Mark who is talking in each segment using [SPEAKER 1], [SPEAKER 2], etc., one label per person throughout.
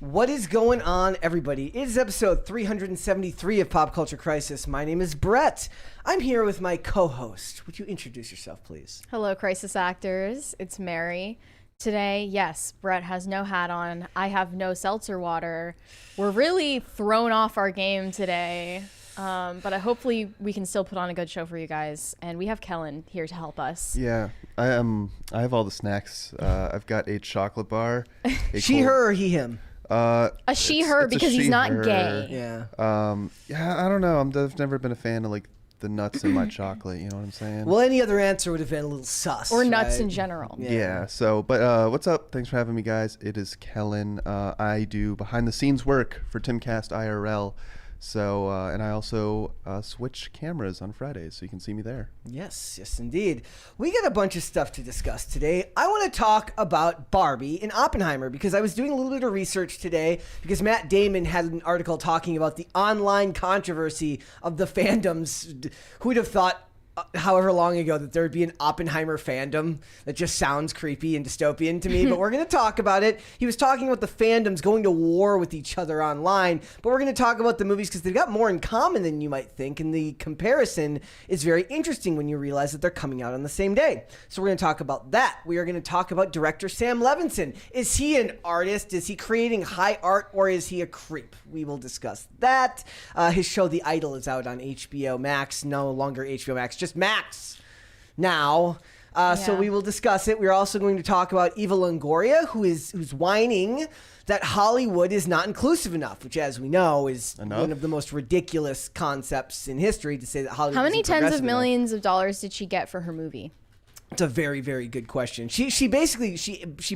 [SPEAKER 1] What is going on, everybody? It is episode 373 of Pop Culture Crisis. My name is Brett. I'm here with my co-host. Would you introduce yourself, please?
[SPEAKER 2] Hello, Crisis Actors. It's Mary. Today, yes, Brett has no hat on. I have no seltzer water. We're really thrown off our game today. But hopefully we can still put on a good show for you guys. And we have Kellen here to help us.
[SPEAKER 3] Yeah, I have all the snacks. I've got a chocolate bar.
[SPEAKER 1] She, her, or he, him?
[SPEAKER 2] A she, her, because he's not gay.
[SPEAKER 1] Yeah.
[SPEAKER 3] Yeah, I don't know. I've never been a fan of like the nuts in my chocolate. You know what I'm saying?
[SPEAKER 1] Well, any other answer would have been a little sus.
[SPEAKER 2] Or nuts
[SPEAKER 1] right?
[SPEAKER 2] in general.
[SPEAKER 3] Yeah. So, but what's up? Thanks for having me, guys. It is Kellen. I do behind the scenes work for Timcast IRL. So, and I also switch cameras on Fridays, so you can see me there.
[SPEAKER 1] Yes, yes, indeed. We got a bunch of stuff to discuss today. I want to talk about Barbie and Oppenheimer because I was doing a little bit of research today because Matt Damon had an article talking about the online controversy of the fandoms. Who would have thought however long ago that there would be an Oppenheimer fandom? That just sounds creepy and dystopian to me, but we're going to talk about it. He was talking about the fandoms going to war with each other online, but we're going to talk about the movies because they've got more in common than you might think, and the comparison is very interesting when you realize that they're coming out on the same day. So we're going to talk about that. We are going to talk about director Sam Levinson. Is he an artist? Is he creating high art, or is he a creep? We will discuss that. His show The Idol is out on HBO Max, no longer HBO Max, just Max now. So we will discuss it. We're also going to talk about Eva Longoria, who's whining that Hollywood is not inclusive enough, which, as we know, is one of the most ridiculous concepts in history to say that Hollywood.
[SPEAKER 2] How many
[SPEAKER 1] isn't
[SPEAKER 2] tens of
[SPEAKER 1] progressive
[SPEAKER 2] millions of dollars did she get for her movie?
[SPEAKER 1] It's a very, very good question. She basically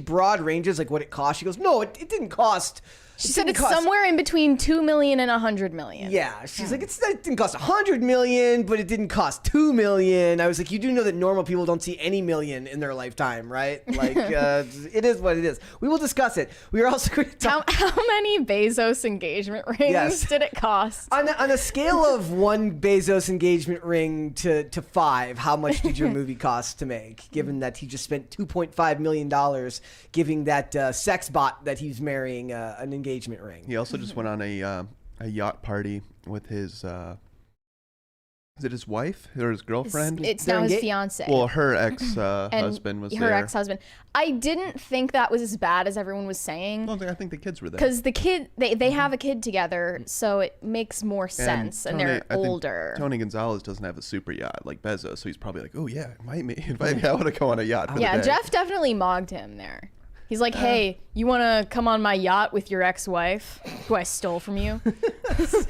[SPEAKER 1] broad ranges like what it cost. She goes, no, it didn't cost.
[SPEAKER 2] She said it's somewhere in between $2 million and $100 million.
[SPEAKER 1] Yeah, she's like, it didn't cost $100 million, but it didn't cost $2 million. I was like, you do know that normal people don't see any million in their lifetime, right? Like, it is what it is. We will discuss it. We are also going to talk.
[SPEAKER 2] How many Bezos engagement rings did it cost?
[SPEAKER 1] On a scale of one Bezos engagement ring to 5, how much did your movie cost to make? Given that he just spent $2.5 million giving that sex bot that he's marrying an engagement ring.
[SPEAKER 3] He also just went on a yacht party with his is it his wife or his girlfriend?
[SPEAKER 2] It's now his fiance.
[SPEAKER 3] Well, her ex-husband was
[SPEAKER 2] her
[SPEAKER 3] there.
[SPEAKER 2] ex-husband. I didn't think that was as bad as everyone was saying.
[SPEAKER 3] Well, I think the kids were there.
[SPEAKER 2] Because the kid, they have a kid together, so it makes more sense, and they're older.
[SPEAKER 3] Tony Gonzalez doesn't have a super yacht like Bezos, so he's probably like, oh yeah, invite me. I want to go on a yacht for the day.
[SPEAKER 2] Jeff definitely mogged him there. He's like, hey, you want to come on my yacht with your ex-wife who I stole from you?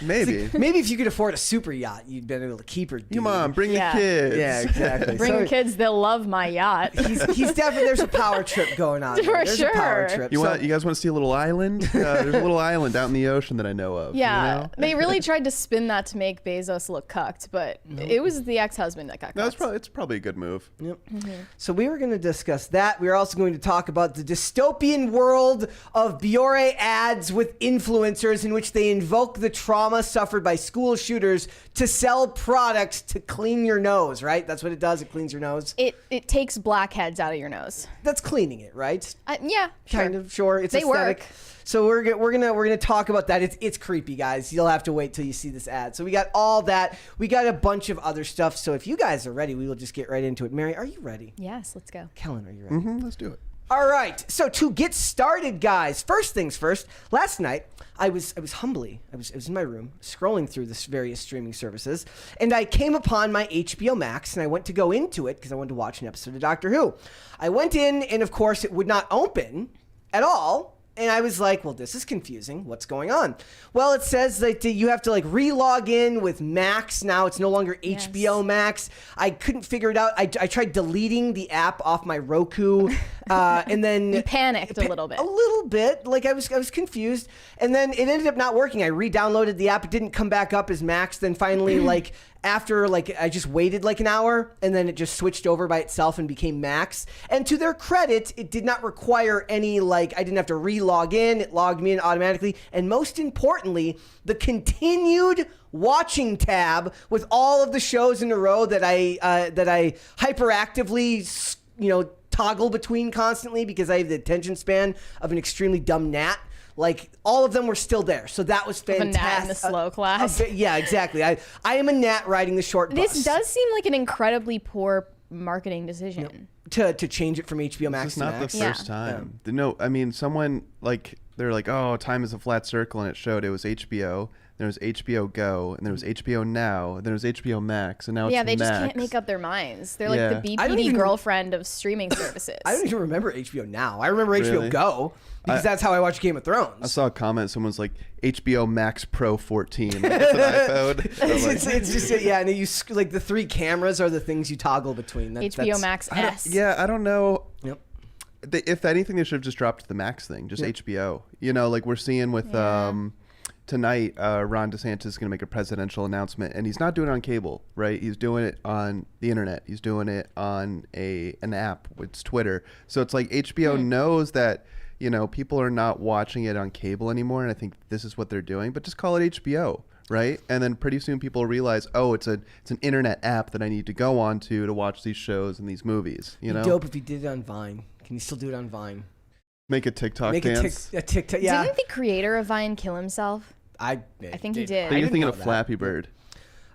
[SPEAKER 3] Maybe.
[SPEAKER 1] Maybe if you could afford a super yacht, you'd been able to keep her. Dude.
[SPEAKER 3] Come on, bring the kids.
[SPEAKER 1] Yeah, exactly.
[SPEAKER 2] Bring the kids, they'll love my yacht.
[SPEAKER 1] He's definitely, there's a power trip going on. There's a power trip.
[SPEAKER 3] You guys want to see a little island? There's a little island out in the ocean that I know of.
[SPEAKER 2] Yeah,
[SPEAKER 3] you know?
[SPEAKER 2] They really tried to spin that to make Bezos look cucked, but it was the ex-husband that got cucked.
[SPEAKER 3] No, it's probably a good move.
[SPEAKER 1] Yep. So we were going to discuss that. We are also going to talk about the dystopian world of Biore ads with influencers in which they invoke the trauma suffered by school shooters to sell products to clean your nose, right? That's what it does. It cleans your nose.
[SPEAKER 2] It takes blackheads out of your nose.
[SPEAKER 1] That's cleaning it, right?
[SPEAKER 2] Yeah, sure.
[SPEAKER 1] Kind of, sure. It's
[SPEAKER 2] they
[SPEAKER 1] aesthetic.
[SPEAKER 2] Work.
[SPEAKER 1] So we're gonna talk about that. It's creepy, guys. You'll have to wait till you see this ad. So we got all that. We got a bunch of other stuff. So if you guys are ready, we will just get right into it. Mary, are you ready?
[SPEAKER 2] Yes, let's go.
[SPEAKER 1] Kellen, are you ready?
[SPEAKER 3] Mm-hmm, let's do it.
[SPEAKER 1] All right, so to get started, guys, first things first, last night I was in my room scrolling through this various streaming services, and I came upon my HBO Max, and I went to go into it because I wanted to watch an episode of Doctor Who. I went in, and of course it would not open at all. And I was like, well, this is confusing. What's going on? Well, it says that you have to like re-log in with Max. Now it's no longer HBO Max. I couldn't figure it out. I tried deleting the app off my Roku. And then
[SPEAKER 2] you panicked a little bit.
[SPEAKER 1] A little bit. Like I was confused. And then it ended up not working. I re-downloaded the app. It didn't come back up as Max. Then finally, like after I just waited like an hour, and then it just switched over by itself and became Max. And to their credit, it did not require any I didn't have to re-log in. It logged me in automatically. And most importantly, the continued watching tab with all of the shows in a row that I hyperactively, toggle between constantly because I have the attention span of an extremely dumb gnat. like all of them were still there. So that was fantastic.
[SPEAKER 2] A gnat in the slow class.
[SPEAKER 1] Yeah, exactly. I am a gnat riding the short bus.
[SPEAKER 2] This does seem like an incredibly poor marketing decision.
[SPEAKER 1] To change it from HBO Max
[SPEAKER 3] This is
[SPEAKER 1] to
[SPEAKER 3] not
[SPEAKER 1] Max.
[SPEAKER 3] the first time. No, I mean, someone like they're like, oh, time is a flat circle, and it showed it was HBO. There was HBO Go, and there was HBO Now, and there was HBO Max, and now it's
[SPEAKER 2] Yeah, they
[SPEAKER 3] Max.
[SPEAKER 2] just can't make up their minds. They're
[SPEAKER 3] Yeah.
[SPEAKER 2] like the
[SPEAKER 1] I don't
[SPEAKER 2] BPD
[SPEAKER 1] even-
[SPEAKER 2] girlfriend of streaming services.
[SPEAKER 1] I don't even remember HBO Now. I remember HBO
[SPEAKER 3] Really?
[SPEAKER 1] Go because that's how I watch Game of Thrones.
[SPEAKER 3] I saw a comment. Someone's like HBO Max Pro 14. Like, it's an iPhone. I'm like,
[SPEAKER 1] it's just yeah, and you like the 3 cameras are the things you toggle between.
[SPEAKER 2] HBO Max S.
[SPEAKER 3] yeah, I don't know.
[SPEAKER 1] Yep.
[SPEAKER 3] If anything, they should have just dropped the Max thing, just HBO. You know, like we're seeing with tonight, Ron DeSantis is going to make a presidential announcement, and he's not doing it on cable, right? He's doing it on the internet. He's doing it on an app. It's Twitter. So it's like HBO knows that, you know, people are not watching it on cable anymore, and I think this is what they're doing. But just call it HBO, right? And then pretty soon people realize, oh, it's an internet app that I need to go on to watch these shows and these movies. You know,
[SPEAKER 1] Dope if you did it on Vine. Can you still do it on Vine?
[SPEAKER 3] make a TikTok
[SPEAKER 1] Make
[SPEAKER 3] dance.
[SPEAKER 1] a TikTok. Yeah,
[SPEAKER 2] Didn't the creator of Vine kill himself?
[SPEAKER 1] I
[SPEAKER 2] think he did.
[SPEAKER 3] Are you
[SPEAKER 1] didn't
[SPEAKER 3] thinking
[SPEAKER 1] know
[SPEAKER 3] of
[SPEAKER 1] that.
[SPEAKER 3] Flappy Bird?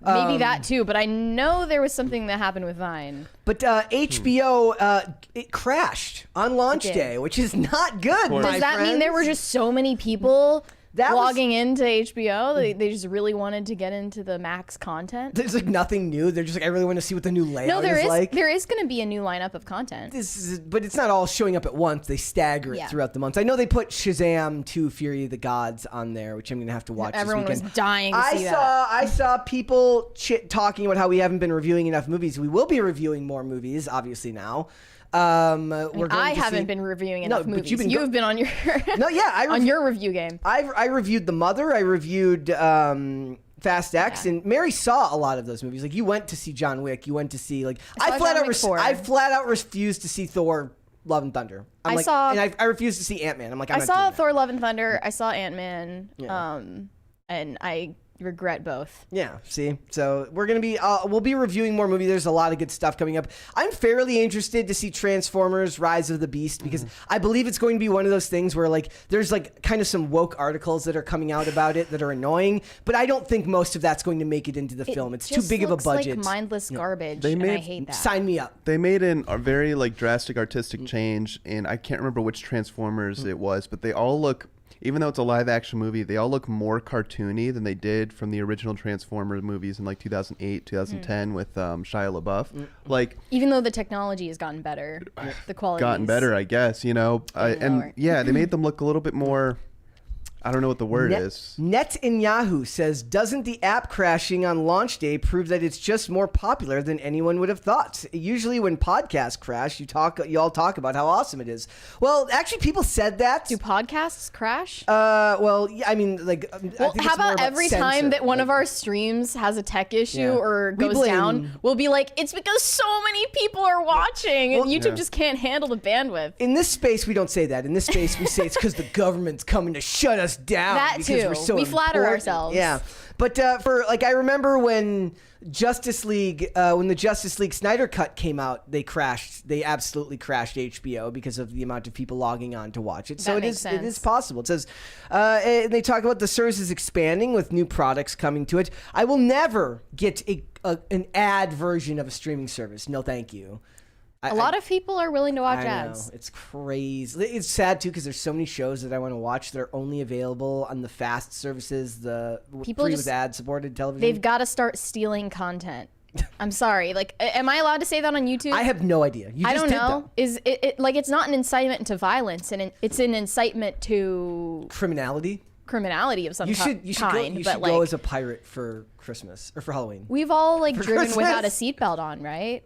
[SPEAKER 2] Maybe that too, but I know there was something that happened with Vine.
[SPEAKER 1] But HBO, it crashed on launch
[SPEAKER 2] did.
[SPEAKER 1] day, which is not good.
[SPEAKER 3] course.
[SPEAKER 1] my
[SPEAKER 2] Does that mean there were
[SPEAKER 1] friends.
[SPEAKER 2] just so many people
[SPEAKER 1] That was-
[SPEAKER 2] logging into HBO? They just really wanted to get into the Max content?
[SPEAKER 1] There's like nothing new. They're just like, I really want to see what the new layout
[SPEAKER 2] No, there
[SPEAKER 1] is
[SPEAKER 2] is
[SPEAKER 1] like.
[SPEAKER 2] there is going to be a new lineup of content.
[SPEAKER 1] But it's not all showing up at once. They stagger it
[SPEAKER 2] Yeah.
[SPEAKER 1] throughout the months. I know they put Shazam 2: Fury of the Gods on there, which I'm gonna have to watch
[SPEAKER 2] Everyone
[SPEAKER 1] this
[SPEAKER 2] was
[SPEAKER 1] weekend.
[SPEAKER 2] dying to see that.
[SPEAKER 1] I saw people talking about how we haven't been reviewing enough movies. We will be reviewing more movies, obviously now. We're going
[SPEAKER 2] I
[SPEAKER 1] to
[SPEAKER 2] haven't
[SPEAKER 1] see-
[SPEAKER 2] been reviewing
[SPEAKER 1] No,
[SPEAKER 2] enough
[SPEAKER 1] but
[SPEAKER 2] movies.
[SPEAKER 1] you've been
[SPEAKER 2] You've been on your
[SPEAKER 1] No, yeah,
[SPEAKER 2] on your review game.
[SPEAKER 1] I reviewed The Mother. I reviewed Fast X, and Mary saw a lot of those movies. Like you went to see John Wick. You went to see like
[SPEAKER 2] I saw John Wick 4.
[SPEAKER 1] I flat out refused to see Thor: Love and Thunder.
[SPEAKER 2] I saw-
[SPEAKER 1] and I refused to see Ant-Man. I'm like, I'm
[SPEAKER 2] I
[SPEAKER 1] not
[SPEAKER 2] saw
[SPEAKER 1] doing that.
[SPEAKER 2] Thor: Love and Thunder. I saw Ant-Man.
[SPEAKER 1] Yeah.
[SPEAKER 2] And I regret both.
[SPEAKER 1] Yeah, see? So we're going to be, we'll be reviewing more movies. There's a lot of good stuff coming up. I'm fairly interested to see Transformers Rise of the Beast because I believe it's going to be one of those things where like, there's like kind of some woke articles that are coming out about it that are annoying, but I don't think most of that's going to make it into the film. It's too
[SPEAKER 2] just
[SPEAKER 1] big of a
[SPEAKER 2] looks
[SPEAKER 1] budget.
[SPEAKER 2] like mindless garbage,
[SPEAKER 3] They
[SPEAKER 2] and I
[SPEAKER 3] made-
[SPEAKER 2] hate that.
[SPEAKER 1] Sign me up.
[SPEAKER 3] They made a very like drastic artistic change, and I can't remember which Transformers it was, but they all look, even though it's a live action movie, they all look more cartoony than they did from the original Transformers movies in like 2008, 2010 with Shia LaBeouf. Like
[SPEAKER 2] Even though the technology has gotten better, the quality
[SPEAKER 3] gotten better, I guess, you know. And
[SPEAKER 2] lower.
[SPEAKER 3] yeah, they made them look a little bit more, I don't know what the word is.
[SPEAKER 1] Net in Yahoo says, doesn't the app crashing on launch day prove that it's just more popular than anyone would have thought? Usually when podcasts crash, you all talk about how awesome it is. Well, actually people said that.
[SPEAKER 2] Do podcasts crash?
[SPEAKER 1] Well, yeah, I mean, like, I
[SPEAKER 2] Well,
[SPEAKER 1] think
[SPEAKER 2] how
[SPEAKER 1] it's more
[SPEAKER 2] about every
[SPEAKER 1] censor.
[SPEAKER 2] time that one
[SPEAKER 1] Like,
[SPEAKER 2] of our streams has a tech issue
[SPEAKER 1] Yeah.
[SPEAKER 2] or
[SPEAKER 1] We
[SPEAKER 2] goes
[SPEAKER 1] blame-
[SPEAKER 2] down, we'll be like, it's because so many people are watching and YouTube just can't handle the bandwidth.
[SPEAKER 1] in this space, we don't say that. In this space, we say it's because the government's coming to shut us down.
[SPEAKER 2] That
[SPEAKER 1] because
[SPEAKER 2] too.
[SPEAKER 1] We're so
[SPEAKER 2] We flatter
[SPEAKER 1] important.
[SPEAKER 2] ourselves.
[SPEAKER 1] Yeah, but for like, I remember when Justice League, when the Justice League Snyder Cut came out, they crashed. They absolutely crashed HBO because of the amount of people logging on to watch it. So
[SPEAKER 2] That
[SPEAKER 1] it
[SPEAKER 2] makes
[SPEAKER 1] is it is
[SPEAKER 2] sense.
[SPEAKER 1] possible. It says, and they talk about the service is expanding with new products coming to it. I will never get an ad version of a streaming service. No, thank you.
[SPEAKER 2] A lot of people are willing to watch
[SPEAKER 1] I know.
[SPEAKER 2] ads.
[SPEAKER 1] It's crazy. It's sad too because there's so many shows that I want to watch that are only available on the fast services, the
[SPEAKER 2] People
[SPEAKER 1] free
[SPEAKER 2] just-
[SPEAKER 1] with ad supported television.
[SPEAKER 2] They've got to start stealing content. I'm sorry. Like, am I allowed to say that on YouTube?
[SPEAKER 1] I have no idea. You
[SPEAKER 2] I
[SPEAKER 1] just
[SPEAKER 2] don't
[SPEAKER 1] did
[SPEAKER 2] know. Is it like it's not an incitement to violence, and it's an incitement to
[SPEAKER 1] that. Criminality.
[SPEAKER 2] criminality of some
[SPEAKER 1] You should
[SPEAKER 2] kind.
[SPEAKER 1] go,
[SPEAKER 2] but like,
[SPEAKER 1] go as a pirate for Christmas or for Halloween.
[SPEAKER 2] we've all like driven
[SPEAKER 1] Christmas.
[SPEAKER 2] without a seatbelt on, right?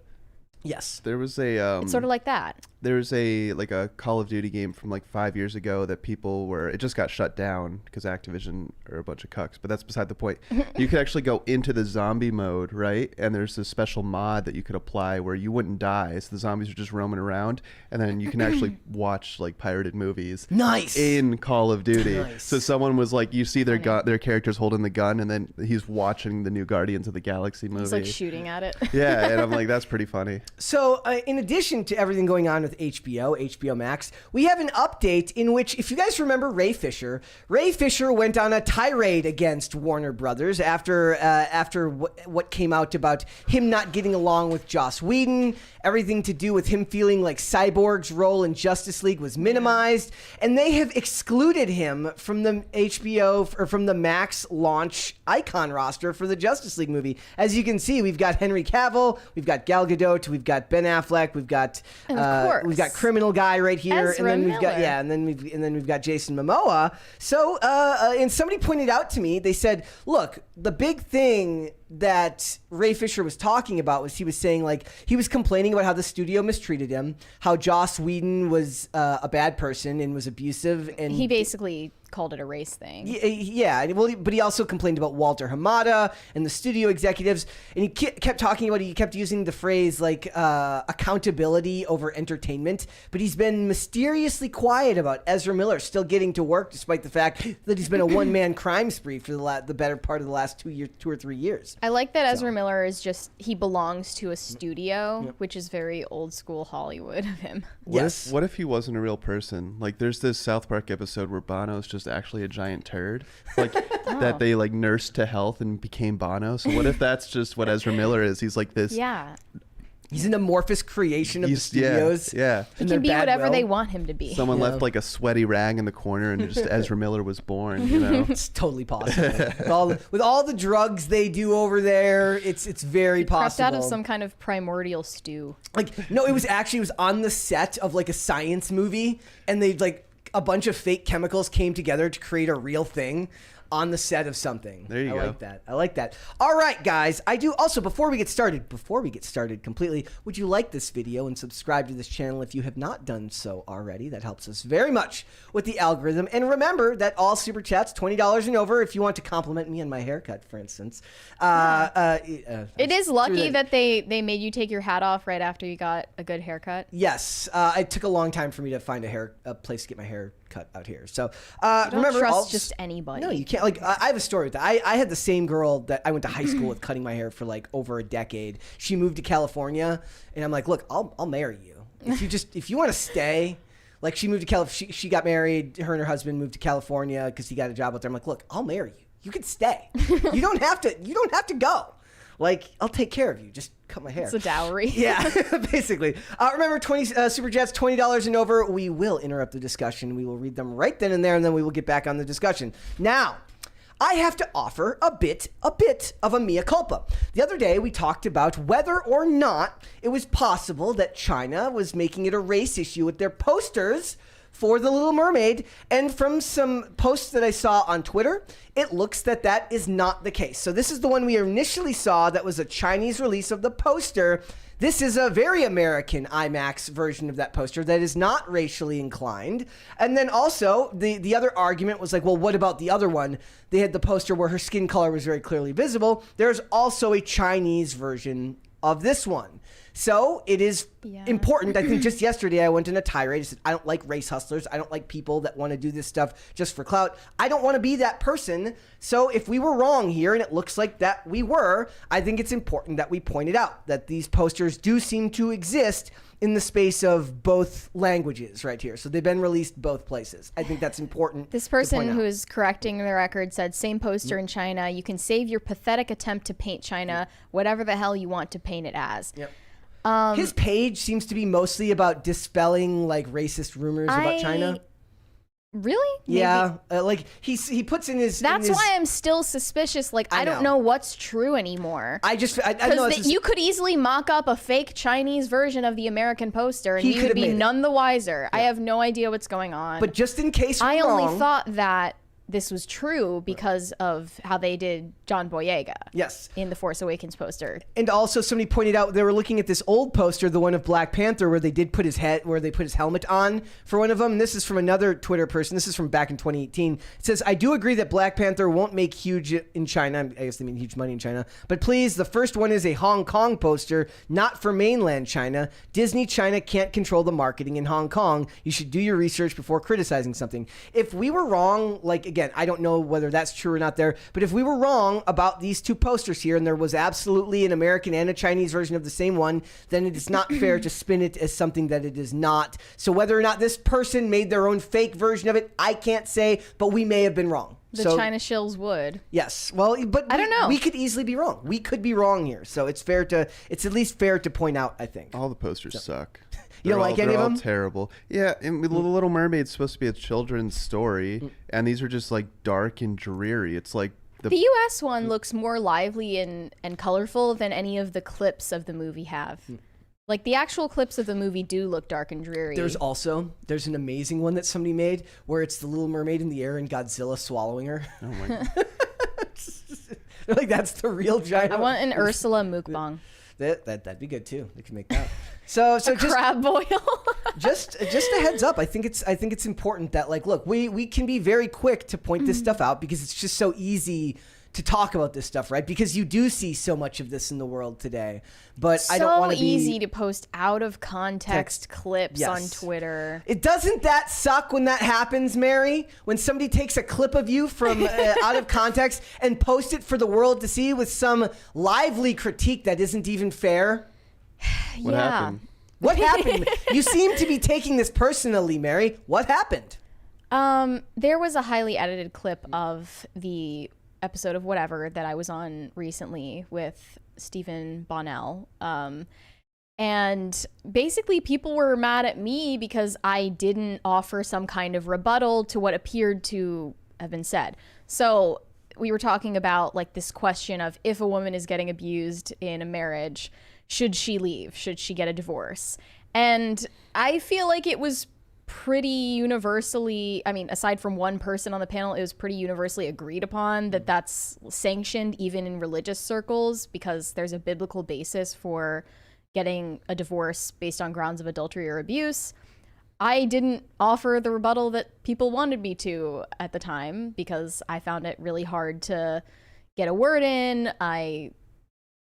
[SPEAKER 1] Yes.
[SPEAKER 3] There was a
[SPEAKER 2] It's sort of like that.
[SPEAKER 3] there was a Call of Duty game from like 5 years ago that people were, it just got shut down because Activision are a bunch of cucks, but that's beside the point. You could actually go into the zombie mode, right? And there's this special mod that you could apply where you wouldn't die, so the zombies are just roaming around, and then you can actually watch like pirated movies
[SPEAKER 1] Nice.
[SPEAKER 3] in Call of Duty.
[SPEAKER 1] Nice.
[SPEAKER 3] So someone was like, you see their their characters holding the gun, and then he's watching the new Guardians of the Galaxy movie.
[SPEAKER 2] It's like shooting at it.
[SPEAKER 3] Yeah, and I'm like, that's pretty funny.
[SPEAKER 1] So, in addition to everything going on with HBO Max. We have an update in which, if you guys remember Ray Fisher went on a tirade against Warner Brothers after what came out about him not getting along with Joss Whedon, everything to do with him feeling like Cyborg's role in Justice League was minimized, and they have excluded him from the HBO or from the Max launch icon roster for the Justice League movie. As you can see, we've got Henry Cavill, we've got Gal Gadot, we've got Ben Affleck, we've got Criminal Guy right here,
[SPEAKER 2] Ezra
[SPEAKER 1] and then we've got
[SPEAKER 2] Miller.
[SPEAKER 1] and then we've got Jason Momoa. So and somebody pointed out to me, they said, look, the big thing that Ray Fisher was talking about was he was saying, like, he was complaining about how the studio mistreated him, how Joss Whedon was a bad person and was abusive, and
[SPEAKER 2] He basically called it a race thing.
[SPEAKER 1] yeah, well, but he also complained about Walter Hamada and the studio executives, and he kept talking about, he kept using the phrase like accountability over entertainment, but he's been mysteriously quiet about Ezra Miller still getting to work despite the fact that he's been a one-man crime spree for the better part of the last 2 or 3 years.
[SPEAKER 2] I like that Ezra Miller is just, he belongs to a studio, which is very old school Hollywood of him.
[SPEAKER 3] What if he wasn't a real person? Like, there's this South Park episode where Bono's just actually a giant turd, like that they like nursed to health and became Bono. So what if that's just what Ezra Miller is? He's like this.
[SPEAKER 2] Yeah.
[SPEAKER 1] He's an amorphous creation of the studios.
[SPEAKER 3] Yeah.
[SPEAKER 2] He can be whatever they want him to be.
[SPEAKER 3] Someone left like a sweaty rag in the corner, and just Ezra Miller was born. You know,
[SPEAKER 1] It's totally possible. with all the drugs they do over there, it's very possible.
[SPEAKER 2] Crept out of some kind of primordial stew.
[SPEAKER 1] Like, no, it was on the set of like a science movie, and they like a bunch of fake chemicals came together to create a real thing on the set of something.
[SPEAKER 3] There you go.
[SPEAKER 1] I like that. All right, guys. I do also, before we get started completely, would you like this video and subscribe to this channel if you have not done so already? That helps us very much with the algorithm. And remember that all Super Chats, $20 and over, if you want to compliment me on my haircut, for instance.
[SPEAKER 2] It is lucky that they made you take your hat off right after you got a good haircut.
[SPEAKER 1] Yes. It took a long time for me to find a place to get my hair cut out here. So
[SPEAKER 2] Don't
[SPEAKER 1] remember,
[SPEAKER 2] trust just anybody.
[SPEAKER 1] No, you can't. Like, I have a story with that. I had the same girl that I went to high school with cutting my hair for like over a decade. She moved to California, and I'm like, look, I'll marry you if you want to stay. Like, she moved to California. She got married. Her and her husband moved to California because he got a job out there. I'm like, look, I'll marry you. You can stay. You don't have to go. Like, I'll take care of you. Just cut my hair.
[SPEAKER 2] It's a dowry.
[SPEAKER 1] Yeah, basically. Remember, 20 Super Chats, $20 and over. We will interrupt the discussion. We will read them right then and there, and then we will get back on the discussion. Now, I have to offer a bit of a mea culpa. The other day, we talked about whether or not it was possible that China was making it a race issue with their posters for The Little Mermaid, and from some posts that I saw on Twitter, it looks that is not the case. So this is the one we initially saw that was a Chinese release of the poster. This is a very American IMAX version of that poster that is not racially inclined. And then also, the other argument was like, well, what about the other one? They had the poster where her skin color was very clearly visible. There's also a Chinese version of this one. So it is important. I think just yesterday I went in a tirade. I said, I don't like race hustlers. I don't like people that want to do this stuff just for clout. I don't want to be that person. So if we were wrong here, and it looks like that we were, I think it's important that we pointed out that these posters do seem to exist in the space of both languages right here. So they've been released both places. I think that's important.
[SPEAKER 2] This person who is correcting the record said, same poster in China. You can save your pathetic attempt to paint China, whatever the hell you want to paint it as.
[SPEAKER 1] Yep. His page seems to be mostly about dispelling like racist rumors about China.
[SPEAKER 2] Really?
[SPEAKER 1] Yeah, like he puts in his.
[SPEAKER 2] That's why I'm still suspicious. Like, I don't know what's true anymore.
[SPEAKER 1] I know
[SPEAKER 2] you could easily mock up a fake Chinese version of the American poster, and you would be none the wiser. Yeah. I have no idea what's going on.
[SPEAKER 1] But just in case
[SPEAKER 2] I only thought that this was true because of how they did John Boyega.
[SPEAKER 1] Yes.
[SPEAKER 2] In the Force Awakens poster.
[SPEAKER 1] And also somebody pointed out they were looking at this old poster, the one of Black Panther, where they put his helmet on for one of them. And this is from another Twitter person. This is from back in 2018. It says, I do agree that Black Panther won't make huge in China. I guess they mean huge money in China. But please, the first one is a Hong Kong poster, not for mainland China. Disney China can't control the marketing in Hong Kong. You should do your research before criticizing something. If we were wrong, like, again, I don't know whether that's true or not there, but if we were wrong about these two posters here and there was absolutely an American and a Chinese version of the same one, then it is not fair to spin it as something that it is not. So whether or not this person made their own fake version of it, I can't say, but we may have been wrong.
[SPEAKER 2] The China shills would.
[SPEAKER 1] Yes. Well, but
[SPEAKER 2] I don't know.
[SPEAKER 1] We could easily be wrong. We could be wrong here. So it's at least fair to point out, I think.
[SPEAKER 3] All the posters suck.
[SPEAKER 1] You don't like any of them?
[SPEAKER 3] They're all terrible. Yeah, and The Little Mermaid's supposed to be a children's story, and these are just like dark and dreary. It's like
[SPEAKER 2] the U.S. one looks more lively and colorful than any of the clips of the movie have. Like, the actual clips of the movie do look dark and dreary.
[SPEAKER 1] There's an amazing one that somebody made where it's the Little Mermaid in the air and Godzilla swallowing her.
[SPEAKER 3] Oh my God.
[SPEAKER 1] Like, that's the real giant.
[SPEAKER 2] I want an Ursula mukbang.
[SPEAKER 1] That'd be good too. They can make that. So just
[SPEAKER 2] crab boil.
[SPEAKER 1] just a heads up. I think it's important that, like, look, we can be very quick to point this stuff out because it's just so easy to talk about this stuff, right? Because you do see so much of this in the world today. But I don't want to be...
[SPEAKER 2] So easy to post out of context clips on Twitter.
[SPEAKER 1] Doesn't that suck when that happens, Mary? When somebody takes a clip of you from out of context and posts it for the world to see with some lively critique that isn't even fair?
[SPEAKER 3] What happened?
[SPEAKER 1] What happened? You seem to be taking this personally, Mary. What happened?
[SPEAKER 2] There was a highly edited clip of the episode of whatever that I was on recently with Stephen Bonnell. And basically people were mad at me because I didn't offer some kind of rebuttal to what appeared to have been said. So we were talking about, like, this question of, if a woman is getting abused in a marriage, should she leave? Should she get a divorce? And I feel like it was pretty universally, I mean, aside from one person on the panel, it was pretty universally agreed upon that that's sanctioned even in religious circles, because there's a biblical basis for getting a divorce based on grounds of adultery or abuse. I didn't offer the rebuttal that people wanted me to at the time because I found it really hard to get a word in. I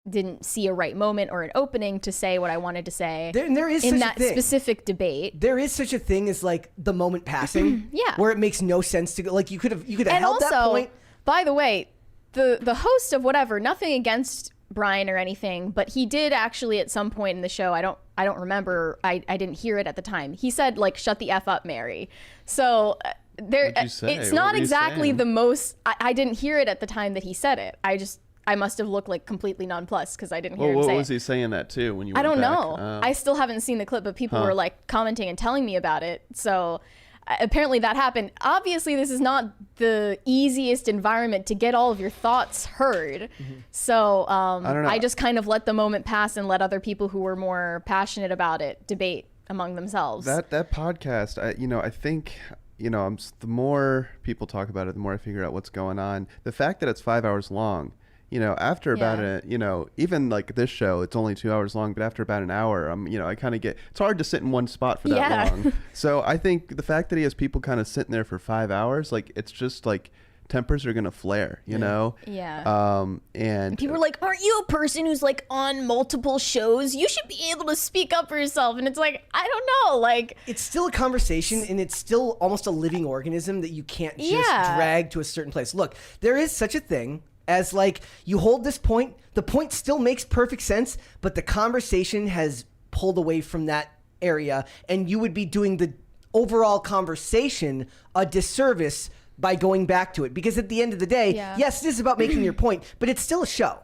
[SPEAKER 2] didn't see a right moment or an opening to say what I wanted to say.
[SPEAKER 1] There is
[SPEAKER 2] in
[SPEAKER 1] such
[SPEAKER 2] that
[SPEAKER 1] a thing.
[SPEAKER 2] Specific debate.
[SPEAKER 1] There is such a thing as, like, the moment passing.
[SPEAKER 2] Yeah.
[SPEAKER 1] Where it makes no sense to go. Like, you could have
[SPEAKER 2] And
[SPEAKER 1] held
[SPEAKER 2] also,
[SPEAKER 1] that point.
[SPEAKER 2] by the way, the host of whatever, nothing against Brian or anything, but he did actually at some point in the show, I don't remember, I didn't hear it at the time. He said, like, "Shut the F up, Mary." So there,
[SPEAKER 3] What'd you say?
[SPEAKER 2] it's
[SPEAKER 3] What
[SPEAKER 2] not
[SPEAKER 3] were you
[SPEAKER 2] exactly
[SPEAKER 3] saying?
[SPEAKER 2] the most. I didn't hear it at the time that he said it. I must have looked like completely nonplussed because I didn't hear him
[SPEAKER 3] What
[SPEAKER 2] say
[SPEAKER 3] was
[SPEAKER 2] it.
[SPEAKER 3] he saying that too when you
[SPEAKER 2] I
[SPEAKER 3] went
[SPEAKER 2] don't
[SPEAKER 3] back?
[SPEAKER 2] know. I still haven't seen the clip, but people
[SPEAKER 3] Huh.
[SPEAKER 2] were, like, commenting and telling me about it. So apparently that happened. Obviously, this is not the easiest environment to get all of your thoughts heard. So
[SPEAKER 3] I don't know.
[SPEAKER 2] I just kind of let the moment pass and let other people who were more passionate about it debate among themselves.
[SPEAKER 3] That podcast, I think, the more people talk about it, the more I figure out what's going on. The fact that it's 5 hours long, after about even like this show, it's only 2 hours long, but after about an hour, I kind of it's hard to sit in one spot for that long. So I think the fact that he has people kind of sitting there for 5 hours, like, it's just like tempers are going to flare, you know?
[SPEAKER 2] Yeah.
[SPEAKER 3] And
[SPEAKER 2] people were like, "Aren't you a person who's, like, on multiple shows? You should be able to speak up for yourself." And it's like, I don't know, like,
[SPEAKER 1] It's still a conversation, and it's still almost a living organism that you can't just drag to a certain place. Look, there is such a thing as, like, you hold this point, the point still makes perfect sense, but the conversation has pulled away from that area, and you would be doing the overall conversation a disservice by going back to it. Because at the end of the day, yes, it is about making your point, but it's still a show.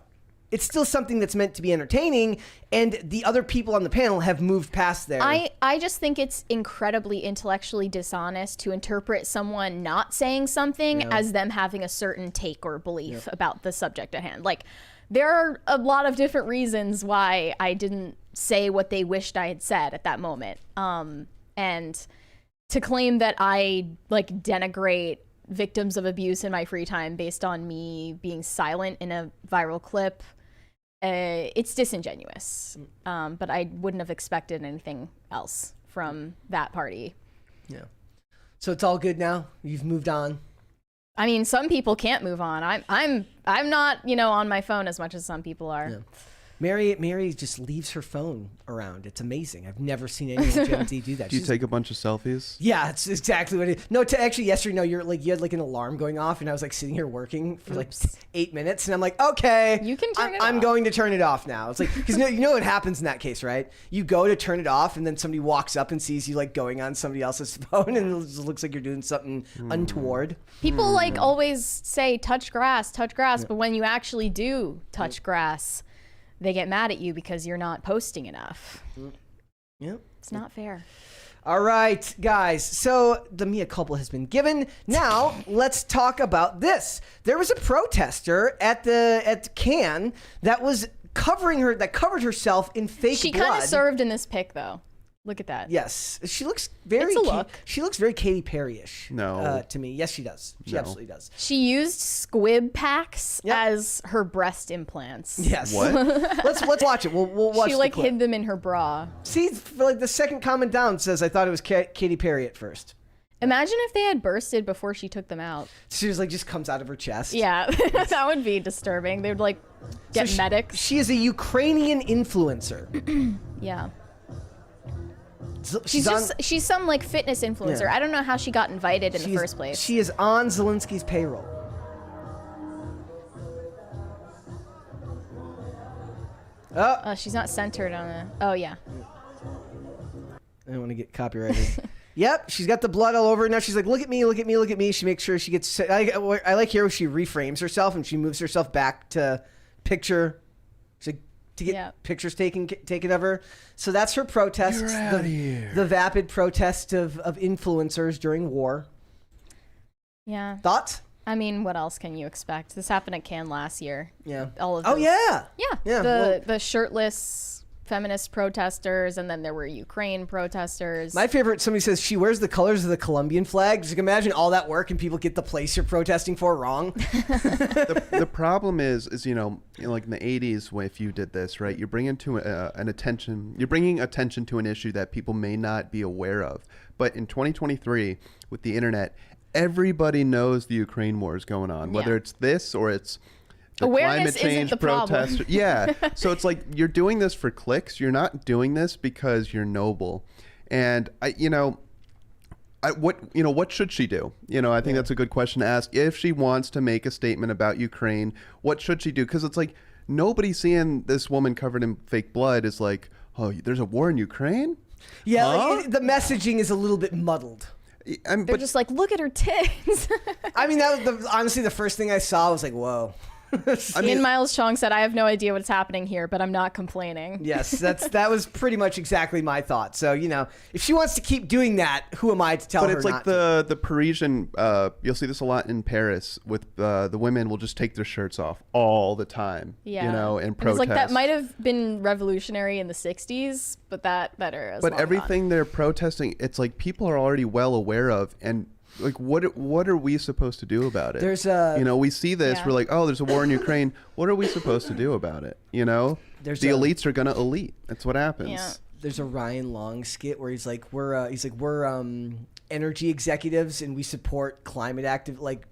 [SPEAKER 1] It's still something that's meant to be entertaining, and the other people on the panel have moved past there.
[SPEAKER 2] I just think it's incredibly intellectually dishonest to interpret someone not saying something as them having a certain take or belief about the subject at hand. Like, there are a lot of different reasons why I didn't say what they wished I had said at that moment. And to claim that I, like, denigrate victims of abuse in my free time based on me being silent in a viral clip, it's disingenuous. But I wouldn't have expected anything else from that party.
[SPEAKER 1] Yeah. So it's all good now? You've moved on?
[SPEAKER 2] I mean, some people can't move on. I'm not, on my phone as much as some people are.
[SPEAKER 1] Yeah. Mary just leaves her phone around. It's amazing. I've never seen anyone Gen Z do that.
[SPEAKER 3] Do you take a bunch of selfies?
[SPEAKER 1] Yeah, it's exactly what it is. No, actually, yesterday, no, you had like an alarm going off, and I was like sitting here working for like 8 minutes, and I'm like, okay,
[SPEAKER 2] You can turn it
[SPEAKER 1] I'm
[SPEAKER 2] off.
[SPEAKER 1] going to turn it off now. It's like, because you know what happens in that case, right? You go to turn it off, and then somebody walks up and sees you like going on somebody else's phone, and it just looks like you're doing something untoward.
[SPEAKER 2] People like always say touch grass, but when you actually do touch grass, they get mad at you because you're not posting enough.
[SPEAKER 1] Yeah.
[SPEAKER 2] It's not fair.
[SPEAKER 1] All right, guys. So the mea culpa has been given. Now let's talk about this. There was a protester at Cannes that was covered herself in fake
[SPEAKER 2] She
[SPEAKER 1] blood.
[SPEAKER 2] kind of served in this pic, though. Look at that.
[SPEAKER 1] Yes, she looks very.
[SPEAKER 2] It's a look.
[SPEAKER 1] She looks very Katy Perry-ish.
[SPEAKER 3] No.
[SPEAKER 1] To me, yes, she does. She
[SPEAKER 3] No.
[SPEAKER 1] absolutely does.
[SPEAKER 2] She used squib packs
[SPEAKER 1] Yep.
[SPEAKER 2] as her breast implants.
[SPEAKER 1] Yes.
[SPEAKER 3] What?
[SPEAKER 1] let's watch it. We'll watch.
[SPEAKER 2] She
[SPEAKER 1] the
[SPEAKER 2] like
[SPEAKER 1] clip.
[SPEAKER 2] hid them in her bra.
[SPEAKER 1] See, like the second comment down says, "I thought it was Katy Perry at first."
[SPEAKER 2] Imagine if they had bursted before she took them out.
[SPEAKER 1] She was like just comes out of her chest.
[SPEAKER 2] Yeah, that would be disturbing. They would like get
[SPEAKER 1] So
[SPEAKER 2] medics.
[SPEAKER 1] She is a Ukrainian influencer.
[SPEAKER 2] Yeah.
[SPEAKER 1] She's on.
[SPEAKER 2] She's some like fitness influencer.
[SPEAKER 1] Yeah.
[SPEAKER 2] I don't know how she got invited in the first place.
[SPEAKER 1] She is on Zelensky's payroll.
[SPEAKER 2] She's not centered on a. Oh yeah.
[SPEAKER 1] I don't want to get copyrighted. Yep, she's got the blood all over her. Now she's like, look at me, look at me, look at me. She makes sure she gets. I like here where she reframes herself and she moves herself back to picture. To get pictures taken of her. So that's her protest.
[SPEAKER 3] You're outta here.
[SPEAKER 1] The vapid protest of influencers during war.
[SPEAKER 2] Yeah.
[SPEAKER 1] Thoughts?
[SPEAKER 2] I mean, what else can you expect? This happened at Cannes last year.
[SPEAKER 1] Yeah.
[SPEAKER 2] All of
[SPEAKER 1] Oh
[SPEAKER 2] those.
[SPEAKER 1] yeah.
[SPEAKER 2] Yeah.
[SPEAKER 1] Well,
[SPEAKER 2] The shirtless feminist protesters, and then there were Ukraine protesters.
[SPEAKER 1] my favorite, somebody says she wears the colors of the Colombian flag. Just imagine all that work and people get the place you're protesting for wrong.
[SPEAKER 3] The problem is like in the 80s, if you did this, right, you're bringing attention to an issue that people may not be aware of. But in 2023, with the internet, everybody knows the Ukraine war is going on, whether it's this or it's the
[SPEAKER 2] Awareness
[SPEAKER 3] climate change
[SPEAKER 2] isn't the problem.
[SPEAKER 3] protest. Yeah. So it's like you're doing this for clicks. You're not doing this because you're noble. And what should she do? I think that's a good question to ask. If she wants to make a statement about Ukraine, what should she do? Because it's like nobody seeing this woman covered in fake blood is like, oh, there's a war in Ukraine?
[SPEAKER 1] Yeah,
[SPEAKER 3] Huh?
[SPEAKER 1] the messaging is a little bit muddled.
[SPEAKER 2] They're just like, look at her tits.
[SPEAKER 1] I mean, that was honestly the first thing I saw. I was like, whoa.
[SPEAKER 2] Ian Miles Chong said, I have no idea what's happening here, but I'm not complaining.
[SPEAKER 1] Yes, that was pretty much exactly my thought. So, if she wants to keep doing that, who am I to tell her
[SPEAKER 3] But it's like
[SPEAKER 1] not to?
[SPEAKER 3] the Parisian, you'll see this a lot in Paris with the women will just take their shirts off all the time,
[SPEAKER 2] Yeah.
[SPEAKER 3] and
[SPEAKER 2] It's
[SPEAKER 3] protest.
[SPEAKER 2] like that might have been revolutionary in the 60s, but that era is
[SPEAKER 3] But
[SPEAKER 2] long
[SPEAKER 3] everything they're protesting, it's like people are already well aware of, and like what are we supposed to do about it?
[SPEAKER 1] There's a
[SPEAKER 3] we see this,
[SPEAKER 2] Yeah.
[SPEAKER 3] we're like, oh, there's a war in Ukraine. What are we supposed to do about it? The elites are gonna elite. That's what happens.
[SPEAKER 2] Yeah.
[SPEAKER 1] There's a Ryan Long skit where he's like, we're energy executives and we support climate active like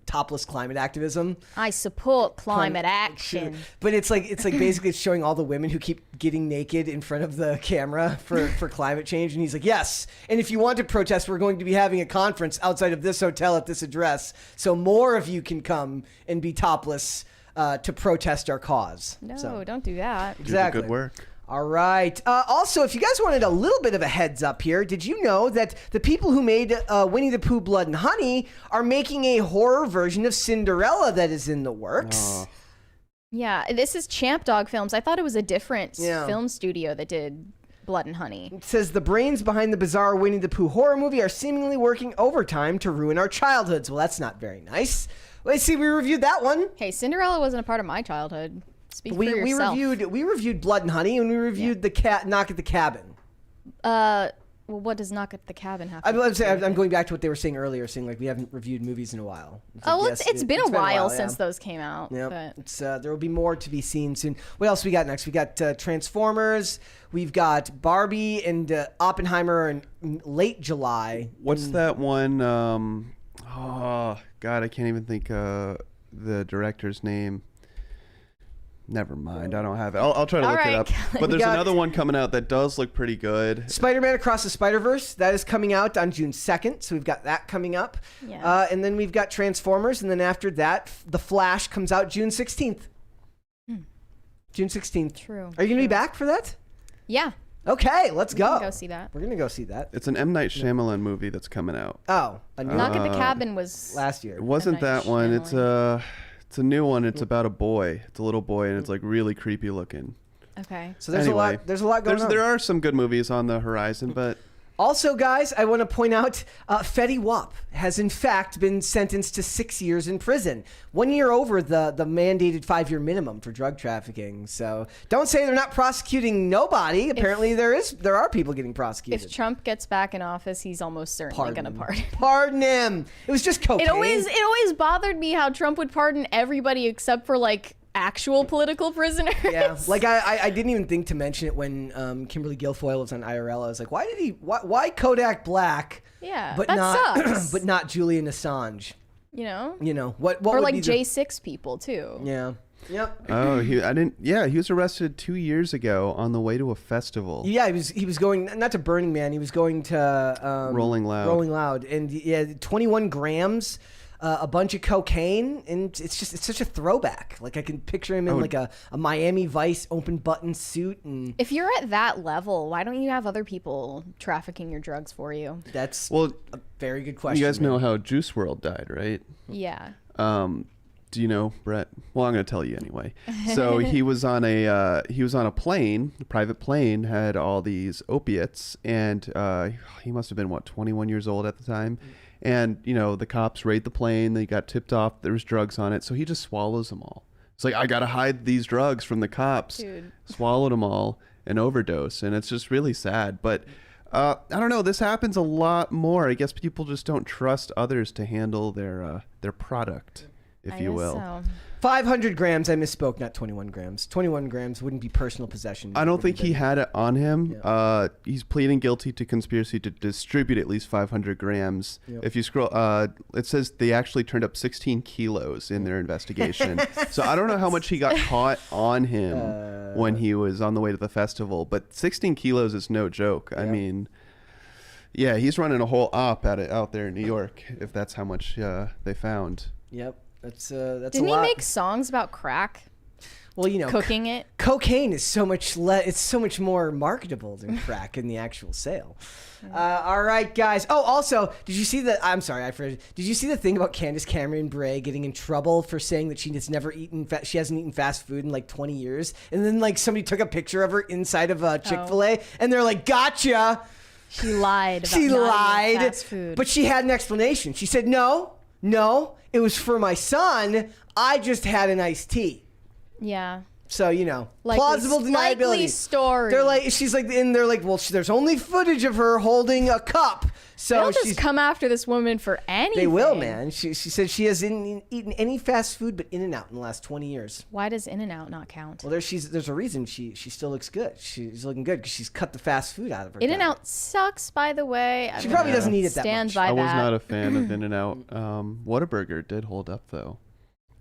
[SPEAKER 1] topless climate activism.
[SPEAKER 2] I support climate action.
[SPEAKER 1] But it's like basically it's showing all the women who keep getting naked in front of the camera for climate change. And he's like, yes. And if you want to protest, we're going to be having a conference outside of this hotel at this address. So more of you can come and be topless to protest our cause.
[SPEAKER 2] No,
[SPEAKER 1] So,
[SPEAKER 2] don't do that.
[SPEAKER 3] Do the
[SPEAKER 1] exactly.
[SPEAKER 3] good work.
[SPEAKER 1] All right. Also, if you guys wanted a little bit of a heads up here, did you know that the people who made Winnie the Pooh Blood and Honey are making a horror version of Cinderella that is in the works?
[SPEAKER 3] Oh.
[SPEAKER 2] Yeah, this is Champ Dog Films. I thought it was a different
[SPEAKER 1] Yeah.
[SPEAKER 2] film studio that did Blood and Honey.
[SPEAKER 1] It says the brains behind the bizarre Winnie the Pooh horror movie are seemingly working overtime to ruin our childhoods. Well, that's not very nice. Let's see, we reviewed that one.
[SPEAKER 2] Hey, Cinderella wasn't a part of my childhood. Speak for
[SPEAKER 1] We
[SPEAKER 2] yourself.
[SPEAKER 1] reviewed Blood and Honey, and we reviewed the cat Knock at the Cabin.
[SPEAKER 2] Well, what does Knock at the Cabin have?
[SPEAKER 1] I'm going back to what they were saying earlier, saying like we haven't reviewed movies in a while. It's like,
[SPEAKER 2] Oh, well,
[SPEAKER 1] yes,
[SPEAKER 2] it's been a while
[SPEAKER 1] yeah.
[SPEAKER 2] since those came out.
[SPEAKER 1] Yeah,
[SPEAKER 2] But
[SPEAKER 1] it's there will be more to be seen soon. What else we got next? We got Transformers. We've got Barbie and Oppenheimer in late July.
[SPEAKER 3] What's that one? Oh God, I can't even think the director's name. Never mind. I don't have it. I'll try to
[SPEAKER 2] All
[SPEAKER 3] look it
[SPEAKER 2] right,
[SPEAKER 3] up.
[SPEAKER 2] Kelly.
[SPEAKER 3] But there's
[SPEAKER 1] got-
[SPEAKER 3] another one coming out that does look pretty good.
[SPEAKER 1] Spider-Man Across the Spider-Verse, that is coming out on June 2nd, so we've got that coming up.
[SPEAKER 2] Yeah.
[SPEAKER 1] And then we've got Transformers, and then after that, The Flash comes out June 16th. June 16th.
[SPEAKER 2] True.
[SPEAKER 1] Are you going to be back for that?
[SPEAKER 2] Yeah.
[SPEAKER 1] Okay, let's go.
[SPEAKER 2] Go see that.
[SPEAKER 1] We're going to go see that.
[SPEAKER 3] It's an M. Night Shyamalan movie that's coming out.
[SPEAKER 1] Oh, a new
[SPEAKER 2] Knock at the Cabin was
[SPEAKER 1] last year.
[SPEAKER 3] It wasn't
[SPEAKER 2] M. Night
[SPEAKER 3] that one.
[SPEAKER 2] Shyamalan.
[SPEAKER 3] It's a new one. It's about a boy. It's a little boy, and it's like really creepy looking.
[SPEAKER 2] okay.
[SPEAKER 1] So there's
[SPEAKER 3] Anyway,
[SPEAKER 1] a lot going on.
[SPEAKER 3] There are some good movies on the horizon, but
[SPEAKER 1] Also, guys, I want to point out Fetty Wap has in fact been sentenced to 6 years in prison. 1 year over the mandated 5-year minimum for drug trafficking. So don't say they're not prosecuting nobody. Apparently there are people getting prosecuted.
[SPEAKER 2] If Trump gets back in office, he's almost certainly going to pardon.
[SPEAKER 1] Pardon him. It was just cocaine.
[SPEAKER 2] It always bothered me how Trump would pardon everybody except for like actual political prisoners.
[SPEAKER 1] Yeah, like I didn't even think to mention it when Kimberly Guilfoyle was on IRL. I was like, why Kodak Black?
[SPEAKER 2] Yeah,
[SPEAKER 1] but
[SPEAKER 2] that
[SPEAKER 1] not
[SPEAKER 2] sucks.
[SPEAKER 1] but not Julian Assange.
[SPEAKER 2] You know,
[SPEAKER 1] what
[SPEAKER 2] or
[SPEAKER 1] would
[SPEAKER 2] like
[SPEAKER 1] be the-
[SPEAKER 2] J6 people too.
[SPEAKER 1] Yeah. Yep.
[SPEAKER 3] oh, he was arrested 2 years ago on the way to a festival.
[SPEAKER 1] Yeah, he was going not to Burning Man. He was going to
[SPEAKER 3] Rolling Loud.
[SPEAKER 1] Rolling Loud, and 21 grams. A bunch of cocaine, and it's such a throwback. Like I can picture him in like a Miami Vice open button suit, and
[SPEAKER 2] If you're at that level, why don't you have other people trafficking your drugs for you?
[SPEAKER 1] that's
[SPEAKER 3] Well,
[SPEAKER 1] a very good question.
[SPEAKER 3] you guys
[SPEAKER 1] man.
[SPEAKER 3] know how Juice WRLD died, right?
[SPEAKER 2] Yeah.
[SPEAKER 3] Do you know, Brett? Well, I'm going to tell you anyway. So he was on a plane. A private plane had all these opiates, and he must have been 21 years old at the time. And the cops raid the plane. They got tipped off there was drugs on it, so he just swallows them all. It's like, I gotta hide these drugs from the cops.
[SPEAKER 2] Dude.
[SPEAKER 3] Swallowed them all and overdose, and it's just really sad. But I don't know. This happens a lot more. I guess people just don't trust others to handle their product, if you will.
[SPEAKER 2] So.
[SPEAKER 1] 500 grams. I misspoke. Not 21 grams. 21 grams wouldn't be personal possession.
[SPEAKER 3] I don't think he had it on him.
[SPEAKER 1] Yeah.
[SPEAKER 3] He's pleading guilty to conspiracy to distribute at least 500 grams.
[SPEAKER 1] Yep.
[SPEAKER 3] If you scroll, it says they actually turned up 16 kilos in their investigation. So I don't know how much he got caught on him when he was on the way to the festival, but 16 kilos is no joke. I mean, yeah, he's running a whole op at it out there in New York, if that's how much they found.
[SPEAKER 1] Yep. That's
[SPEAKER 2] Didn't
[SPEAKER 1] a
[SPEAKER 2] he
[SPEAKER 1] lot.
[SPEAKER 2] make songs about crack?
[SPEAKER 1] Well,
[SPEAKER 2] Cooking it?
[SPEAKER 1] Cocaine is so much it's so much more marketable than crack in the actual sale. All right, guys. Oh, also, did you see the? I'm sorry, I forgot. Did you see the thing about Candace Cameron Bure getting in trouble for saying that she hasn't eaten fast food in like 20 years, and then like somebody took a picture of her inside of a Chick-fil-A, and they're like, "Gotcha."
[SPEAKER 2] She lied. About
[SPEAKER 1] She
[SPEAKER 2] not eating
[SPEAKER 1] lied,
[SPEAKER 2] fast food.
[SPEAKER 1] but she had an explanation. She said, "No, it was for my son. I just had an iced tea."
[SPEAKER 2] Yeah.
[SPEAKER 1] So plausible deniability.
[SPEAKER 2] Likely story.
[SPEAKER 1] They're like, she's like, and they're like, well, there's only footage of her holding a cup. So
[SPEAKER 2] They'll just come after this woman for anything.
[SPEAKER 1] They will, man. She said she hasn't eaten any fast food but In-N-Out in the last 20 years.
[SPEAKER 2] Why does In-N-Out not count?
[SPEAKER 1] Well, there's a reason she still looks good. She's looking good because she's cut the fast food out of her.
[SPEAKER 2] In-N-Out sucks, by the way.
[SPEAKER 1] She probably doesn't eat it that
[SPEAKER 2] Stand
[SPEAKER 1] much.
[SPEAKER 2] by
[SPEAKER 3] I was
[SPEAKER 2] that.
[SPEAKER 3] not a fan of In-N-Out. Whataburger did hold up, though.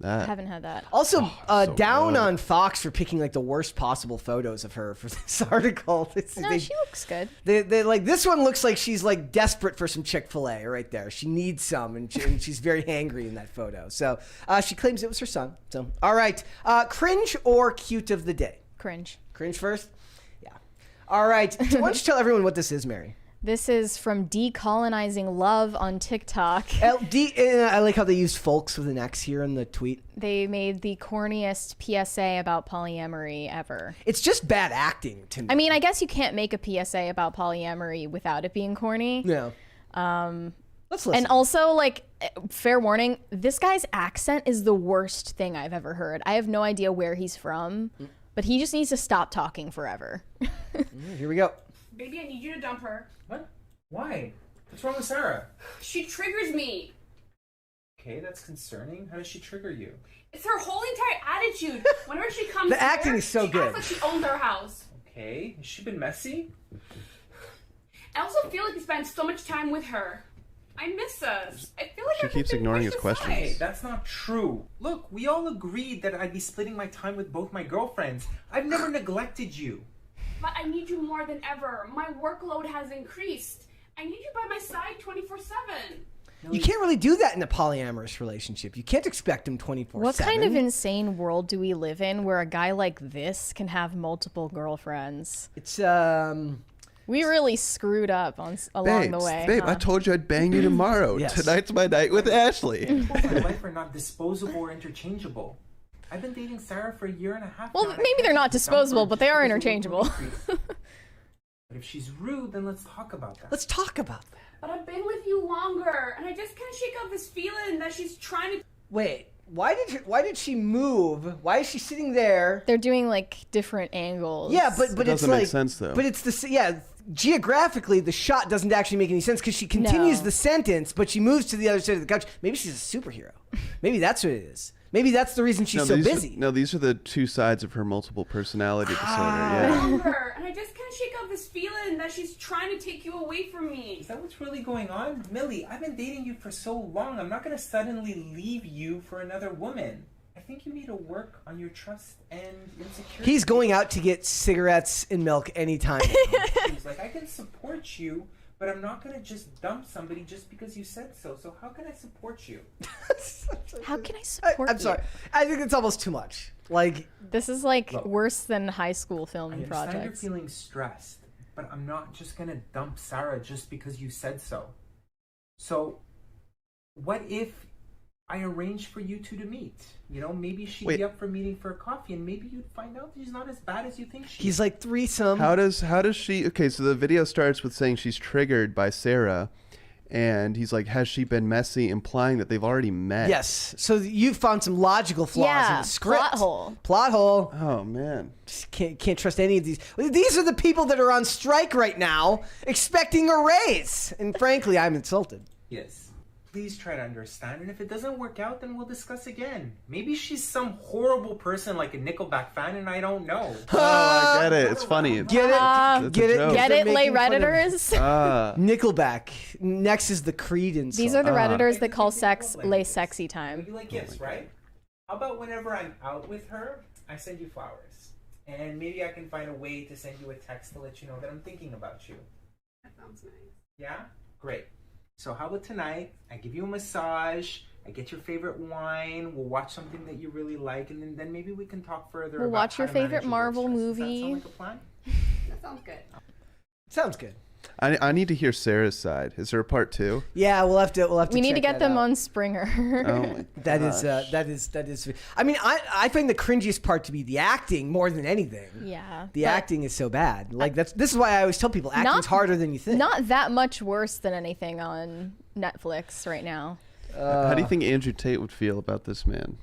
[SPEAKER 2] I haven't had that.
[SPEAKER 1] Also,
[SPEAKER 3] so
[SPEAKER 1] down
[SPEAKER 3] good.
[SPEAKER 1] on Fox for picking like the worst possible photos of her for this article.
[SPEAKER 2] No, she looks good.
[SPEAKER 1] They like this one looks like she's like desperate for some Chick-fil-A right there. She needs some, and she's very hangry in that photo. So she claims it was her son. So all right, cringe or cute of the day.
[SPEAKER 2] Cringe.
[SPEAKER 1] Cringe first. Yeah. All right. Why don't you tell everyone what this is, Mary?
[SPEAKER 2] This is from Decolonizing Love on TikTok.
[SPEAKER 1] I like how they used folks with an X here in the tweet.
[SPEAKER 2] They made the corniest PSA about polyamory ever.
[SPEAKER 1] It's just bad acting to me.
[SPEAKER 2] I mean, I guess you can't make a PSA about polyamory without it being corny.
[SPEAKER 1] Yeah. Let's listen.
[SPEAKER 2] And also, like, fair warning, this guy's accent is the worst thing I've ever heard. I have no idea where he's from, but he just needs to stop talking forever.
[SPEAKER 1] Here we go.
[SPEAKER 4] Baby, I need you to dump her.
[SPEAKER 5] What? Why? What's wrong with Sarah?
[SPEAKER 4] She triggers me.
[SPEAKER 5] Okay, that's concerning. How does she trigger you?
[SPEAKER 4] It's her whole entire attitude. Whenever she comes
[SPEAKER 1] The
[SPEAKER 4] here,
[SPEAKER 1] acting is so
[SPEAKER 4] she
[SPEAKER 1] good.
[SPEAKER 4] acts like she owns our house.
[SPEAKER 5] Okay, has she been messy?
[SPEAKER 4] I also feel like we spend so much time with her. I miss us. I feel like
[SPEAKER 3] She
[SPEAKER 4] I've
[SPEAKER 3] keeps
[SPEAKER 4] been
[SPEAKER 3] ignoring
[SPEAKER 4] pushed
[SPEAKER 3] his questions.
[SPEAKER 4] aside.
[SPEAKER 5] Hey, that's not true. Look, we all agreed that I'd be splitting my time with both my girlfriends. I've never neglected you.
[SPEAKER 4] But I need you more than ever. My workload has increased. I need you by my side 24/7.
[SPEAKER 1] You can't really do that in a polyamorous relationship. You can't expect him 24/7.
[SPEAKER 2] What kind of insane world do we live in where a guy like this can have multiple girlfriends?
[SPEAKER 1] It's
[SPEAKER 2] We really screwed up along the way.
[SPEAKER 3] Babe,
[SPEAKER 2] huh?
[SPEAKER 3] I told you I'd bang you tomorrow.
[SPEAKER 1] Yes.
[SPEAKER 3] Tonight's my night with Ashley.
[SPEAKER 5] People in my life are not disposable or interchangeable. I've been dating Sarah for a year and a half
[SPEAKER 2] Well,
[SPEAKER 5] now, and I
[SPEAKER 2] maybe
[SPEAKER 5] can't
[SPEAKER 2] they're not
[SPEAKER 5] just dump her
[SPEAKER 2] disposable, but they
[SPEAKER 5] just
[SPEAKER 2] are
[SPEAKER 5] because of a
[SPEAKER 2] interchangeable.
[SPEAKER 5] little increase. But if she's rude, then let's talk about that.
[SPEAKER 1] let's talk about that.
[SPEAKER 4] But I've been with you longer, and I just can't shake out this feeling that she's trying to.
[SPEAKER 1] Wait, why did she move? Why is she sitting there?
[SPEAKER 2] They're doing like different angles.
[SPEAKER 1] Yeah, but
[SPEAKER 3] It
[SPEAKER 1] it's
[SPEAKER 3] doesn't
[SPEAKER 1] like
[SPEAKER 3] make sense, though.
[SPEAKER 1] But it's geographically the shot doesn't actually make any sense because she continues
[SPEAKER 2] No.
[SPEAKER 1] the sentence, but she moves to the other side of the couch. Maybe she's a superhero. Maybe that's what it is. Maybe that's the reason she's so busy.
[SPEAKER 3] These are the two sides of her multiple personality disorder. Yeah.
[SPEAKER 4] Longer, and I just can't shake out this feeling that she's trying to take you away from me.
[SPEAKER 5] Is that what's really going on? Millie, I've been dating you for so long. I'm not going to suddenly leave you for another woman. I think you need to work on your trust and insecurity.
[SPEAKER 1] He's going out to get cigarettes and milk anytime.
[SPEAKER 5] He's like, I can support you, but I'm not going to just dump somebody just because you said so. So how can I support you?
[SPEAKER 2] How can I support
[SPEAKER 1] I'm sorry. I think it's almost too much. Like,
[SPEAKER 2] This is like
[SPEAKER 5] Look,
[SPEAKER 2] worse than high school
[SPEAKER 5] I
[SPEAKER 2] film
[SPEAKER 5] understand you're
[SPEAKER 2] projects.
[SPEAKER 5] feeling stressed, but I'm not just going to dump Sarah just because you said so. So what if I arranged for you two to meet? You know, maybe she'd
[SPEAKER 3] Wait.
[SPEAKER 5] be up for meeting for a coffee, and maybe you'd find out she's not as bad as you think she is.
[SPEAKER 1] he's like threesome.
[SPEAKER 3] How does she? Okay, so the video starts with saying she's triggered by Sarah, and he's like, "Has she been messy?" Implying that they've already met.
[SPEAKER 1] Yes. So you found some logical flaws in
[SPEAKER 2] Yeah,
[SPEAKER 1] the script.
[SPEAKER 2] plot hole.
[SPEAKER 1] Plot hole.
[SPEAKER 3] Oh man.
[SPEAKER 1] Just can't trust any of these. These are the people that are on strike right now, expecting a raise. And frankly, I'm insulted.
[SPEAKER 5] Yes. Please try to understand, and if it doesn't work out, then we'll discuss again. Maybe she's some horrible person like a Nickelback fan, and I don't know.
[SPEAKER 3] Oh, I get it. It's funny.
[SPEAKER 1] Get it?
[SPEAKER 3] That's a
[SPEAKER 1] Get it?
[SPEAKER 3] joke.
[SPEAKER 2] Get
[SPEAKER 1] They're
[SPEAKER 2] it, lay
[SPEAKER 1] making fun of
[SPEAKER 2] Redditors?
[SPEAKER 1] Nickelback. Next is the Creed insult.
[SPEAKER 2] These are the Redditors that call
[SPEAKER 5] Maybe
[SPEAKER 2] sex
[SPEAKER 5] like
[SPEAKER 2] lay
[SPEAKER 5] this.
[SPEAKER 2] sexy time.
[SPEAKER 5] Maybe like this, right? How about whenever I'm out with her, I send you flowers, and maybe I can find a way to send you a text to let you know that I'm thinking about you.
[SPEAKER 4] That sounds nice.
[SPEAKER 5] Yeah? Great. So how about tonight? I give you a massage. I get your favorite wine. We'll watch something that you really like, and then maybe we can talk further.
[SPEAKER 2] We'll
[SPEAKER 5] about
[SPEAKER 2] watch
[SPEAKER 5] how
[SPEAKER 2] your
[SPEAKER 5] to manage
[SPEAKER 2] favorite
[SPEAKER 5] work
[SPEAKER 2] Marvel
[SPEAKER 5] stress.
[SPEAKER 2] movie.
[SPEAKER 5] Does that sound like a plan?
[SPEAKER 4] That sounds good.
[SPEAKER 1] Sounds good.
[SPEAKER 3] I need to hear Sarah's side. Is there a part 2?
[SPEAKER 1] Yeah, we'll have to.
[SPEAKER 2] We need to
[SPEAKER 1] check
[SPEAKER 2] get
[SPEAKER 1] that
[SPEAKER 2] them
[SPEAKER 1] out.
[SPEAKER 2] on Springer.
[SPEAKER 3] Oh my
[SPEAKER 1] That is,
[SPEAKER 3] gosh.
[SPEAKER 1] that is. I mean, I find the cringiest part to be the acting more than anything.
[SPEAKER 2] Yeah.
[SPEAKER 1] The
[SPEAKER 2] but
[SPEAKER 1] acting is so bad. Like this is why I always tell people acting's
[SPEAKER 2] Not-
[SPEAKER 1] harder than you think.
[SPEAKER 2] Not that much worse than anything on Netflix right now.
[SPEAKER 3] How do you think Andrew Tate would feel about this man?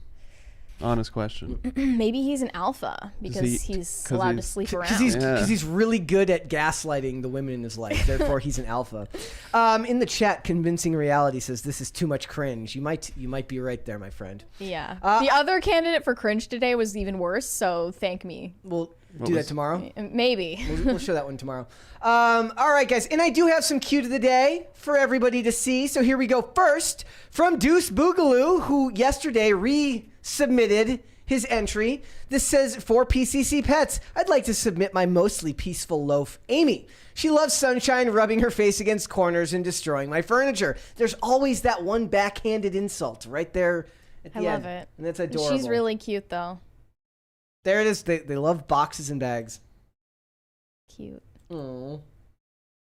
[SPEAKER 3] Honest question.
[SPEAKER 2] Maybe he's an alpha because
[SPEAKER 3] he-
[SPEAKER 2] he's
[SPEAKER 3] 'cause
[SPEAKER 2] allowed to
[SPEAKER 3] he's-
[SPEAKER 2] sleep
[SPEAKER 1] Because
[SPEAKER 2] around.
[SPEAKER 1] he's,
[SPEAKER 3] Yeah.
[SPEAKER 1] 'cause he's really good at gaslighting the women in his life. Therefore, he's an alpha. In the chat, Convincing Reality says this is too much cringe. You might be right there, my friend.
[SPEAKER 2] Yeah. The other candidate for cringe today was even worse, so thank me.
[SPEAKER 1] We'll do that tomorrow.
[SPEAKER 2] Maybe.
[SPEAKER 1] We'll show that one tomorrow. All right, guys. And I do have some cue to the day for everybody to see. So here we go. First, from Deuce Boogaloo, who yesterday resubmitted his entry. This says, for PCC Pets, I'd like to submit my mostly peaceful loaf, Amy. She loves sunshine, rubbing her face against corners and destroying my furniture. There's always that one backhanded insult right there at the
[SPEAKER 2] I
[SPEAKER 1] end.
[SPEAKER 2] love it.
[SPEAKER 1] And that's adorable.
[SPEAKER 2] She's really cute, though.
[SPEAKER 1] There it is. They love boxes and bags.
[SPEAKER 2] Cute.
[SPEAKER 1] Oh.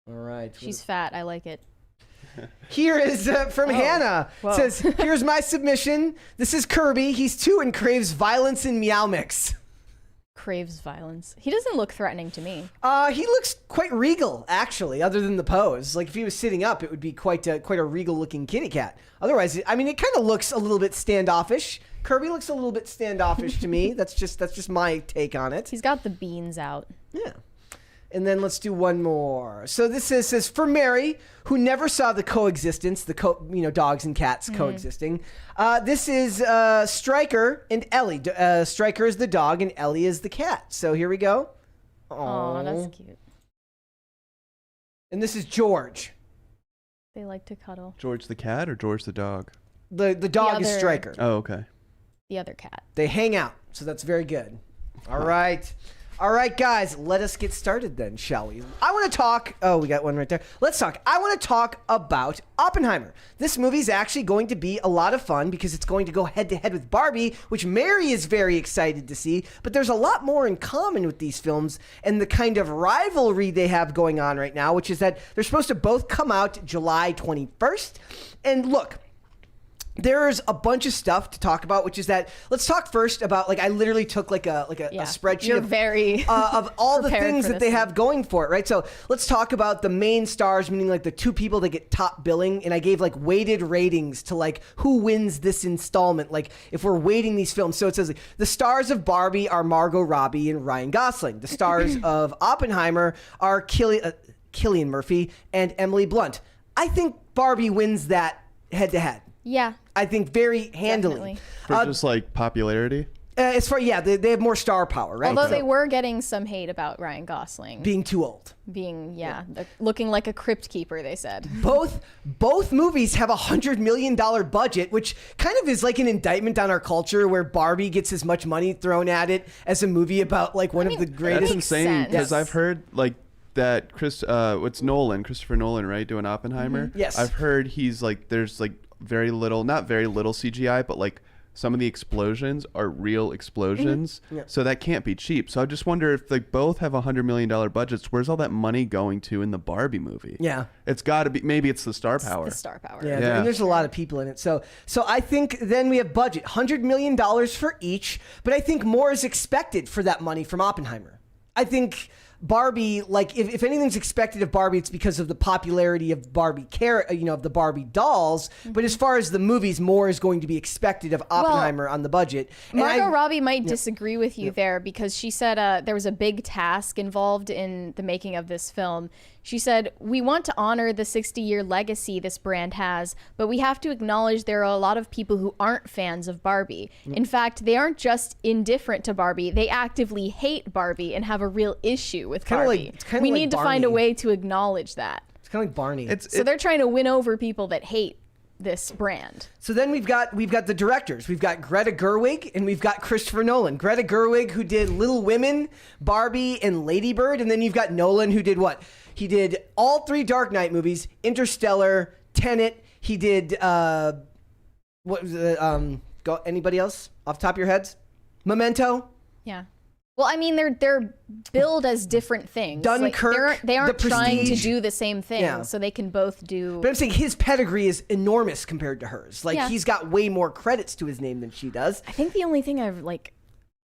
[SPEAKER 1] All right.
[SPEAKER 2] She's fat. I like it.
[SPEAKER 1] Here is from Hannah.
[SPEAKER 2] Whoa.
[SPEAKER 1] Says, here's my submission. This is Kirby. He's 2 and craves violence in Meow Mix.
[SPEAKER 2] Craves violence. He doesn't look threatening to me.
[SPEAKER 1] He looks quite regal, actually, other than the pose. Like, if he was sitting up, it would be quite a regal-looking kitty cat. Otherwise, I mean, it kind of looks a little bit standoffish. Kirby looks a little bit standoffish to me. That's just my take on it.
[SPEAKER 2] He's got the beans out.
[SPEAKER 1] Yeah. And then let's do one more. So this says for Mary, who never saw the coexistence, dogs and cats coexisting. This is Stryker and Ellie. Stryker is the dog and Ellie is the cat. So here we go.
[SPEAKER 2] Oh, that's cute.
[SPEAKER 1] And this is George.
[SPEAKER 2] They like to cuddle.
[SPEAKER 3] George the cat or George the dog?
[SPEAKER 1] The dog is
[SPEAKER 2] other-
[SPEAKER 1] Stryker.
[SPEAKER 3] Oh, okay.
[SPEAKER 2] The other cat.
[SPEAKER 1] They hang out, so that's very good. All right. All right, guys, let us get started then, shall we? I want to talk. Oh, we got one right there. Let's talk. I want to talk about Oppenheimer. This movie is actually going to be a lot of fun because it's going to go head to head with Barbie, which Mary is very excited to see. But there's a lot more in common with these films and the kind of rivalry they have going on right now, which is that they're supposed to both come out July 21st. And look, there's a bunch of stuff to talk about, which is that let's talk first about, like, I literally took like a spreadsheet
[SPEAKER 2] You're very
[SPEAKER 1] of all the
[SPEAKER 2] prepared
[SPEAKER 1] things
[SPEAKER 2] for
[SPEAKER 1] that
[SPEAKER 2] this
[SPEAKER 1] they
[SPEAKER 2] one.
[SPEAKER 1] have going for it, right? So let's talk about the main stars, meaning like the two people that get top billing, and I gave like weighted ratings to like who wins this installment, like if we're weighting these films. So it says like, the stars of Barbie are Margot Robbie and Ryan Gosling. The stars of Oppenheimer are Cillian Murphy and Emily Blunt. I think Barbie wins that head to head.
[SPEAKER 2] Yeah.
[SPEAKER 1] I think very handily.
[SPEAKER 2] Definitely.
[SPEAKER 3] For just like popularity?
[SPEAKER 1] As far, yeah, they have more star power, right?
[SPEAKER 2] Although
[SPEAKER 1] So,
[SPEAKER 2] they were getting some hate about Ryan Gosling
[SPEAKER 1] being too old.
[SPEAKER 2] being, looking like a crypt keeper, they said.
[SPEAKER 1] Both movies have $100 million budget, which kind of is like an indictment on our culture, where Barbie gets as much money thrown at it as a movie about like one of the
[SPEAKER 3] That's
[SPEAKER 1] greatest.
[SPEAKER 3] insane
[SPEAKER 2] sense.
[SPEAKER 3] because
[SPEAKER 1] Yes.
[SPEAKER 3] I've heard like that what's Nolan, Christopher Nolan, right? Doing Oppenheimer.
[SPEAKER 1] Yes.
[SPEAKER 3] I've heard he's like, there's like not very little CGI, but like some of the explosions are real explosions.
[SPEAKER 1] Yeah.
[SPEAKER 3] So that can't be cheap. So I just wonder if they both have $100 million budgets, where's all that money going to in the Barbie movie?
[SPEAKER 1] Yeah.
[SPEAKER 3] It's got to be, maybe it's the star power.
[SPEAKER 2] The star power.
[SPEAKER 1] Yeah,
[SPEAKER 3] Yeah.
[SPEAKER 1] and there's a lot of people in it. So I think then we have budget, $100 million for each, but I think more is expected for that money from Oppenheimer. I think Barbie, like if anything's expected of Barbie, it's because of the popularity of Barbie of the Barbie dolls. But as far as the movies, more is going to be expected of Oppenheimer on the budget. And
[SPEAKER 2] Margot Robbie might disagree with you there because she said there was a big task involved in the making of this film. She said, "We want to honor the 60-year legacy this brand has, but we have to acknowledge there are a lot of people who aren't fans of Barbie. In fact, they aren't just indifferent to Barbie, they actively hate Barbie and have a real issue with
[SPEAKER 1] kinda like-
[SPEAKER 2] Barbie.
[SPEAKER 1] it's kinda
[SPEAKER 2] We
[SPEAKER 1] like
[SPEAKER 2] need to find a
[SPEAKER 1] Barney.
[SPEAKER 2] way to acknowledge that."
[SPEAKER 1] It's kind of like Barney.
[SPEAKER 2] So they're trying to win over people that hate this brand.
[SPEAKER 1] So then we've got the directors. We've got Greta Gerwig and we've got Christopher Nolan. Greta Gerwig, who did Little Women, Barbie, and Lady Bird, and then you've got Nolan, who did what? He did all three Dark Knight movies: Interstellar, Tenet. He did what was it? Anybody else off the top of your heads? Memento.
[SPEAKER 2] Yeah. Well, I mean, they're billed as different things.
[SPEAKER 1] Dunkirk,
[SPEAKER 2] they aren't
[SPEAKER 1] The
[SPEAKER 2] trying to
[SPEAKER 1] Prestige.
[SPEAKER 2] do the same thing,
[SPEAKER 1] Yeah.
[SPEAKER 2] so they can both do.
[SPEAKER 1] But I'm saying his pedigree is enormous compared to hers. Like
[SPEAKER 2] Yeah.
[SPEAKER 1] he's got way more credits to his name than she does.
[SPEAKER 2] I think the only thing I've like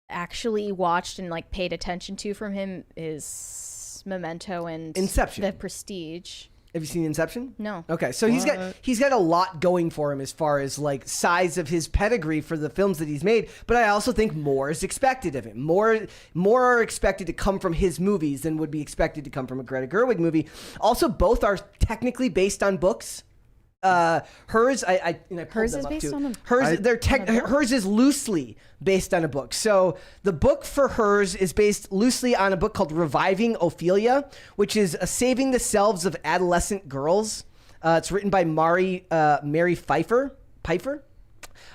[SPEAKER 2] actually watched and like paid attention to from him is Memento and
[SPEAKER 1] Inception.
[SPEAKER 2] The Prestige.
[SPEAKER 1] Have you seen Inception?
[SPEAKER 2] No.
[SPEAKER 1] Okay, so he's got a lot going for him as far as like size of his pedigree for the films that he's made. But I also think more is expected of him. More are expected to come from his movies than would be expected to come from a Greta Gerwig movie. Also, both are technically based on books. Hers, I pulled
[SPEAKER 2] Hers
[SPEAKER 1] them
[SPEAKER 2] is
[SPEAKER 1] up
[SPEAKER 2] based
[SPEAKER 1] too.
[SPEAKER 2] on a-
[SPEAKER 1] Hers is loosely based on a book. So the book for hers is based loosely on a book called Reviving Ophelia, which is Saving the Selves of Adolescent Girls. It's written by Mary Pfeiffer.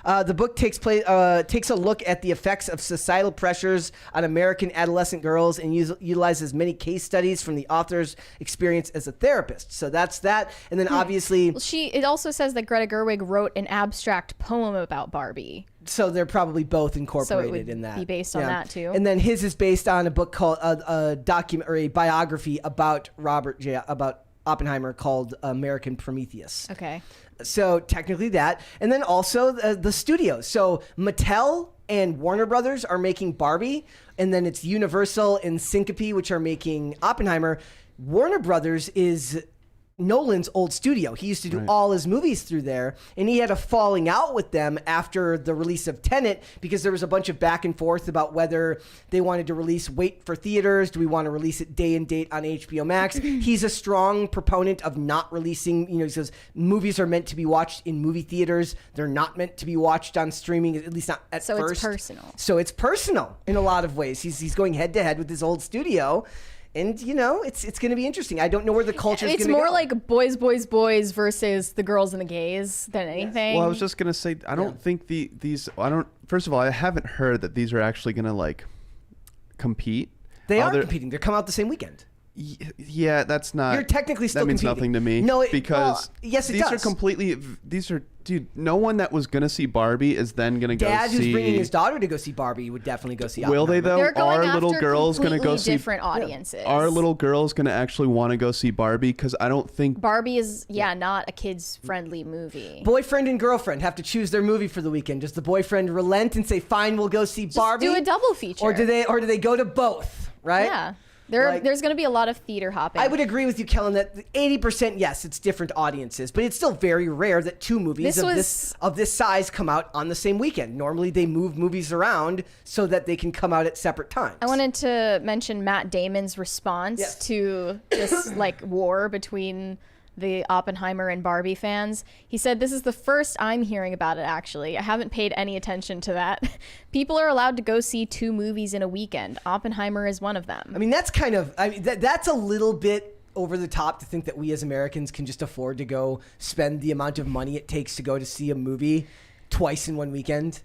[SPEAKER 1] The book takes a look at the effects of societal pressures on American adolescent girls and utilizes many case studies from the author's experience as a therapist. So that's that. And then obviously,
[SPEAKER 2] Well, it also says that Greta Gerwig wrote an abstract poem about Barbie.
[SPEAKER 1] so they're probably both incorporated
[SPEAKER 2] would
[SPEAKER 1] in that.
[SPEAKER 2] be based on that, too.
[SPEAKER 1] And then his is based on a book called a document or a biography about about Oppenheimer called American Prometheus.
[SPEAKER 2] Okay.
[SPEAKER 1] So technically that, and then also the studios. So Mattel and Warner Brothers are making Barbie, and then it's Universal and Syncope, which are making Oppenheimer. Warner Brothers is Nolan's old studio. He used to do all his movies through there, and he had a falling out with them after the release of Tenet because there was a bunch of back and forth about whether they wanted to wait for theaters. Do we want to release it day and date on HBO Max? He's a strong proponent of not releasing, he says movies are meant to be watched in movie theaters. They're not meant to be watched on streaming, at least not at
[SPEAKER 2] So
[SPEAKER 1] first.
[SPEAKER 2] it's personal.
[SPEAKER 1] So it's personal in a lot of ways. He's going head to head with his old studio. And it's going to be interesting. I don't know where the culture is going to go.
[SPEAKER 2] It's more like boys versus the girls and the gays than anything.
[SPEAKER 3] Well, I was just gonna say, I don't think First of all, I haven't heard that these are actually gonna like compete.
[SPEAKER 1] They are competing. They're coming out the same weekend.
[SPEAKER 3] Yeah, that's not.
[SPEAKER 1] You're technically still
[SPEAKER 3] that means
[SPEAKER 1] competing.
[SPEAKER 3] nothing to me.
[SPEAKER 1] No,
[SPEAKER 3] because
[SPEAKER 1] yes, it
[SPEAKER 3] these
[SPEAKER 1] does.
[SPEAKER 3] are completely. These are, dude. No one that was gonna see Barbie is then gonna go see.
[SPEAKER 1] Dad, who's bringing his daughter to go see Barbie, would definitely go see.
[SPEAKER 3] Will they though?
[SPEAKER 2] They're going
[SPEAKER 3] Are
[SPEAKER 2] after
[SPEAKER 3] little girls gonna go see
[SPEAKER 2] different audiences?
[SPEAKER 3] Are little girls gonna actually want to go see Barbie? Because I don't think
[SPEAKER 2] Barbie is not a kids friendly movie.
[SPEAKER 1] Boyfriend and girlfriend have to choose their movie for the weekend. Does the boyfriend relent and say, "Fine, we'll go see Barbie"?
[SPEAKER 2] Do a double feature.
[SPEAKER 1] Or do they go to both? Right?
[SPEAKER 2] Yeah. There's going to be a lot of theater hopping.
[SPEAKER 1] I would agree with you, Kellen, that 80%, yes, it's different audiences, but it's still very rare that two movies of this size come out on the same weekend. Normally, they move movies around so that they can come out at separate times.
[SPEAKER 2] I wanted to mention Matt Damon's response to this war between the Oppenheimer and Barbie fans. He said, "This is the first I'm hearing about it, actually. I haven't paid any attention to that. People are allowed to go see 2 movies in a weekend. Oppenheimer is one of them."
[SPEAKER 1] I mean, that's that's a little bit over the top to think that we as Americans can just afford to go spend the amount of money it takes to go to see a movie twice in one weekend.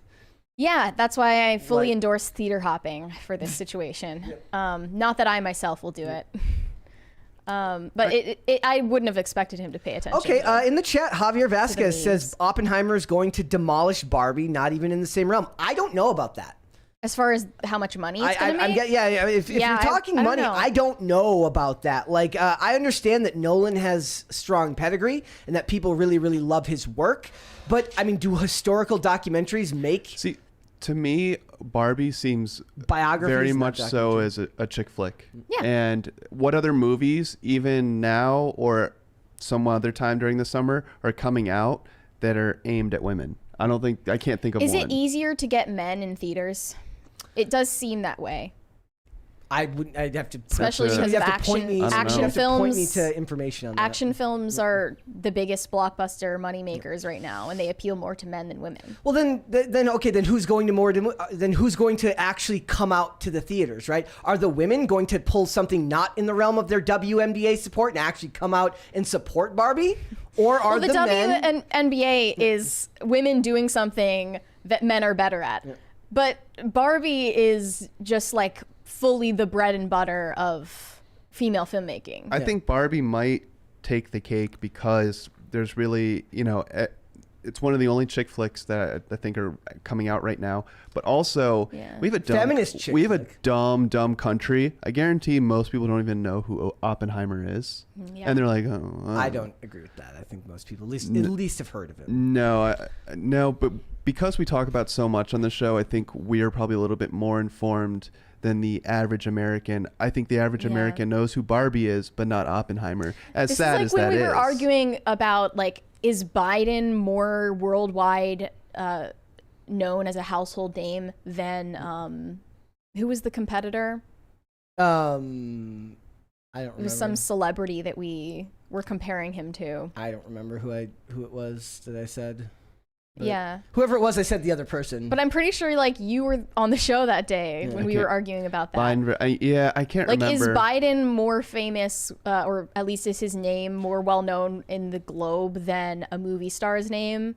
[SPEAKER 2] Yeah, that's why I fully endorse theater hopping for this situation. Not that I myself will do it. But I wouldn't have expected him to pay attention.
[SPEAKER 1] Okay, in the chat, Javier Vasquez says Oppenheimer is going to demolish Barbie, not even in the same realm. I don't know about that.
[SPEAKER 2] As far as how much money it's going to make?
[SPEAKER 1] If you're talking money, I don't know about that. Like, I understand that Nolan has strong pedigree and that people really, really love his work. But, I mean, do historical documentaries make...
[SPEAKER 3] See, to me, Barbie seems
[SPEAKER 1] biography
[SPEAKER 3] very much so as a chick flick.
[SPEAKER 2] Yeah.
[SPEAKER 3] And what other movies, even now or some other time during the summer, are coming out that are aimed at women? I can't think of one.
[SPEAKER 2] Is it easier to get men in theaters? It does seem that way.
[SPEAKER 1] I'd have to,
[SPEAKER 2] especially because of action films.
[SPEAKER 1] Point me to information on that.
[SPEAKER 2] Action films are the biggest blockbuster moneymakers right now, and they appeal more to men than women.
[SPEAKER 1] Well, then who's going to actually come out to the theaters, right? Are the women going to pull something not in the realm of their WNBA support and actually come out and support Barbie, or are the men?
[SPEAKER 2] WNBA is women doing something that men are better at, but Barbie is just like fully the bread and butter of female filmmaking.
[SPEAKER 3] I think Barbie might take the cake because there's really, it's one of the only chick flicks that I think are coming out right now. But also, we have a
[SPEAKER 1] feminist chick flick.
[SPEAKER 3] dumb country. I guarantee most people don't even know who Oppenheimer is, and they're like, "Oh."
[SPEAKER 1] I don't agree with that. I think most people, at least have heard of him.
[SPEAKER 3] No, but because we talk about so much on the show, I think we are probably a little bit more informed than the average American. I think the average American knows who Barbie is, but not Oppenheimer. As sad as that is.
[SPEAKER 2] When we were arguing about is Biden more worldwide known as a household name than who was the competitor?
[SPEAKER 1] I don't remember.
[SPEAKER 2] It was some celebrity that we were comparing him to.
[SPEAKER 1] I don't remember who it was that I said.
[SPEAKER 2] But
[SPEAKER 1] whoever it was, I said the other person.
[SPEAKER 2] But I'm pretty sure you were on the show that day when we were arguing about that.
[SPEAKER 3] I can't remember.
[SPEAKER 2] Is Biden more famous, or at least is his name more well known in the globe than a movie star's name?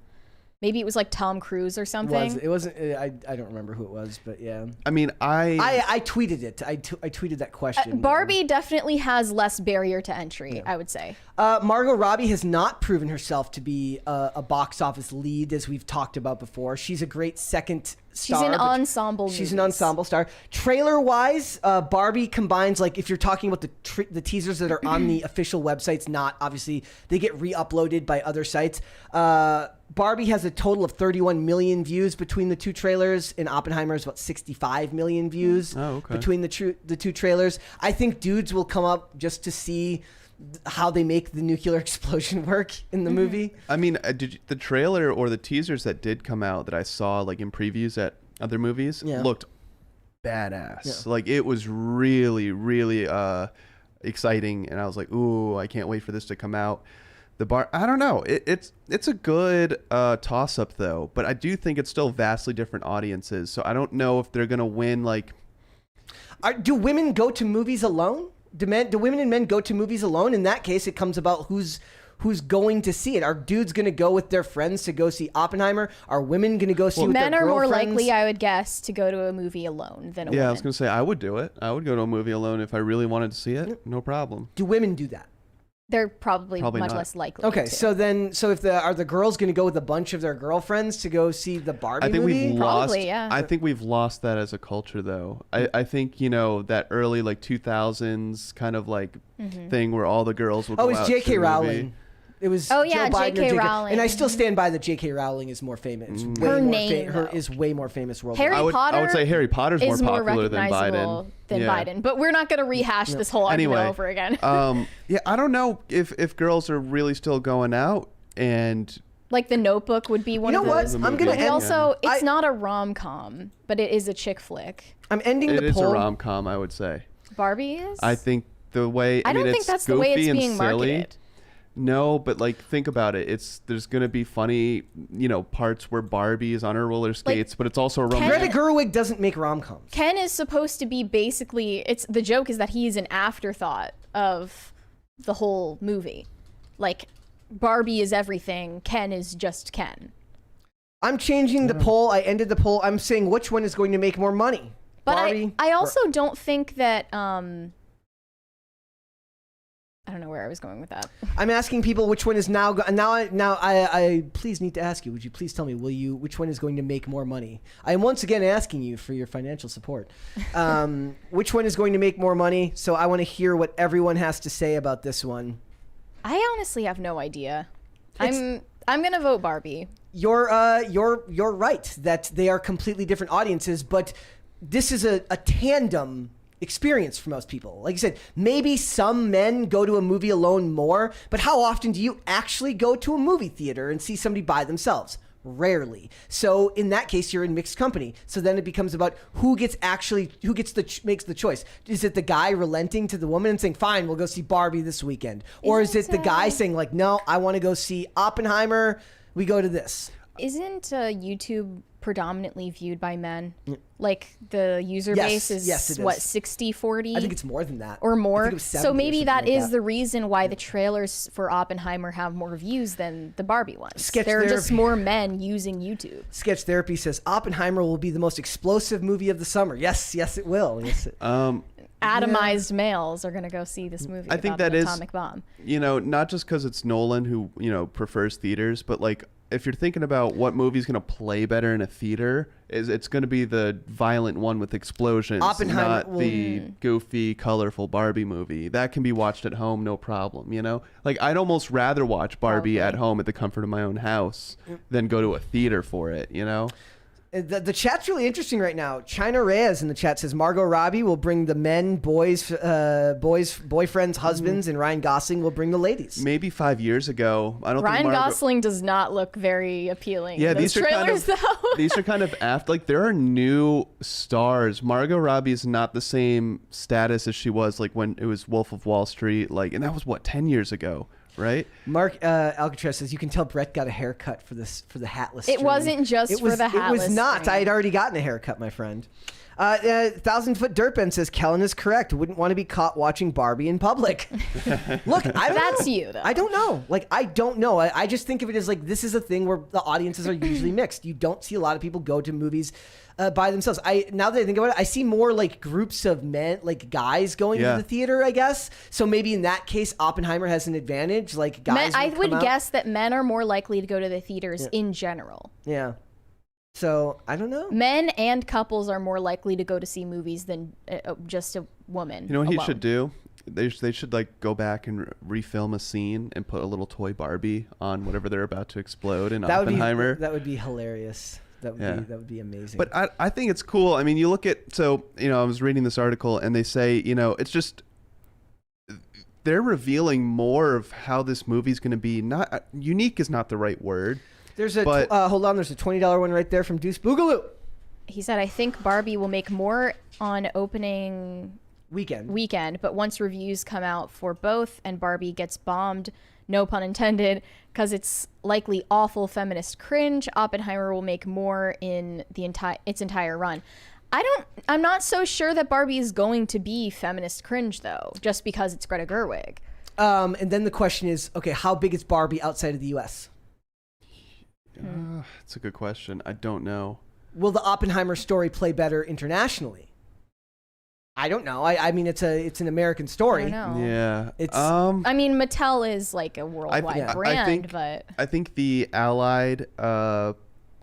[SPEAKER 2] Maybe it was Tom Cruise or something.
[SPEAKER 1] It wasn't. I don't remember who it was, but yeah.
[SPEAKER 3] I mean,
[SPEAKER 1] I tweeted it. I tweeted that question.
[SPEAKER 2] Barbie definitely has less barrier to entry, I would say.
[SPEAKER 1] Margot Robbie has not proven herself to be a box office lead, as we've talked about before. She's a great second star.
[SPEAKER 2] She's an ensemble.
[SPEAKER 1] She's an ensemble star. Trailer-wise, Barbie combines, if you're talking about the teasers that are on the official websites, not obviously, they get re-uploaded by other sites. Barbie has a total of 31 million views between the two trailers, and Oppenheimer is about 65 million views between the two trailers. I think dudes will come up just to see how they make the nuclear explosion work in the movie.
[SPEAKER 3] I mean, the trailer or the teasers that did come out that I saw in previews at other movies looked badass. It was really, really exciting, and I was like, ooh, I can't wait for this to come out. I don't know. It's a good toss-up though, but I do think it's still vastly different audiences. So I don't know if they're gonna win.
[SPEAKER 1] Do women go to movies alone? Do women and men go to movies alone? In that case, it comes about who's going to see it. Are dudes going to go with their friends to go see Oppenheimer? Are women going to go see with their
[SPEAKER 2] Men are more
[SPEAKER 1] girlfriends?
[SPEAKER 2] likely, I would guess, to go to a movie alone than a woman.
[SPEAKER 3] I was gonna say I would do it. I would go to a movie alone if I really wanted to see it. No problem.
[SPEAKER 1] Do women do that?
[SPEAKER 2] They're probably much
[SPEAKER 3] not.
[SPEAKER 2] less likely.
[SPEAKER 1] Okay,
[SPEAKER 2] to.
[SPEAKER 1] so if are the girls going to go with a bunch of their girlfriends to go see the Barbie
[SPEAKER 3] I think
[SPEAKER 1] movie?
[SPEAKER 3] we've
[SPEAKER 2] Probably,
[SPEAKER 3] lost.
[SPEAKER 2] yeah.
[SPEAKER 3] I think we've lost that as a culture, though. I think that early like 2000s kind of like thing where all the girls will.
[SPEAKER 1] Oh,
[SPEAKER 3] go
[SPEAKER 1] it's
[SPEAKER 3] out
[SPEAKER 1] J.K.
[SPEAKER 3] to the
[SPEAKER 1] Rowling.
[SPEAKER 3] movie.
[SPEAKER 1] It was
[SPEAKER 2] Oh, yeah,
[SPEAKER 1] Joe Biden or
[SPEAKER 2] J.K. Rowling.
[SPEAKER 1] And I still stand by that J.K. Rowling is more famous. Way
[SPEAKER 2] Her
[SPEAKER 1] more
[SPEAKER 2] name,
[SPEAKER 1] her
[SPEAKER 2] though.
[SPEAKER 1] is way more famous worldwide.
[SPEAKER 2] Harry
[SPEAKER 3] I would
[SPEAKER 2] Potter
[SPEAKER 3] say Harry Potter's more
[SPEAKER 2] is more
[SPEAKER 3] popular than
[SPEAKER 2] recognizable
[SPEAKER 3] Biden.
[SPEAKER 2] than
[SPEAKER 3] Yeah.
[SPEAKER 2] Biden. But we're not going to rehash this whole argument
[SPEAKER 3] Anyway,
[SPEAKER 2] over again.
[SPEAKER 3] Yeah, I don't know if girls are really still going out and.
[SPEAKER 2] Like The Notebook would be one
[SPEAKER 1] You
[SPEAKER 2] of
[SPEAKER 1] know what?
[SPEAKER 2] those.
[SPEAKER 3] I'm
[SPEAKER 1] I'm gonna
[SPEAKER 2] They
[SPEAKER 1] end.
[SPEAKER 2] also, it's
[SPEAKER 1] I-
[SPEAKER 2] not a rom-com, but it is a chick flick.
[SPEAKER 1] I'm ending
[SPEAKER 3] It
[SPEAKER 1] the
[SPEAKER 3] is
[SPEAKER 1] poll.
[SPEAKER 3] a rom-com, I would say.
[SPEAKER 2] Barbie is?
[SPEAKER 3] I think the way
[SPEAKER 2] I don't
[SPEAKER 3] mean,
[SPEAKER 2] think
[SPEAKER 3] it's
[SPEAKER 2] that's the way
[SPEAKER 3] goofy
[SPEAKER 2] it's
[SPEAKER 3] and
[SPEAKER 2] being
[SPEAKER 3] silly.
[SPEAKER 2] marketed.
[SPEAKER 3] No, but like think about it. There's gonna be funny, parts where Barbie is on her roller skates, but it's also a
[SPEAKER 1] Greta
[SPEAKER 3] romantic.
[SPEAKER 1] Gerwig doesn't make rom-coms.
[SPEAKER 2] Ken is supposed to be basically, the joke is that he's an afterthought of the whole movie. Like, Barbie is everything, Ken is just Ken.
[SPEAKER 1] I'm changing the poll. I ended the poll. I'm saying which one is going to make more money.
[SPEAKER 2] But
[SPEAKER 1] Barbie
[SPEAKER 2] I
[SPEAKER 1] or-
[SPEAKER 2] also don't think that, I don't know where I was going with that.
[SPEAKER 1] I'm asking people which one is now. I please need to ask you. Would you please tell me? Which one is going to make more money? I am once again asking you for your financial support. Which one is going to make more money? So I want to hear what everyone has to say about this one.
[SPEAKER 2] I honestly have no idea. I'm gonna vote Barbie.
[SPEAKER 1] You're right that they are completely different audiences, but this is a tandem experience for most people. Like you said, maybe some men go to a movie alone more, but how often do you actually go to a movie theater and see somebody by themselves? Rarely. So in that case, you're in mixed company. So then it becomes about who makes the choice. Is it the guy relenting to the woman and saying, "Fine, we'll go see Barbie this weekend," or is it the guy saying, like, "No, I want to go see Oppenheimer. We go to this."
[SPEAKER 2] Isn't YouTube predominantly viewed by men? Like the user base is
[SPEAKER 1] yes, it
[SPEAKER 2] what,
[SPEAKER 1] is.
[SPEAKER 2] 60-40?
[SPEAKER 1] I think it's more than that.
[SPEAKER 2] or
[SPEAKER 1] I
[SPEAKER 2] more.
[SPEAKER 1] think it was 70
[SPEAKER 2] So
[SPEAKER 1] or
[SPEAKER 2] maybe
[SPEAKER 1] something
[SPEAKER 2] that
[SPEAKER 1] like
[SPEAKER 2] is the reason why the trailers for Oppenheimer have more views than the Barbie ones.
[SPEAKER 1] Sketch
[SPEAKER 2] there are just
[SPEAKER 1] therapy.
[SPEAKER 2] more men using YouTube.
[SPEAKER 1] Sketch Therapy says Oppenheimer will be the most explosive movie of the summer. Yes, it will. Yes,
[SPEAKER 2] Atomized males are going to go see this movie
[SPEAKER 3] I think
[SPEAKER 2] about
[SPEAKER 3] that
[SPEAKER 2] an
[SPEAKER 3] is,
[SPEAKER 2] atomic bomb.
[SPEAKER 3] Not just because it's Nolan who prefers theaters, but like if you're thinking about what movie's gonna play better in a theater, it's gonna be the violent one with explosions,
[SPEAKER 1] Oppenheimer
[SPEAKER 3] not the goofy, colorful Barbie movie. That can be watched at home, no problem. Like I'd almost rather watch Barbie at home at the comfort of my own house than go to a theater for it.
[SPEAKER 1] The chat's really interesting right now. China Reyes in the chat says Margot Robbie will bring the men, boyfriends, husbands, and Ryan Gosling will bring the ladies.
[SPEAKER 3] Maybe 5 years ago, I don't
[SPEAKER 2] Ryan
[SPEAKER 3] think
[SPEAKER 2] Gosling does not look very appealing.
[SPEAKER 3] Yeah,
[SPEAKER 2] in those
[SPEAKER 3] these are
[SPEAKER 2] trailers, though.
[SPEAKER 3] these are kind of after, like there are new stars. Margot Robbie is not the same status as she was like when it was Wolf of Wall Street, and that was 10 years ago, right?
[SPEAKER 1] Mark Alcatraz says you can tell Brett got a haircut for the hatless.
[SPEAKER 2] It
[SPEAKER 1] stream.
[SPEAKER 2] wasn't just for the
[SPEAKER 1] It
[SPEAKER 2] hatless
[SPEAKER 1] was not.
[SPEAKER 2] stream.
[SPEAKER 1] I had already gotten a haircut, my friend. 1,000-Foot Dirtbend says Kellen is correct. Wouldn't want to be caught watching Barbie in public. Look, I don't
[SPEAKER 2] That's
[SPEAKER 1] know.
[SPEAKER 2] you, though.
[SPEAKER 1] I don't know. I don't know. I just think of it as like this is a thing where the audiences are usually mixed. You don't see a lot of people go to movies by themselves. Now that I think about it, I see more like groups of men, like guys going to the theater, I guess. So maybe in that case, Oppenheimer has an advantage. Like guys,
[SPEAKER 2] I would
[SPEAKER 1] come out.
[SPEAKER 2] guess that men are more likely to go to the theaters in general.
[SPEAKER 1] Yeah. So I don't know.
[SPEAKER 2] Men and couples are more likely to go to see movies than just a woman.
[SPEAKER 3] You know what he
[SPEAKER 2] alone.
[SPEAKER 3] should do? They should like go back and refilm a scene and put a little toy Barbie on whatever they're about to explode in Oppenheimer.
[SPEAKER 1] That would be hilarious. That would be amazing.
[SPEAKER 3] But I think it's cool. I mean, you look at, I was reading this article and they say, it's just, they're revealing more of how this movie's going to be. Not unique is not the right word.
[SPEAKER 1] There's hold on. There's a $20 one right there from Deuce Boogaloo.
[SPEAKER 2] He said, I think Barbie will make more on opening weekend, but once reviews come out for both and Barbie gets bombed, no pun intended, because it's likely awful feminist cringe, Oppenheimer will make more in its entire run. I'm not so sure that Barbie is going to be feminist cringe though, just because it's Greta Gerwig.
[SPEAKER 1] And then the question is, okay, how big is Barbie outside of the U.S.?
[SPEAKER 3] That's a good question. I don't know.
[SPEAKER 1] Will the Oppenheimer story play better internationally? I don't know. I mean, it's an American story.
[SPEAKER 2] I don't know.
[SPEAKER 3] Yeah.
[SPEAKER 1] It's-
[SPEAKER 2] I mean, Mattel is like a worldwide brand, but
[SPEAKER 3] I think the allied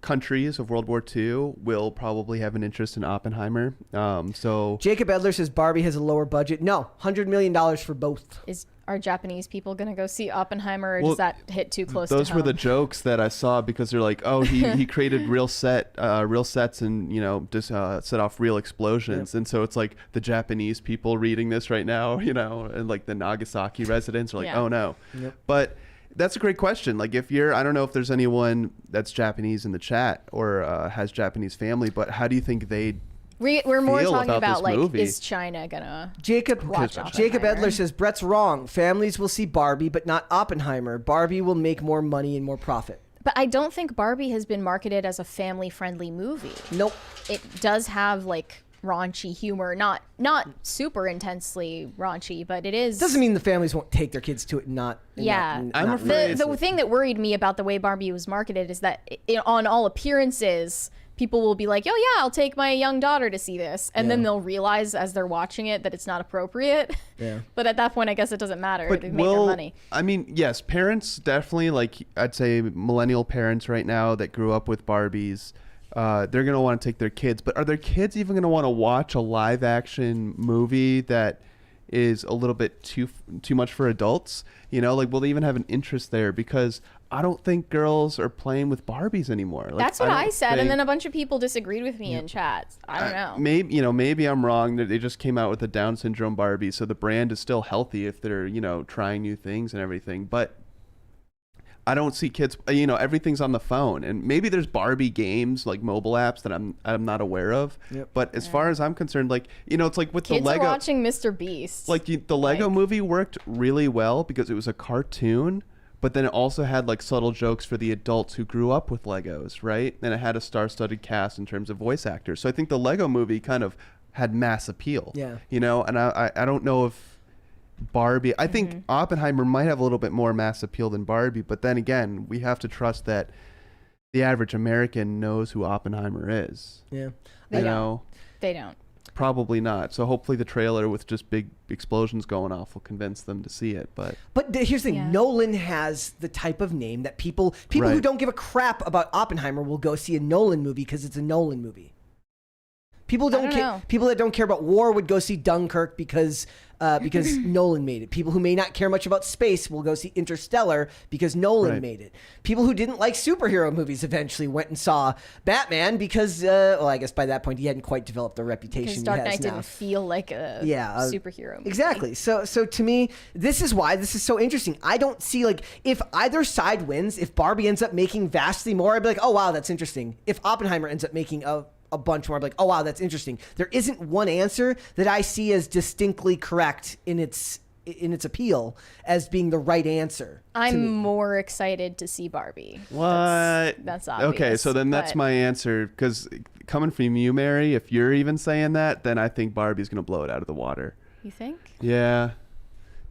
[SPEAKER 3] countries of World War II will probably have an interest in Oppenheimer. So
[SPEAKER 1] Jacob Edler says Barbie has a lower budget. No, $100 million for both.
[SPEAKER 2] are Japanese people going to go see Oppenheimer, or
[SPEAKER 3] Well,
[SPEAKER 2] does that hit too close to home?
[SPEAKER 3] those were the jokes that I saw, because they're like, oh, he created real sets and, you know, just set off real explosions. And so it's like the Japanese people reading this right now, you know, and like the Nagasaki residents are like, oh no. But that's a great question. Like, if you're, I don't know if there's anyone that's Japanese in the chat or has Japanese family, but how do you think they'd
[SPEAKER 2] We're more
[SPEAKER 3] feel
[SPEAKER 2] talking
[SPEAKER 3] about
[SPEAKER 2] about
[SPEAKER 3] this
[SPEAKER 2] like,
[SPEAKER 3] movie?
[SPEAKER 2] is China gonna
[SPEAKER 1] Jacob
[SPEAKER 2] watch Oppenheimer?
[SPEAKER 1] Edler says Brett's wrong. Families will see Barbie, but not Oppenheimer. Barbie will make more money and more profit.
[SPEAKER 2] But I don't think Barbie has been marketed as a family-friendly movie.
[SPEAKER 1] Nope.
[SPEAKER 2] It does have like raunchy humor, not super intensely raunchy, but it is.
[SPEAKER 1] Doesn't mean the families won't take their kids to it.
[SPEAKER 3] I'm afraid
[SPEAKER 2] the thing that worried me about the way Barbie was marketed is that on all appearances, people will be like, oh yeah, I'll take my young daughter to see this. And then they'll realize as they're watching it that it's not appropriate.
[SPEAKER 1] Yeah.
[SPEAKER 2] But at that point, I guess it doesn't matter.
[SPEAKER 3] But
[SPEAKER 2] They've made their money.
[SPEAKER 3] I mean, yes, parents definitely, like I'd say millennial parents right now that grew up with Barbies, they're going to want to take their kids. But are their kids even going to want to watch a live action movie that is a little bit too much for adults? You know, like, will they even have an interest there? Because I don't think girls are playing with Barbies anymore. Like,
[SPEAKER 2] That's what I said,
[SPEAKER 3] think-
[SPEAKER 2] and then a bunch of people disagreed with me in chats. I don't know.
[SPEAKER 3] Maybe I'm wrong. They just came out with a Down syndrome Barbie, so the brand is still healthy if they're, you know, trying new things and everything. But I don't see kids. You know, everything's on the phone, and maybe there's Barbie games, like mobile apps, that I'm not aware of.
[SPEAKER 1] Yep.
[SPEAKER 3] But as far as I'm concerned, like, you know, it's like with
[SPEAKER 2] Kids
[SPEAKER 3] the Lego.
[SPEAKER 2] are watching Mr. Beast.
[SPEAKER 3] Like the Lego movie worked really well because it was a cartoon, but then it also had like subtle jokes for the adults who grew up with Legos, right? And it had a star-studded cast in terms of voice actors. So I think the Lego movie kind of had mass appeal.
[SPEAKER 1] Yeah.
[SPEAKER 3] You know, and I don't know if Barbie, I think Oppenheimer might have a little bit more mass appeal than Barbie, but then again, we have to trust that the average American knows who Oppenheimer is.
[SPEAKER 1] Yeah.
[SPEAKER 2] They
[SPEAKER 3] You
[SPEAKER 2] don't.
[SPEAKER 3] know,
[SPEAKER 2] They don't.
[SPEAKER 3] probably not. So hopefully the trailer with just big explosions going off will convince them to see it. But
[SPEAKER 1] Here's the thing.
[SPEAKER 2] Yeah.
[SPEAKER 1] Nolan has the type of name that people who
[SPEAKER 3] Right.
[SPEAKER 1] don't give a crap about Oppenheimer will go see a Nolan movie because it's a Nolan movie. People don't
[SPEAKER 2] don't
[SPEAKER 1] care.
[SPEAKER 2] know.
[SPEAKER 1] People that don't care about war would go see Dunkirk because Nolan made it. People who may not care much about space will go see Interstellar because Nolan
[SPEAKER 3] Right.
[SPEAKER 1] made it. People who didn't like superhero movies eventually went and saw Batman because, well, I guess by that point he hadn't quite developed the reputation
[SPEAKER 2] Because
[SPEAKER 1] he
[SPEAKER 2] Dark
[SPEAKER 1] has
[SPEAKER 2] Knight
[SPEAKER 1] now.
[SPEAKER 2] didn't feel like a superhero movie.
[SPEAKER 1] Exactly. So to me, this is why this is so interesting. I don't see, like, if either side wins, if Barbie ends up making vastly more, I'd be like, oh wow, that's interesting. If Oppenheimer ends up making a bunch more, I'd be like, oh wow, that's interesting. There isn't one answer that I see as distinctly correct in its appeal as being the right answer. to me.
[SPEAKER 2] I'm more excited to see Barbie.
[SPEAKER 3] what?
[SPEAKER 2] That's obvious.
[SPEAKER 3] Okay, so then that's
[SPEAKER 2] but-
[SPEAKER 3] my answer, because coming from you, Mary, if you're even saying that, then I think Barbie's gonna blow it out of the water.
[SPEAKER 2] You think?
[SPEAKER 3] Yeah.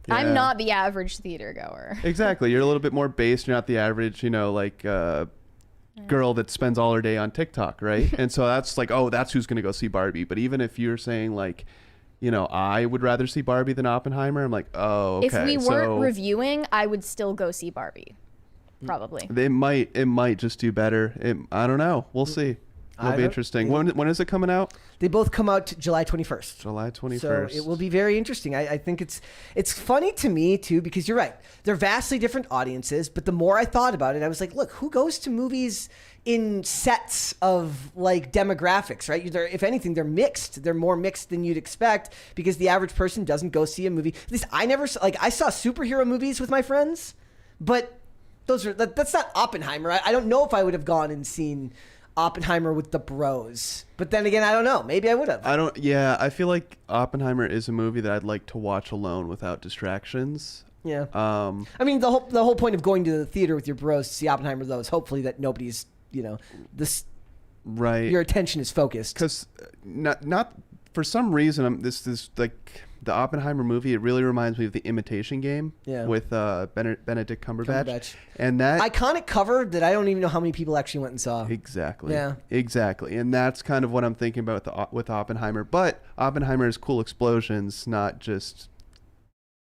[SPEAKER 2] I'm
[SPEAKER 3] Yeah.
[SPEAKER 2] not the average theater goer.
[SPEAKER 3] Exactly. You're a little bit more based. You're not the average, you know, like girl that spends all her day on TikTok, right? And so that's like, oh, that's who's gonna go see Barbie. But even if you're saying like, you know, I would rather see Barbie than Oppenheimer, I'm like, oh, okay.
[SPEAKER 2] If we weren't
[SPEAKER 3] so
[SPEAKER 2] reviewing, I would still go see Barbie. Probably.
[SPEAKER 3] it might just do better. I don't know. We'll see. It'll be interesting. When is it coming out?
[SPEAKER 1] They both come out July 21st.
[SPEAKER 3] July 21st.
[SPEAKER 1] So it will be very interesting. I think it's funny to me too, because you're right. They're vastly different audiences, but the more I thought about it, I was like, look, who goes to movies in sets of like demographics, right? If anything, they're mixed. They're more mixed than you'd expect because the average person doesn't go see a movie. At least I never I saw superhero movies with my friends, but that's not Oppenheimer. I don't know if I would have gone and seen Oppenheimer with the bros. But then again, I don't know. Maybe I would have.
[SPEAKER 3] I feel like Oppenheimer is a movie that I'd like to watch alone without distractions.
[SPEAKER 1] Yeah. I mean, the whole point of going to the theater with your bros to see Oppenheimer, though, is hopefully that nobody's, you know, this
[SPEAKER 3] Right.
[SPEAKER 1] Your attention is focused.
[SPEAKER 3] Because not for some reason, this like the Oppenheimer movie. It really reminds me of The Imitation Game with Benedict Cumberbatch, and that
[SPEAKER 1] iconic cover that I don't even know how many people actually went and saw.
[SPEAKER 3] Exactly.
[SPEAKER 1] Yeah.
[SPEAKER 3] Exactly. And that's kind of what I'm thinking about with Oppenheimer. But Oppenheimer is cool explosions, not just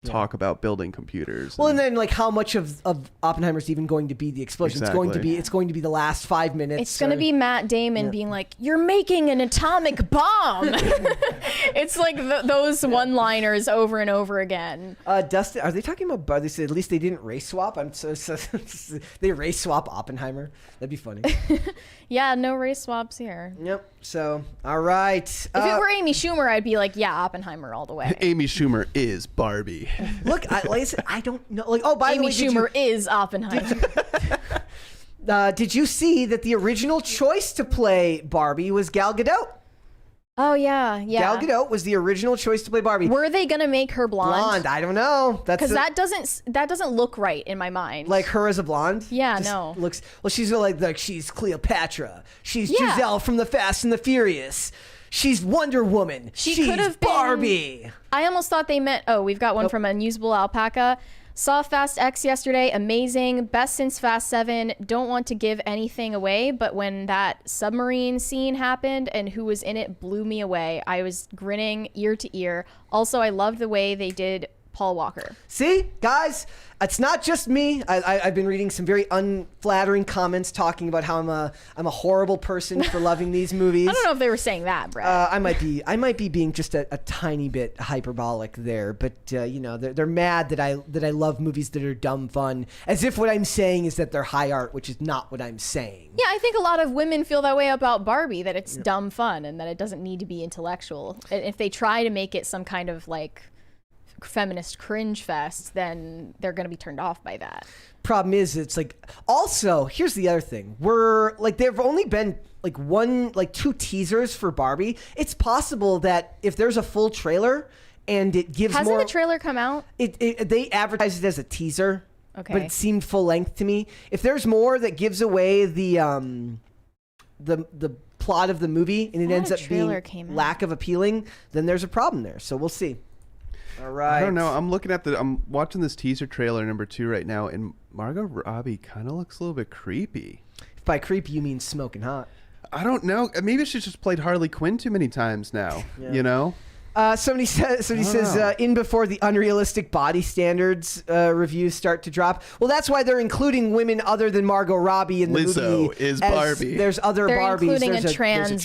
[SPEAKER 3] talk about building computers.
[SPEAKER 1] Well, and then like how much of Oppenheimer's even going to be the explosion?
[SPEAKER 3] Exactly.
[SPEAKER 1] It's going to be the last 5 minutes.
[SPEAKER 2] It's going to be Matt Damon being like, "You're making an atomic bomb." It's like those one-liners over and over again.
[SPEAKER 1] Dustin, are they talking about Barbie? They said at least they didn't race swap. So they race swap Oppenheimer. That'd be funny.
[SPEAKER 2] Yeah, no race swaps here.
[SPEAKER 1] Yep. So, all right.
[SPEAKER 2] If it were Amy Schumer, I'd be like, yeah, Oppenheimer all the way.
[SPEAKER 3] Amy Schumer is Barbie.
[SPEAKER 1] Look, like I said, I don't know. Like, oh, by
[SPEAKER 2] Amy
[SPEAKER 1] the way,
[SPEAKER 2] Schumer is Oppenheimer.
[SPEAKER 1] Did you see that the original choice to play Barbie was Gal Gadot?
[SPEAKER 2] Oh yeah.
[SPEAKER 1] Gal Gadot was the original choice to play Barbie.
[SPEAKER 2] Were they gonna make her blonde?
[SPEAKER 1] I don't know.
[SPEAKER 2] Because that doesn't look right in my mind.
[SPEAKER 1] Like her as a blonde.
[SPEAKER 2] Yeah,
[SPEAKER 1] Just
[SPEAKER 2] no.
[SPEAKER 1] Looks well. She's like she's Cleopatra. She's Giselle from the Fast and the Furious. She's Wonder Woman. She's
[SPEAKER 2] could have been
[SPEAKER 1] Barbie.
[SPEAKER 2] I almost thought they meant. Oh, we've got one from Unusable Alpaca. Saw Fast X yesterday. Amazing. Best since Fast 7. Don't want to give anything away, but when that submarine scene happened and who was in it blew me away. I was grinning ear to ear. Also, I loved the way they did Paul Walker.
[SPEAKER 1] See, guys, it's not just me. I've been reading some very unflattering comments talking about how I'm a horrible person for loving these movies.
[SPEAKER 2] I don't know if they were saying that, Brett.
[SPEAKER 1] I might be being just a tiny bit hyperbolic there, but they're mad that I love movies that are dumb fun, as if what I'm saying is that they're high art, which is not what I'm saying.
[SPEAKER 2] Yeah, I think a lot of women feel that way about Barbie, that it's dumb fun and that it doesn't need to be intellectual. And if they try to make it some kind of like feminist cringe fest, then they're going to be turned off by that.
[SPEAKER 1] Problem is, it's like, also, here's the other thing. We're like, there've only been like two teasers for Barbie. It's possible that if there's a full trailer and it gives
[SPEAKER 2] Hasn't the trailer come out?
[SPEAKER 1] They advertised it as a teaser.
[SPEAKER 2] Okay.
[SPEAKER 1] But it seemed full length to me. If there's more that gives away the plot of the movie and it ends up being lack of appealing, then there's a problem there. So we'll see. All right.
[SPEAKER 3] I don't know. I'm watching this teaser trailer number 2 right now, and Margot Robbie kind of looks a little bit creepy.
[SPEAKER 1] If by creepy you mean smoking hot.
[SPEAKER 3] I don't know. Maybe she's just played Harley Quinn too many times now. You know.
[SPEAKER 1] Somebody says in before the unrealistic body standards reviews start to drop. Well, that's why they're including women other than Margot Robbie in the movie.
[SPEAKER 3] Lizzo is Barbie.
[SPEAKER 1] There's other
[SPEAKER 2] They're
[SPEAKER 1] Barbies.
[SPEAKER 2] Including
[SPEAKER 1] there's
[SPEAKER 2] a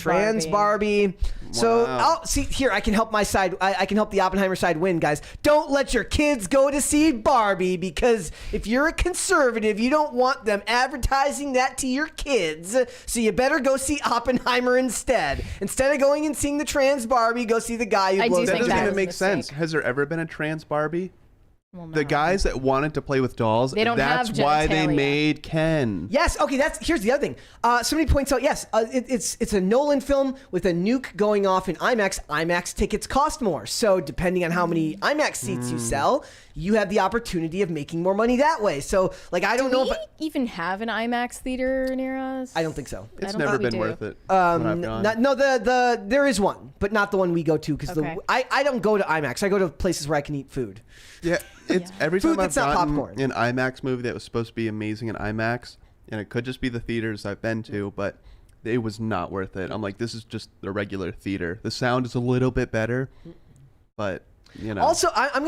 [SPEAKER 2] trans
[SPEAKER 1] Barbie. So
[SPEAKER 3] Wow.
[SPEAKER 1] I'll see here. I can help my side. I can help the Oppenheimer side win, guys. Don't let your kids go to see Barbie, because if you're a conservative, you don't want them advertising that to your kids. So you better go see Oppenheimer instead. Instead of going and seeing the trans Barbie, go see the guy who blows
[SPEAKER 3] That
[SPEAKER 1] up.
[SPEAKER 3] doesn't
[SPEAKER 2] that
[SPEAKER 3] even
[SPEAKER 2] was a
[SPEAKER 3] make
[SPEAKER 2] mistake.
[SPEAKER 3] sense. Has there ever been a trans Barbie?
[SPEAKER 2] Well, no.
[SPEAKER 3] The guys that wanted to play with dolls,
[SPEAKER 2] They don't
[SPEAKER 3] that's
[SPEAKER 2] have
[SPEAKER 3] why they
[SPEAKER 2] genitalia.
[SPEAKER 3] made Ken.
[SPEAKER 1] Yes. Okay. Here's the other thing. Somebody points out. Yes, it's a Nolan film with a nuke going off in IMAX. IMAX tickets cost more, so depending on how many IMAX seats you sell, you have the opportunity of making more money that way. So, like, I don't know,
[SPEAKER 2] we
[SPEAKER 1] but
[SPEAKER 2] even have an IMAX theater near us?
[SPEAKER 1] I don't think so.
[SPEAKER 3] It's
[SPEAKER 2] don't
[SPEAKER 3] never
[SPEAKER 2] think we
[SPEAKER 3] been
[SPEAKER 2] do.
[SPEAKER 3] worth it. when I've gone.
[SPEAKER 1] There is one, but not the one we go to, because
[SPEAKER 2] Okay.
[SPEAKER 1] I don't go to IMAX. I go to places where I can eat food.
[SPEAKER 3] Yeah, it's every
[SPEAKER 1] Food
[SPEAKER 3] time I've
[SPEAKER 1] that's not
[SPEAKER 3] gotten
[SPEAKER 1] popcorn.
[SPEAKER 3] an IMAX movie that was supposed to be amazing in IMAX, and it could just be the theaters I've been to, but it was not worth it. I'm like, this is just a regular theater. The sound is a little bit better, but you know.
[SPEAKER 1] Also, I'm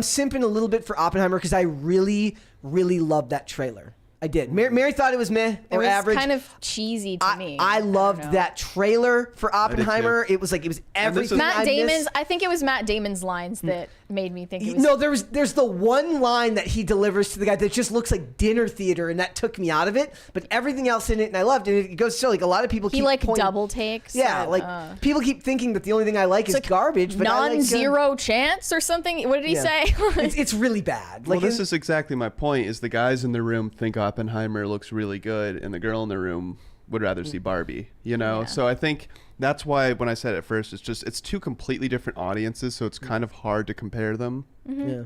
[SPEAKER 1] simping a little bit for Oppenheimer because I really, really loved that trailer. I did. Mary thought it was meh
[SPEAKER 2] It
[SPEAKER 1] or
[SPEAKER 2] was
[SPEAKER 1] average.
[SPEAKER 2] kind of cheesy to me.
[SPEAKER 1] I loved
[SPEAKER 2] don't know.
[SPEAKER 1] that trailer for Oppenheimer. It was everything.
[SPEAKER 2] Matt
[SPEAKER 1] I
[SPEAKER 2] Damon's.
[SPEAKER 1] missed.
[SPEAKER 2] I think it was Matt Damon's lines that made me think it was.
[SPEAKER 1] No, there's the one line that he delivers to the guy that just looks like dinner theater, and that took me out of it. But everything else in it, and I loved it. It goes so like a lot of people
[SPEAKER 2] He
[SPEAKER 1] keep
[SPEAKER 2] like
[SPEAKER 1] pointing,
[SPEAKER 2] double takes.
[SPEAKER 1] Yeah,
[SPEAKER 2] and,
[SPEAKER 1] like people keep thinking that the only thing I like is
[SPEAKER 2] like
[SPEAKER 1] garbage. But I like,
[SPEAKER 2] non-zero chance or something. What did he
[SPEAKER 1] yeah.
[SPEAKER 2] say?
[SPEAKER 1] it's really bad.
[SPEAKER 3] Well,
[SPEAKER 1] Like
[SPEAKER 3] this is exactly my point. Is the guys in the room think Oppenheimer looks really good, and the girl in the room would rather see Barbie. You know,
[SPEAKER 2] Yeah.
[SPEAKER 3] so I think that's why when I said it first, it's two completely different audiences, so it's kind of hard to compare them.
[SPEAKER 1] Yeah.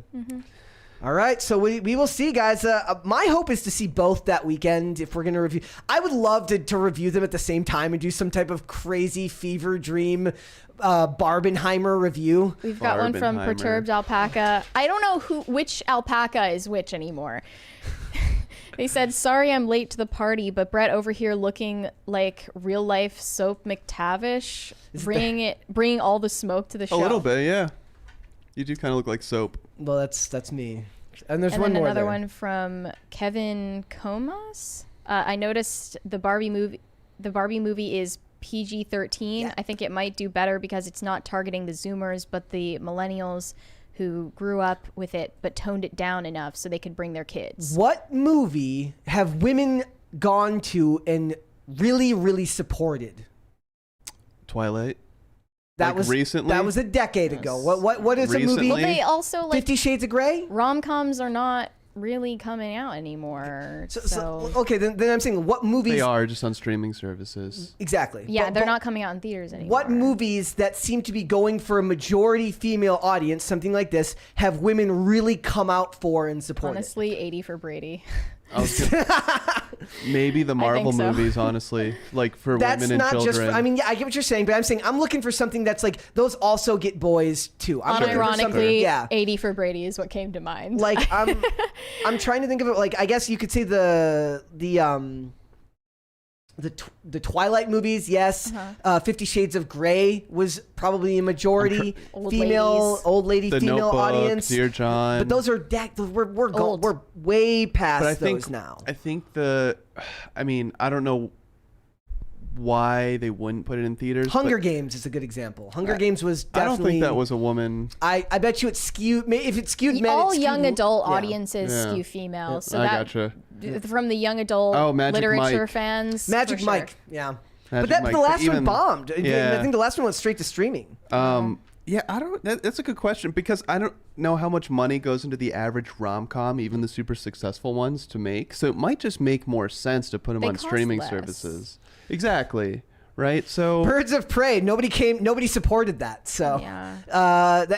[SPEAKER 1] All right, so we will see, guys. My hope is to see both that weekend if we're going to review. I would love to review them at the same time and do some type of crazy fever dream Barbenheimer review.
[SPEAKER 2] We've got one from
[SPEAKER 3] Barbenheimer.
[SPEAKER 2] Perturbed Alpaca. I don't know which alpaca is which anymore. They said, sorry I'm late to the party, but Brett over here looking like real life Soap McTavish, bringing all the smoke to the show.
[SPEAKER 3] A little bit, yeah. You do kind of look like Soap.
[SPEAKER 1] Well, that's me. And there's
[SPEAKER 2] And
[SPEAKER 1] one
[SPEAKER 2] then
[SPEAKER 1] more
[SPEAKER 2] another
[SPEAKER 1] there.
[SPEAKER 2] one from Kevin Comas. I noticed the Barbie movie is PG-13.
[SPEAKER 1] Yeah.
[SPEAKER 2] I think it might do better because it's not targeting the Zoomers, but the millennials who grew up with it but toned it down enough so they could bring their kids.
[SPEAKER 1] What movie have women gone to and really, really supported?
[SPEAKER 3] Twilight.
[SPEAKER 1] That
[SPEAKER 3] Like
[SPEAKER 1] was
[SPEAKER 3] recently?
[SPEAKER 1] That was a decade ago. What is a
[SPEAKER 3] Recently?
[SPEAKER 1] movie?
[SPEAKER 2] Well, they also, like,
[SPEAKER 1] 50 Shades of Grey?
[SPEAKER 2] rom-coms are not really coming out anymore. So,
[SPEAKER 1] Okay, then I'm saying what movies?
[SPEAKER 3] They are just on streaming services.
[SPEAKER 1] Exactly.
[SPEAKER 2] yeah,
[SPEAKER 1] But-
[SPEAKER 2] they're
[SPEAKER 1] but
[SPEAKER 2] not coming out in theaters anymore.
[SPEAKER 1] What movies that seem to be going for a majority female audience, something like this, have women really come out for and support?
[SPEAKER 2] Honestly, 80 for Brady.
[SPEAKER 3] I was maybe the Marvel
[SPEAKER 2] so.
[SPEAKER 3] movies, honestly, like for
[SPEAKER 1] That's
[SPEAKER 3] women and
[SPEAKER 1] not
[SPEAKER 3] children.
[SPEAKER 1] just. I mean, yeah, I get what you're saying, but I'm saying I'm looking for something that's like those also get boys too. I'm looking for something-
[SPEAKER 2] Unironically,
[SPEAKER 1] yeah.
[SPEAKER 2] 80 for Brady is what came to mind.
[SPEAKER 1] Like I'm trying to think of it. Like I guess you could say the Twilight movies, yes. 50 Shades of Grey was probably a majority
[SPEAKER 2] Old
[SPEAKER 1] female,
[SPEAKER 2] ladies.
[SPEAKER 1] old lady
[SPEAKER 3] The
[SPEAKER 1] female
[SPEAKER 3] Notebook,
[SPEAKER 1] audience.
[SPEAKER 3] Dear John.
[SPEAKER 1] But those are
[SPEAKER 2] Old.
[SPEAKER 1] we're way past
[SPEAKER 3] But I think
[SPEAKER 1] those now.
[SPEAKER 3] I think I don't know why they wouldn't put it in theaters.
[SPEAKER 1] Hunger
[SPEAKER 3] but
[SPEAKER 1] Games is a good example. Hunger Games was definitely.
[SPEAKER 3] I don't think that was a woman.
[SPEAKER 1] I bet you it skewed. If it skewed men,
[SPEAKER 2] all
[SPEAKER 1] it skewed,
[SPEAKER 2] young adult
[SPEAKER 1] yeah.
[SPEAKER 2] audiences
[SPEAKER 3] Yeah.
[SPEAKER 2] skew female. So
[SPEAKER 3] I
[SPEAKER 2] that
[SPEAKER 3] gotcha.
[SPEAKER 2] from the young adult
[SPEAKER 3] Oh, Magic
[SPEAKER 2] literature
[SPEAKER 3] Mike.
[SPEAKER 2] fans.
[SPEAKER 1] Magic
[SPEAKER 2] for sure.
[SPEAKER 1] Mike, yeah.
[SPEAKER 3] Magic
[SPEAKER 1] but
[SPEAKER 3] Mike,
[SPEAKER 1] the last one
[SPEAKER 3] even-
[SPEAKER 1] bombed.
[SPEAKER 3] Yeah.
[SPEAKER 1] I think the last one went straight to streaming.
[SPEAKER 3] Yeah, I don't. That's a good question because I don't know how much money goes into the average rom-com, even the super successful ones, to make. So it might just make more sense to put them
[SPEAKER 2] They
[SPEAKER 3] on
[SPEAKER 2] cost
[SPEAKER 3] streaming
[SPEAKER 2] less.
[SPEAKER 3] services. Exactly. Right. So
[SPEAKER 1] Birds of Prey. Nobody supported that. So,
[SPEAKER 2] Yeah.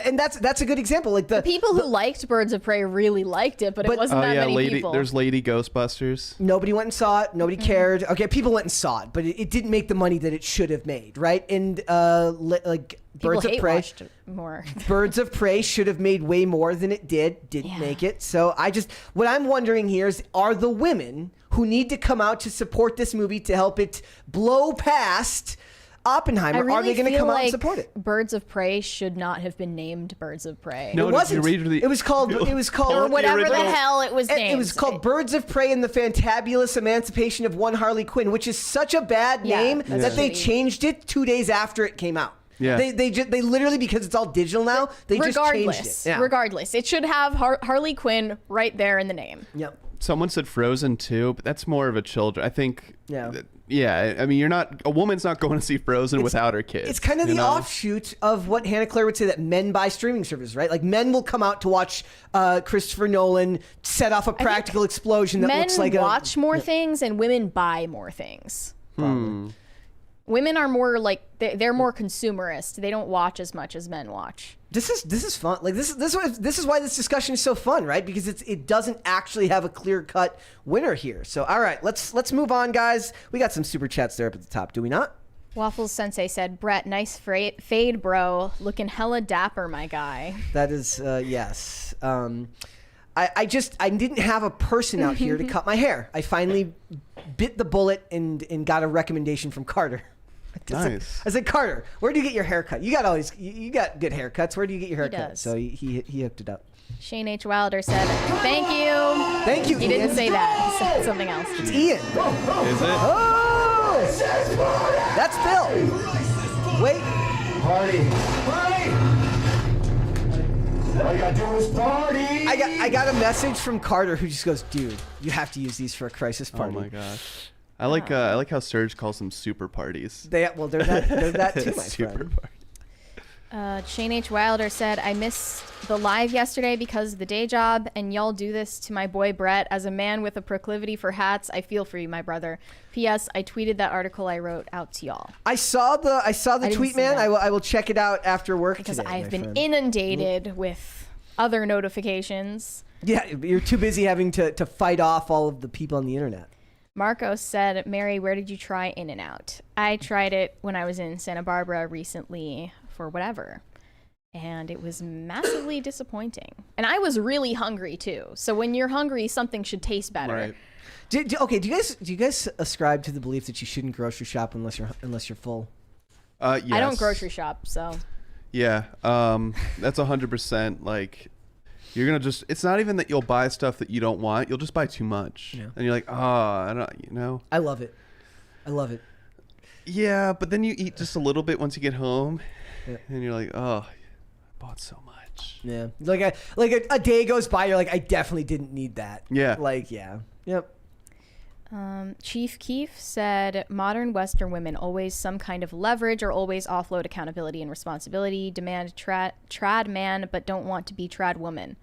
[SPEAKER 1] and that's a good example. Like the
[SPEAKER 2] People who liked Birds of Prey really liked it, but it
[SPEAKER 1] But-
[SPEAKER 2] wasn't that many
[SPEAKER 3] Lady.
[SPEAKER 2] people.
[SPEAKER 3] There's Lady Ghostbusters.
[SPEAKER 1] nobody went and saw it. Nobody cared. Okay, people went and saw it, but it didn't make the money that it should have made, right? And like
[SPEAKER 2] People
[SPEAKER 1] Birds of
[SPEAKER 2] hate
[SPEAKER 1] Prey.
[SPEAKER 2] watched more.
[SPEAKER 1] Birds of Prey should have made way more than it did. Didn't
[SPEAKER 2] Yeah.
[SPEAKER 1] make it. So what I'm wondering here is, are the women who need to come out to support this movie to help it blow past Oppenheimer,
[SPEAKER 2] I really
[SPEAKER 1] are they going to
[SPEAKER 2] feel
[SPEAKER 1] come out
[SPEAKER 2] like
[SPEAKER 1] and support it?
[SPEAKER 2] Birds of Prey should not have been named Birds of Prey.
[SPEAKER 3] No,
[SPEAKER 1] It
[SPEAKER 3] did
[SPEAKER 1] wasn't.
[SPEAKER 3] you read the-
[SPEAKER 1] It was called.
[SPEAKER 2] or
[SPEAKER 3] the
[SPEAKER 2] whatever the
[SPEAKER 3] original-
[SPEAKER 2] hell it was named.
[SPEAKER 1] It was called Birds of Prey and the Fantabulous Emancipation of One Harley Quinn, which is such a bad
[SPEAKER 2] Yeah,
[SPEAKER 1] name
[SPEAKER 2] that's
[SPEAKER 1] that they
[SPEAKER 2] shitty.
[SPEAKER 1] changed it 2 days after it came out.
[SPEAKER 3] Yeah.
[SPEAKER 1] They literally, because it's all digital now, they just changed
[SPEAKER 2] Regardless,
[SPEAKER 1] it. Yeah.
[SPEAKER 2] regardless, it should have Harley Quinn right there in the name.
[SPEAKER 1] Yep.
[SPEAKER 3] Someone said Frozen too, but that's more of a children. I think.
[SPEAKER 1] Yeah.
[SPEAKER 3] Yeah. I mean, a woman's not going to see Frozen without her kids.
[SPEAKER 1] It's kind of
[SPEAKER 3] you
[SPEAKER 1] the
[SPEAKER 3] know?
[SPEAKER 1] offshoot of what Hannah Claire would say, that men buy streaming services, right? Like men will come out to watch Christopher Nolan set off a practical explosion that
[SPEAKER 2] Men
[SPEAKER 1] looks like
[SPEAKER 2] watch more things and women buy more things. Women are more like they're more consumerist. They don't watch as much as men watch.
[SPEAKER 1] This is fun. Like this is why this discussion is so fun, right? Because it doesn't actually have a clear cut winner here. So all right, let's move on, guys. We got some super chats there up at the top, do we not?
[SPEAKER 2] Waffles Sensei said, "Brett, nice fade, bro. Looking hella dapper, my guy."
[SPEAKER 1] That is yes. I didn't have a person out here to cut my hair. I finally bit the bullet and got a recommendation from Carter.
[SPEAKER 3] Nice.
[SPEAKER 1] I said, Carter, where do you get your haircut? You got good haircuts. Where do you get your haircut?
[SPEAKER 2] does.
[SPEAKER 1] So he hooked it up.
[SPEAKER 2] Shane H. Wilder said, "Thank you."
[SPEAKER 1] Thank you.
[SPEAKER 2] He
[SPEAKER 1] Ian.
[SPEAKER 2] didn't say that. He said something else.
[SPEAKER 1] It's Ian.
[SPEAKER 3] Is it?
[SPEAKER 1] Oh, that's Bill. Wait.
[SPEAKER 6] Party. All you gotta do is party.
[SPEAKER 1] I got a message from Carter who just goes, dude, you have to use these for a crisis
[SPEAKER 3] Oh
[SPEAKER 1] party.
[SPEAKER 3] my gosh. I like how Serge calls them super parties.
[SPEAKER 1] They're that too, my
[SPEAKER 3] Super
[SPEAKER 1] friend.
[SPEAKER 3] party.
[SPEAKER 2] Shane H. Wilder said, "I missed the live yesterday because of the day job, and y'all do this to my boy Brett. As a man with a proclivity for hats, I feel for you, my brother. P.S. I tweeted that article I wrote out to y'all
[SPEAKER 1] I saw the
[SPEAKER 2] didn't
[SPEAKER 1] tweet,
[SPEAKER 2] see
[SPEAKER 1] man.
[SPEAKER 2] that.
[SPEAKER 1] I will check it out after work
[SPEAKER 2] because
[SPEAKER 1] today,
[SPEAKER 2] I've
[SPEAKER 1] my
[SPEAKER 2] been
[SPEAKER 1] friend.
[SPEAKER 2] inundated with other notifications."
[SPEAKER 1] Yeah, you're too busy having to fight off all of the people on the internet.
[SPEAKER 2] Marcos said, Mary, where did you try In-N-Out? I tried it when I was in Santa Barbara recently for whatever. And it was massively disappointing. And I was really hungry too. So when you're hungry, something should taste better.
[SPEAKER 3] Right.
[SPEAKER 1] Do you guys ascribe to the belief that you shouldn't grocery shop unless you're full?
[SPEAKER 3] Yes.
[SPEAKER 2] I don't grocery shop, so.
[SPEAKER 3] Yeah, that's 100%. Like, you're gonna just. It's not even that you'll buy stuff that you don't want. You'll just buy too much, and you're like, oh, I don't.
[SPEAKER 1] I love it.
[SPEAKER 3] Yeah, but then you eat just a little bit once you get home, and you're like, oh, I bought so much.
[SPEAKER 1] Yeah, like a day goes by, you're like, I definitely didn't need that.
[SPEAKER 3] Yeah.
[SPEAKER 1] Like, yeah. Yep.
[SPEAKER 2] Chief Keef said, modern Western women always some kind of leverage or always offload accountability and responsibility, demand trad man, but don't want to be trad woman.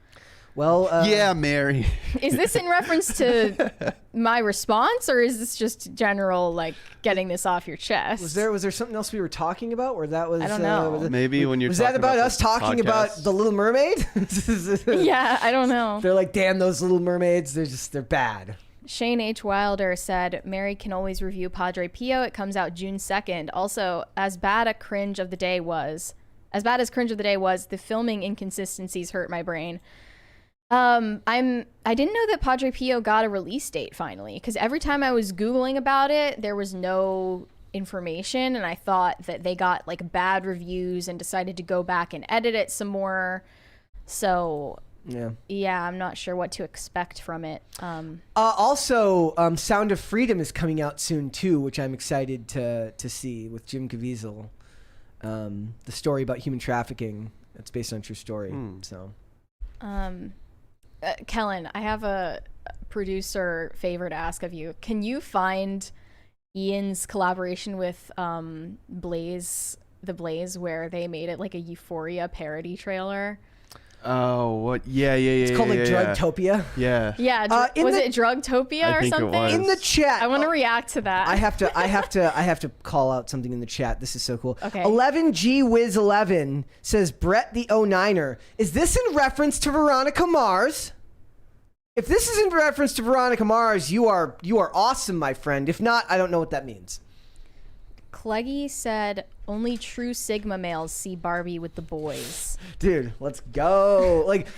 [SPEAKER 1] Well,
[SPEAKER 3] yeah, Mary.
[SPEAKER 2] Is this in reference to my response, or is this just general, like, getting this off your chest?
[SPEAKER 1] was there something else we were talking about, or that was?
[SPEAKER 2] I don't know.
[SPEAKER 3] Maybe when you're
[SPEAKER 1] was
[SPEAKER 3] talking
[SPEAKER 1] that about us talking about
[SPEAKER 3] podcast.
[SPEAKER 1] the Little Mermaid?
[SPEAKER 2] Yeah, I don't know.
[SPEAKER 1] They're like, damn, those Little Mermaids. They're bad.
[SPEAKER 2] Shane H. Wilder said, Mary can always review Padre Pio. It comes out June 2nd. Also, as bad as Cringe of the Day was, the filming inconsistencies hurt my brain. I didn't know that Padre Pio got a release date finally, because every time I was Googling about it, there was no information, and I thought that they got like bad reviews and decided to go back and edit it some more. So yeah, I'm not sure what to expect from it.
[SPEAKER 1] Also, Sound of Freedom is coming out soon too, which I'm excited to see, with Jim Caviezel. The story about human trafficking. It's based on a true story. So,
[SPEAKER 2] Kellen, I have a producer favor to ask of you. Can you find Ian's collaboration with Blaze, where they made it like a Euphoria parody trailer?
[SPEAKER 3] Oh, what? Yeah.
[SPEAKER 1] it's called like Drugtopia.
[SPEAKER 3] Yeah.
[SPEAKER 2] Yeah, was it Drugtopia
[SPEAKER 3] I
[SPEAKER 2] or
[SPEAKER 3] think it
[SPEAKER 2] something?
[SPEAKER 3] was.
[SPEAKER 1] In the chat,
[SPEAKER 2] I want to react to that.
[SPEAKER 1] I have to call out something in the chat. This is so cool.
[SPEAKER 2] Okay.
[SPEAKER 1] 11G-Wiz11 says, Brett the 09er. Is this in reference to Veronica Mars? If this is in reference to Veronica Mars, you are awesome, my friend. If not, I don't know what that means.
[SPEAKER 2] Cleggy said, only true Sigma males see Barbie with the boys.
[SPEAKER 1] Dude, let's go. Like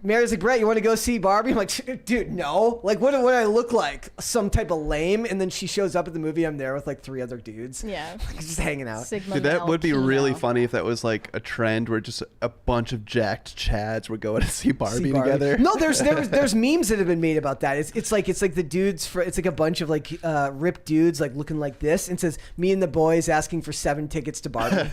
[SPEAKER 1] Mary's like, Brett, you want to go see Barbie? I'm like, dude, no. Like, what do I look like? Some type of lame? And then she shows up at the movie. I'm there with like 3 other dudes.
[SPEAKER 2] Yeah.
[SPEAKER 1] Like, just hanging out.
[SPEAKER 2] Sigma
[SPEAKER 3] Dude, that
[SPEAKER 2] male
[SPEAKER 3] would be
[SPEAKER 2] Kino.
[SPEAKER 3] really funny if that was like a trend where just a bunch of jacked chads were going to see Barbie,
[SPEAKER 1] See Barbie.
[SPEAKER 3] together.
[SPEAKER 1] No, there's memes that have been made about that. It's like the dudes it's like a bunch of like ripped dudes like looking like this, and says me and the boys asking for 7 tickets to Barbie.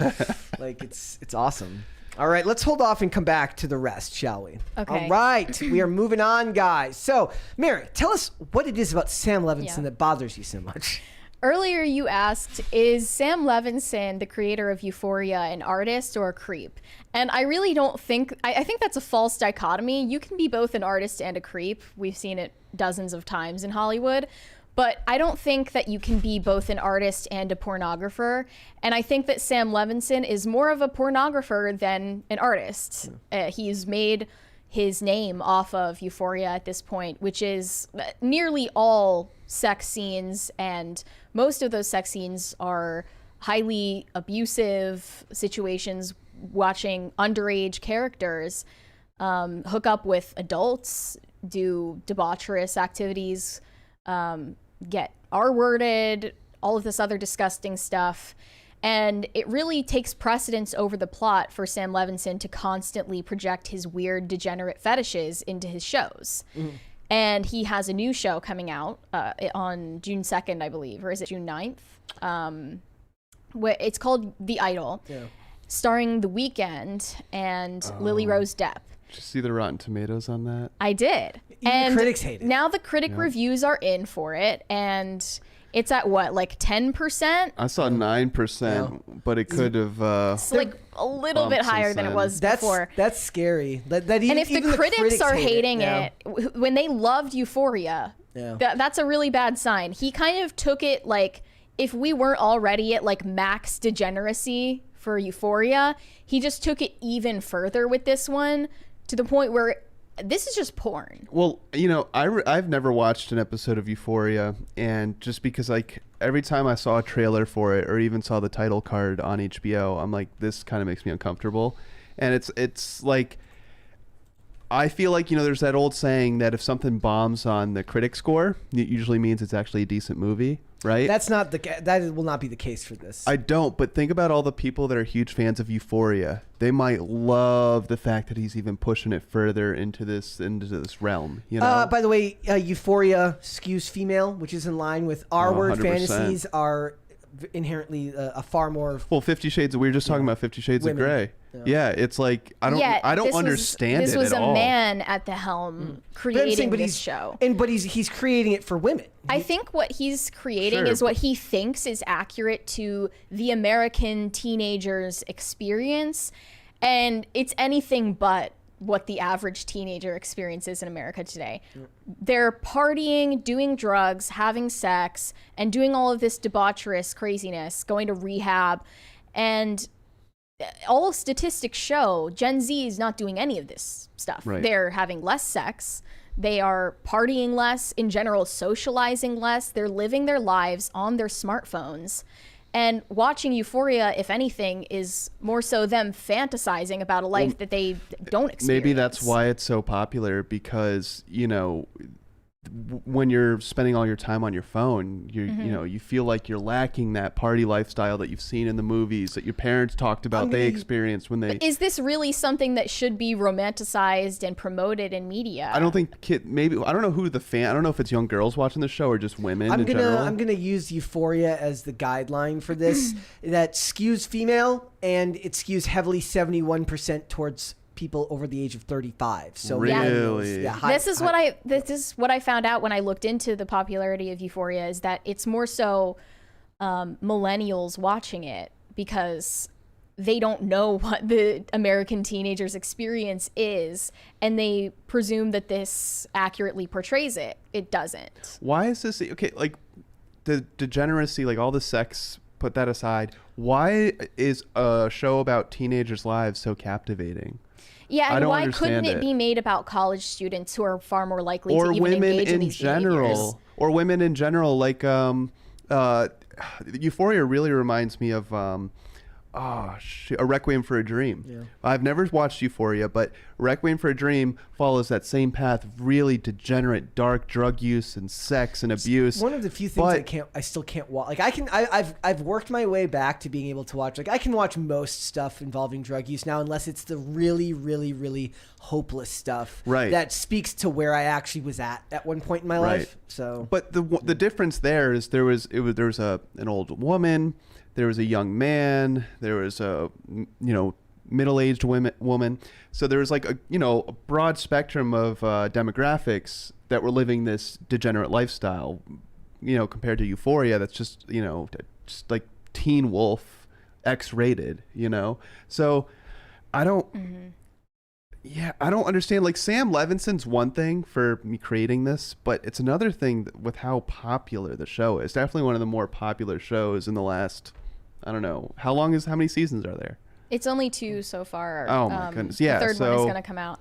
[SPEAKER 1] Like it's awesome. All right, let's hold off and come back to the rest, shall we?
[SPEAKER 2] Okay.
[SPEAKER 1] All right, we are moving on, guys. So, Mary, tell us what it is about Sam Levinson that bothers you so much.
[SPEAKER 2] Earlier you asked, is Sam Levinson, the creator of Euphoria, an artist or a creep? And I really don't think, I think that's a false dichotomy. You can be both an artist and a creep. We've seen it dozens of times in Hollywood. But I don't think that you can be both an artist and a pornographer. And I think that Sam Levinson is more of a pornographer than an artist. He's made his name off of Euphoria at this point, which is nearly all sex scenes, and most of those sex scenes are highly abusive situations, watching underage characters hook up with adults, do debaucherous activities, get R-worded, all of this other disgusting stuff. And it really takes precedence over the plot for Sam Levinson to constantly project his weird degenerate fetishes into his shows. And he has a new show coming out on June 2nd, I believe, or is it June 9th? It's called The Idol, starring The Weeknd and Lily Rose Depp.
[SPEAKER 3] Did you see the Rotten Tomatoes on that?
[SPEAKER 2] I did.
[SPEAKER 1] Even
[SPEAKER 2] and
[SPEAKER 1] the critics hate it.
[SPEAKER 2] Now the critic reviews are in for it, and it's at what, like 10%?
[SPEAKER 3] I saw 9%, but it could have.
[SPEAKER 2] It's like a little bit
[SPEAKER 3] bumped
[SPEAKER 2] higher
[SPEAKER 3] since
[SPEAKER 2] than it
[SPEAKER 3] then.
[SPEAKER 2] was before.
[SPEAKER 1] That's scary. That
[SPEAKER 2] And if
[SPEAKER 1] even
[SPEAKER 2] the critics are
[SPEAKER 1] hate
[SPEAKER 2] hating it, when they loved Euphoria, that's a really bad sign. He kind of took it like, if we weren't already at like max degeneracy for Euphoria, he just took it even further with this one, to the point where this is just porn.
[SPEAKER 3] Well, I've never watched an episode of Euphoria, and just because like every time I saw a trailer for it or even saw the title card on HBO, I'm like, this kind of makes me uncomfortable. And it's like, I feel like, there's that old saying that if something bombs on the critic score, it usually means it's actually a decent movie, right?
[SPEAKER 1] That will not be the case for this.
[SPEAKER 3] I don't, but think about all the people that are huge fans of Euphoria. They might love the fact that he's even pushing it further into this realm.
[SPEAKER 1] By the way, Euphoria skews female, which is in line with our word
[SPEAKER 3] 100%.
[SPEAKER 1] fantasies are inherently a far more.
[SPEAKER 3] Well, 50 Shades. We were just talking about 50 Shades
[SPEAKER 1] Women.
[SPEAKER 3] of Grey. Yeah, it's like I don't understand it at all.
[SPEAKER 2] This was a man at the helm creating this show,
[SPEAKER 1] but he's creating it for women.
[SPEAKER 2] I think what he's creating
[SPEAKER 3] Sure.
[SPEAKER 2] is what he thinks is accurate to the American teenager's experience, and it's anything but what the average teenager experiences in America today. They're partying, doing drugs, having sex, and doing all of this debaucherous craziness, going to rehab, and all statistics show Gen Z is not doing any of this stuff.
[SPEAKER 3] Right.
[SPEAKER 2] They're having less sex. They are partying less, in general, socializing less. They're living their lives on their smartphones. And watching Euphoria, if anything, is more so them fantasizing about a life that they don't experience.
[SPEAKER 3] Maybe that's why it's so popular, because, when you're spending all your time on your phone, you feel like you're lacking that party lifestyle that you've seen in the movies that your parents talked about they experienced when they.
[SPEAKER 2] Is this really something that should be romanticized and promoted in media?
[SPEAKER 3] I don't think maybe I don't know who the fan. I don't know if it's young girls watching the show or just women in general.
[SPEAKER 1] I'm gonna use Euphoria as the guideline for this. That skews female, and it skews heavily 71% towards people over the age of 35. So
[SPEAKER 3] really,
[SPEAKER 2] this is what I found out when I looked into the popularity of Euphoria, is that it's more so millennials watching it because they don't know what the American teenager's experience is, and they presume that this accurately portrays it. It doesn't.
[SPEAKER 3] Why is this okay? Like the degeneracy, like all the sex, put that aside. Why is a show about teenagers' lives so captivating?
[SPEAKER 2] Yeah, and why couldn't it be made about college students who are far more likely to even engage in these behaviors?
[SPEAKER 3] Or women in general? Like Euphoria really reminds me of A Requiem for a Dream. Yeah. I've never watched Euphoria, but Requiem for a Dream follows that same path of really degenerate, dark drug use and sex and abuse.
[SPEAKER 1] One of the few things I still can't watch. Like I've worked my way back to being able to watch. Like I can watch most stuff involving drug use now, unless it's the really, really, really hopeless stuff that speaks to where I actually was at one point in my life. So,
[SPEAKER 3] but the difference there is there was an old woman. There was a young man. There was a middle-aged woman. So there was like a broad spectrum of demographics that were living this degenerate lifestyle. Compared to Euphoria, that's just just like Teen Wolf, X-rated. So I don't. Mm-hmm. Yeah, I don't understand. Like Sam Levinson's one thing for me creating this, but it's another thing with how popular the show is. Definitely one of the more popular shows in the last. I don't know. How many seasons are there?
[SPEAKER 2] It's only 2 so far.
[SPEAKER 3] Oh my goodness. Yeah.
[SPEAKER 2] The third one is going to come out.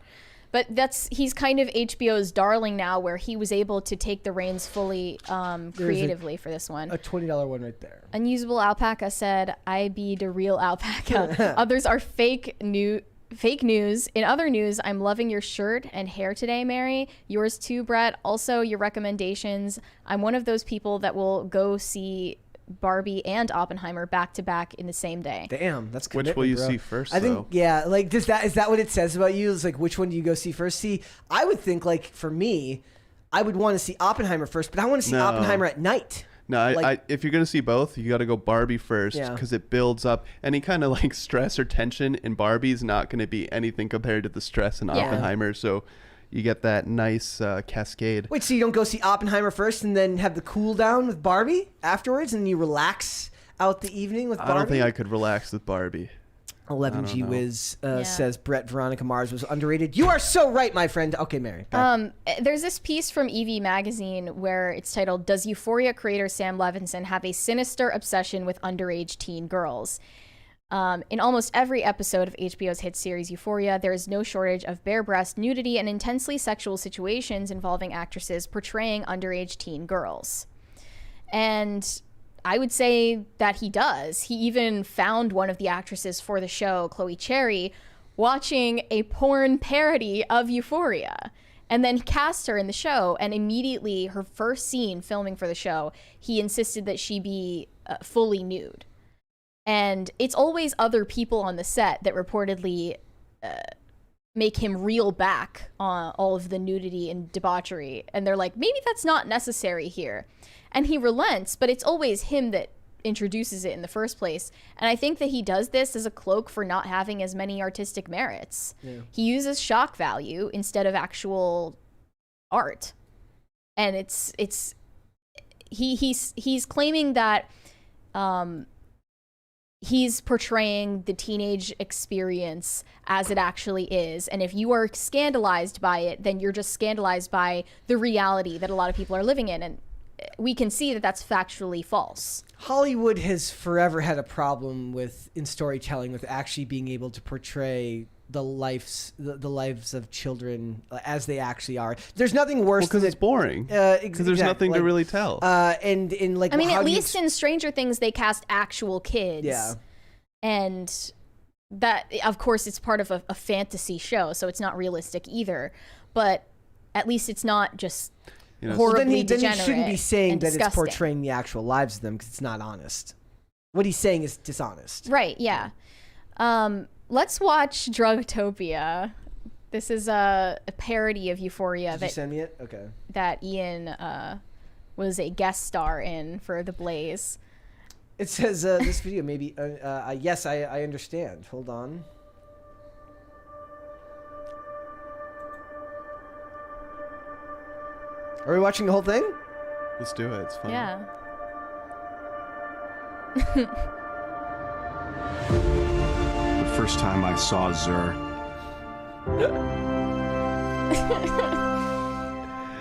[SPEAKER 2] But he's kind of HBO's darling now, where he was able to take the reins fully creatively for this one.
[SPEAKER 1] A $20 one right there.
[SPEAKER 2] Unusable Alpaca said, "I be the real alpaca." Others are fake news. In other news, I'm loving your shirt and hair today, Mary. Yours too, Brett. Also, your recommendations. I'm one of those people that will go see Barbie and Oppenheimer back to back in the same day.
[SPEAKER 1] Damn, that's
[SPEAKER 3] commitment. Which will you see first?
[SPEAKER 1] I think like is that what it says about you? It's like, which one do you go see first? See, I would think like for me, I would want to see Oppenheimer first, but I want to see Oppenheimer at night.
[SPEAKER 3] No, if you're gonna see both, you got to go Barbie first, because it builds up. Any kind of like stress or tension in Barbie is not going to be anything compared to the stress in Oppenheimer. So you get that nice cascade.
[SPEAKER 1] Wait, so you don't go see Oppenheimer first and then have the cool down with Barbie afterwards, and you relax out the evening with Barbie?
[SPEAKER 3] I don't think I could relax with Barbie.
[SPEAKER 1] 11G Wiz says Brett Veronica Mars was underrated. You are so right, my friend. Okay, Mary.
[SPEAKER 2] There's this piece from EV Magazine where it's titled, "Does Euphoria creator Sam Levinson have a sinister obsession with underage teen girls?" In almost every episode of HBO's hit series Euphoria, there is no shortage of bare breast nudity and intensely sexual situations involving actresses portraying underage teen girls. And I would say that he does. He even found one of the actresses for the show, Chloe Cherry, watching a porn parody of Euphoria, and then cast her in the show. And immediately, her first scene filming for the show, he insisted that she be fully nude. And it's always other people on the set that reportedly make him reel back on all of the nudity and debauchery. And they're like, maybe that's not necessary here. And he relents, but it's always him that introduces it in the first place. And I think that he does this as a cloak for not having as many artistic merits. Yeah. He uses shock value instead of actual art. And he's claiming that he's portraying the teenage experience as it actually is. And if you are scandalized by it, then you're just scandalized by the reality that a lot of people are living in. And we can see that that's factually false.
[SPEAKER 1] Hollywood has forever had a problem in storytelling with actually being able to portray the lives of children as they actually are. There's nothing worse
[SPEAKER 3] because it's boring. Because there's nothing to really tell.
[SPEAKER 1] And in like,
[SPEAKER 2] I mean, at least in Stranger Things, they cast actual kids.
[SPEAKER 1] Yeah,
[SPEAKER 2] and that, of course, it's part of a fantasy show, so it's not realistic either. But at least it's not just horribly degenerate.
[SPEAKER 1] Then he shouldn't be saying that
[SPEAKER 2] disgusting.
[SPEAKER 1] It's portraying the actual lives of them, because it's not honest. What he's saying is dishonest.
[SPEAKER 2] Right? Yeah. Let's watch Drugtopia. This is a parody of Euphoria.
[SPEAKER 1] Did you send me it? Okay.
[SPEAKER 2] That Ian was a guest star in for The Blaze.
[SPEAKER 1] It says this video maybe. Yes, I understand. Hold on. Are we watching the whole thing?
[SPEAKER 3] Let's do it. It's fun.
[SPEAKER 2] Yeah.
[SPEAKER 7] The first time I saw Zur,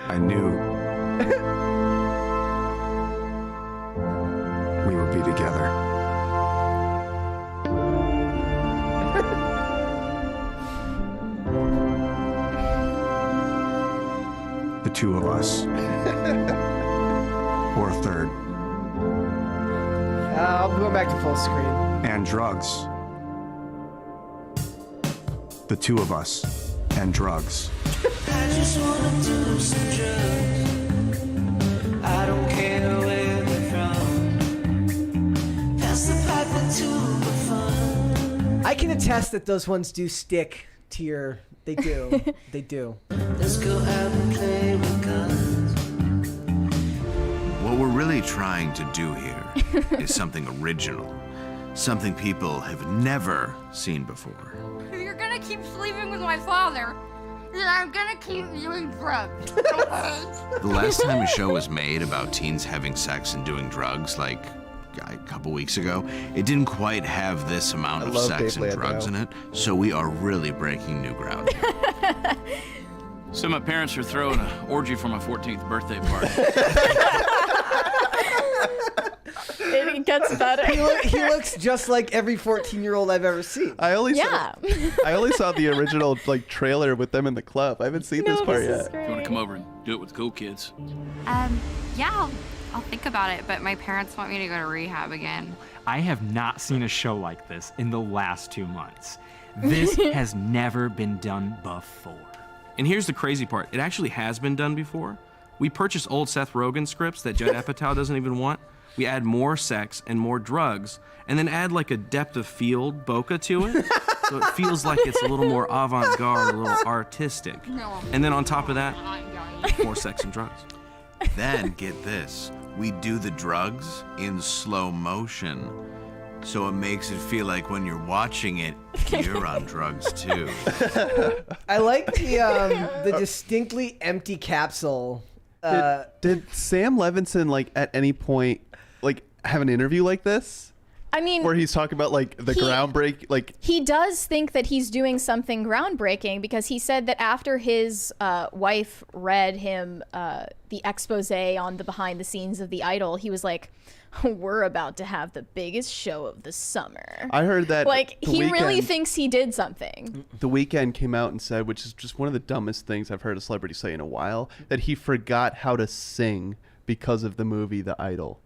[SPEAKER 7] I knew we would be together. The two of us. Or a third.
[SPEAKER 1] I'll go back to full screen.
[SPEAKER 7] And drugs. The two of us and drugs.
[SPEAKER 8] I just wanna do some drugs. I don't care where they're from. Pass the pipe into the fun.
[SPEAKER 1] I can attest that those ones do stick to your. They do. They do.
[SPEAKER 8] Let's go out and play with guns.
[SPEAKER 9] What we're really trying to do here is something original. Something people have never seen before.
[SPEAKER 10] If you're gonna keep sleeping with my father, then I'm gonna keep doing drugs.
[SPEAKER 9] The last time a show was made about teens having sex and doing drugs, like a couple weeks ago, it didn't quite have this amount of sex and drugs in it, so we are really breaking new ground here.
[SPEAKER 11] So my parents are throwing an orgy for my 14th birthday party.
[SPEAKER 2] It gets better.
[SPEAKER 1] He looks just like every 14-year-old I've ever seen.
[SPEAKER 3] I only saw the original trailer with them in the club. I haven't seen this part yet.
[SPEAKER 11] If you want to come over and do it with the cool kids.
[SPEAKER 10] Yeah, I'll think about it, but my parents want me to go to rehab again.
[SPEAKER 12] I have not seen a show like this in the last 2 months. This has never been done before.
[SPEAKER 13] And here's the crazy part. It actually has been done before. We purchased old Seth Rogen scripts that Judd Apatow doesn't even want. We add more sex and more drugs, and then add like a depth of field bokeh to it. So it feels like it's a little more avant-garde, a little artistic.
[SPEAKER 10] No.
[SPEAKER 13] And then on top of that, more sex and drugs.
[SPEAKER 9] Then, get this, we do the drugs in slow motion. So it makes it feel like when you're watching it, you're on drugs too.
[SPEAKER 1] I like the distinctly empty capsule.
[SPEAKER 3] Did Sam Levinson at any point have an interview like this?
[SPEAKER 2] I mean,
[SPEAKER 3] where he's talking about like the groundbreak, like
[SPEAKER 2] he does think that he's doing something groundbreaking because he said that after his wife read him the expose on the behind the scenes of The Idol, he was like, we're about to have the biggest show of the summer.
[SPEAKER 3] I heard that
[SPEAKER 2] like he really thinks he did something.
[SPEAKER 3] The Weeknd came out and said, which is just one of the dumbest things I've heard a celebrity say in a while, that he forgot how to sing because of the movie The Idol.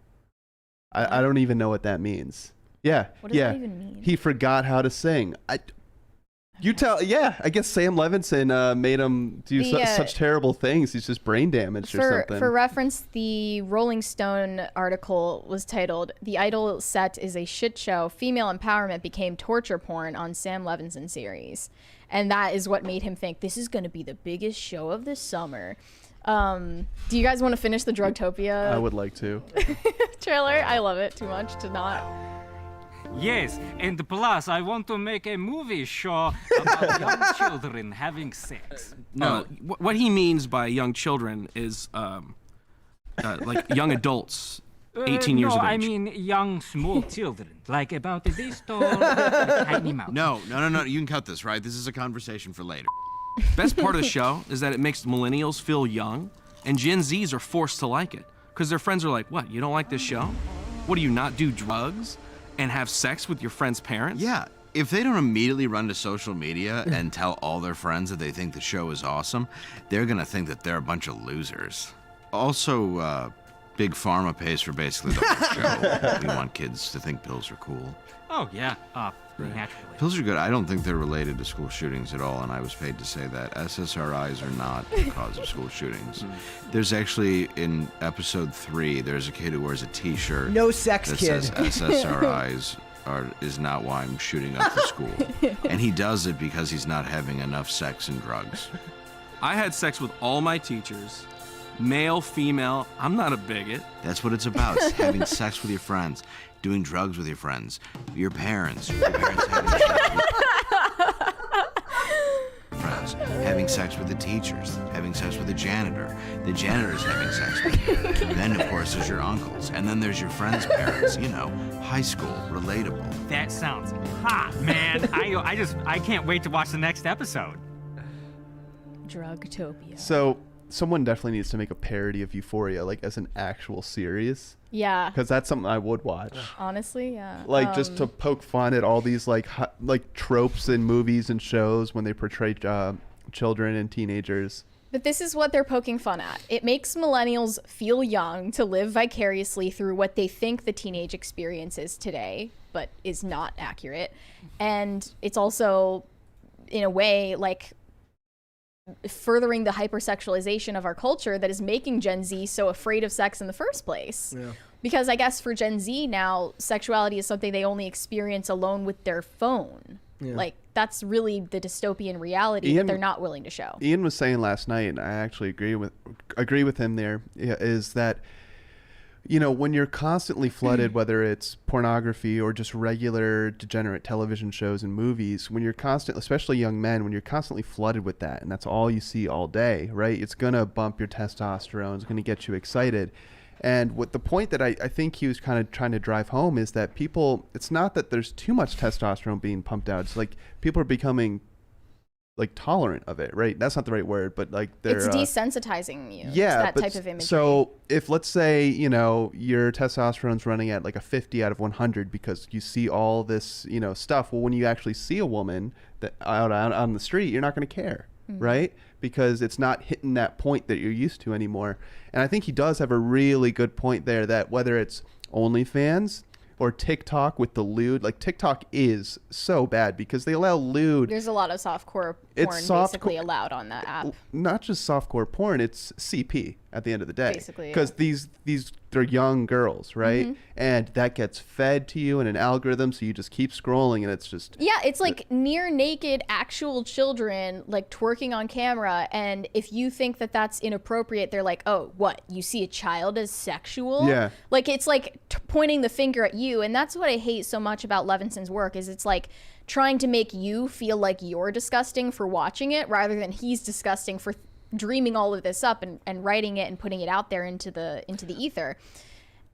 [SPEAKER 3] I don't even know what that means. Yeah.
[SPEAKER 2] What does that even mean?
[SPEAKER 3] He forgot how to sing. I guess Sam Levinson made him do such terrible things. He's just brain damaged or something.
[SPEAKER 2] For reference, the Rolling Stone article was titled, "The Idol set is a shit show. Female empowerment became torture porn on Sam Levinson series." And that is what made him think this is going to be the biggest show of the summer. Do you guys want to finish the Drugtopia?
[SPEAKER 3] I would like to.
[SPEAKER 2] Trailer? I love it too much to not.
[SPEAKER 12] Yes, and plus, I want to make a movie show about young children having sex.
[SPEAKER 13] No, what he means by young children is like young adults, 18 years of age.
[SPEAKER 12] No, I mean young small children, like about this tall, tiny mouse.
[SPEAKER 9] No, you can cut this, right? This is a conversation for later.
[SPEAKER 13] Best part of the show is that it makes millennials feel young, and Gen Zs are forced to like it. Because their friends are like, what, you don't like this show? What, do you not do drugs and have sex with your friend's parents?
[SPEAKER 9] Yeah, if they don't immediately run to social media and tell all their friends that they think the show is awesome, they're gonna think that they're a bunch of losers. Also, Big Pharma pays for basically the whole show. We want kids to think pills are cool.
[SPEAKER 12] Oh, yeah, naturally.
[SPEAKER 9] Pills are good. I don't think they're related to school shootings at all, and I was paid to say that. SSRIs are not the cause of school shootings. There's actually, in episode 3, there's a kid who wears a t-shirt
[SPEAKER 1] No sex
[SPEAKER 9] that
[SPEAKER 1] kid.
[SPEAKER 9] says SSRIs is not why I'm shooting up the school. And he does it because he's not having enough sex and drugs.
[SPEAKER 13] I had sex with all my teachers, male, female. I'm not a bigot.
[SPEAKER 9] That's what it's about. It's having sex with your friends, doing drugs with your friends, your parents having sex with friends, having sex with the teachers, having sex with the janitor's having sex with you. Then, of course, there's your uncles, and then there's your friends' parents, high school, relatable.
[SPEAKER 12] That sounds hot, man. I can't wait to watch the next episode.
[SPEAKER 2] Drugtopia.
[SPEAKER 3] So someone definitely needs to make a parody of Euphoria, like as an actual series.
[SPEAKER 2] Yeah.
[SPEAKER 3] Because that's something I would watch.
[SPEAKER 2] Honestly, yeah.
[SPEAKER 3] Like just to poke fun at all these like tropes in movies and shows when they portray children and teenagers.
[SPEAKER 2] But this is what they're poking fun at. It makes millennials feel young to live vicariously through what they think the teenage experience is today, but is not accurate. And it's also, in a way, like furthering the hypersexualization of our culture that is making Gen Z so afraid of sex in the first place. Yeah. Because I guess for Gen Z now, sexuality is something they only experience alone with their phone. Yeah. Like that's really the dystopian reality that they're not willing to show.
[SPEAKER 3] Ian was saying last night, and I actually agree with him there, is that when you're constantly flooded, whether it's pornography or just regular degenerate television shows and movies, when you're constantly, especially young men, when you're constantly flooded with that, and that's all you see all day, right? It's going to bump your testosterone. It's going to get you excited. And what the point that I think he was kind of trying to drive home is that it's not that there's too much testosterone being pumped out. It's like people are becoming like tolerant of it, right? That's not the right word, but like
[SPEAKER 2] it's desensitizing you.
[SPEAKER 3] Yeah,
[SPEAKER 2] to that type of imagery. So
[SPEAKER 3] if let's say your testosterone's running at like a 50 out of 100 because you see all this stuff. Well, when you actually see a woman that out on the street, you're not going to care, right? Because it's not hitting that point that you're used to anymore. And I think he does have a really good point there that whether it's OnlyFans or TikTok with the lewd, like TikTok is so bad because they allow lewd.
[SPEAKER 2] There's a lot of softcore porn basically allowed on that app.
[SPEAKER 3] Not just softcore porn, it's CP at the end of the day.
[SPEAKER 2] Basically,
[SPEAKER 3] because they're young girls, right? And that gets fed to you in an algorithm, so you just keep scrolling, and it's just
[SPEAKER 2] it's like near naked actual children like twerking on camera, and if you think that that's inappropriate, they're like, oh, what, you see a child as sexual?
[SPEAKER 3] Yeah,
[SPEAKER 2] like it's like pointing the finger at you. And that's what I hate so much about Levinson's work, is it's like trying to make you feel like you're disgusting for watching it rather than he's disgusting for dreaming all of this up and writing it and putting it out there into the ether.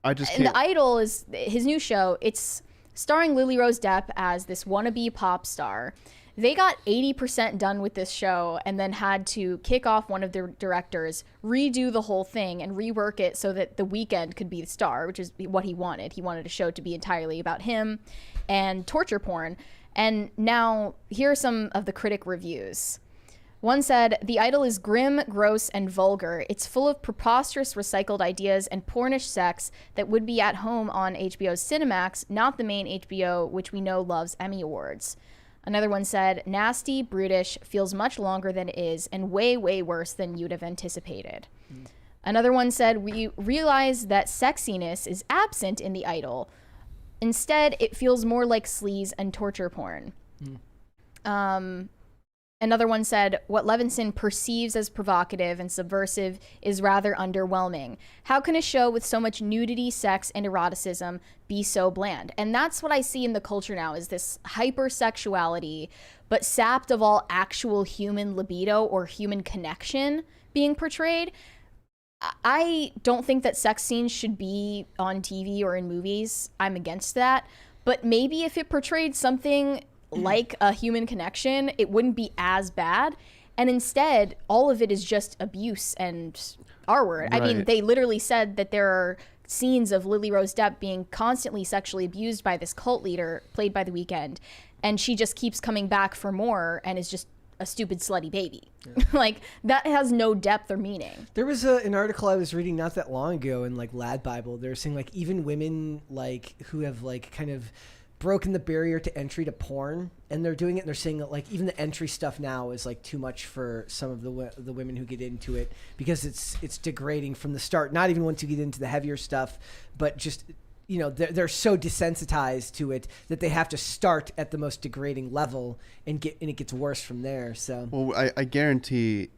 [SPEAKER 3] I just
[SPEAKER 2] can't. And The Idol is his new show. It's starring Lily Rose Depp as this wannabe pop star. They got 80% done with this show and then had to kick off one of their directors, redo the whole thing, and rework it so that The Weeknd could be the star, which is what he wanted. He wanted a show to be entirely about him and torture porn. And now, here are some of the critic reviews. One said, "The Idol is grim, gross, and vulgar. It's full of preposterous recycled ideas and pornish sex that would be at home on HBO's Cinemax, not the main HBO, which we know loves Emmy Awards." Another one said, "Nasty, brutish, feels much longer than it is, and way, way worse than you'd have anticipated." Another one said, "We realize that sexiness is absent in The Idol. Instead, it feels more like sleaze and torture porn." Another one said, "What Levinson perceives as provocative and subversive is rather underwhelming. How can a show with so much nudity, sex, and eroticism be so bland?" And that's what I see in the culture now, is this hypersexuality, but sapped of all actual human libido or human connection being portrayed. I don't think that sex scenes should be on TV or in movies. I'm against that. But maybe if it portrayed something like a human connection, it wouldn't be as bad. And instead, all of it is just abuse and R-word.
[SPEAKER 3] Right.
[SPEAKER 2] I mean, they literally said that there are scenes of Lily Rose Depp being constantly sexually abused by this cult leader played by The Weeknd, and she just keeps coming back for more and is just a stupid slutty baby. Like, that has no depth or meaning.
[SPEAKER 1] There was an article I was reading not that long ago in like Lad Bible. They're saying like even women like who have like kind of broken the barrier to entry to porn, and they're doing it, and they're saying that like even the entry stuff now is like too much for some of the women who get into it, because it's degrading from the start. Not even once you get into the heavier stuff, but just, you know, they're so desensitized to it that they have to start at the most degrading level and it gets worse from there. So
[SPEAKER 3] well, I guarantee,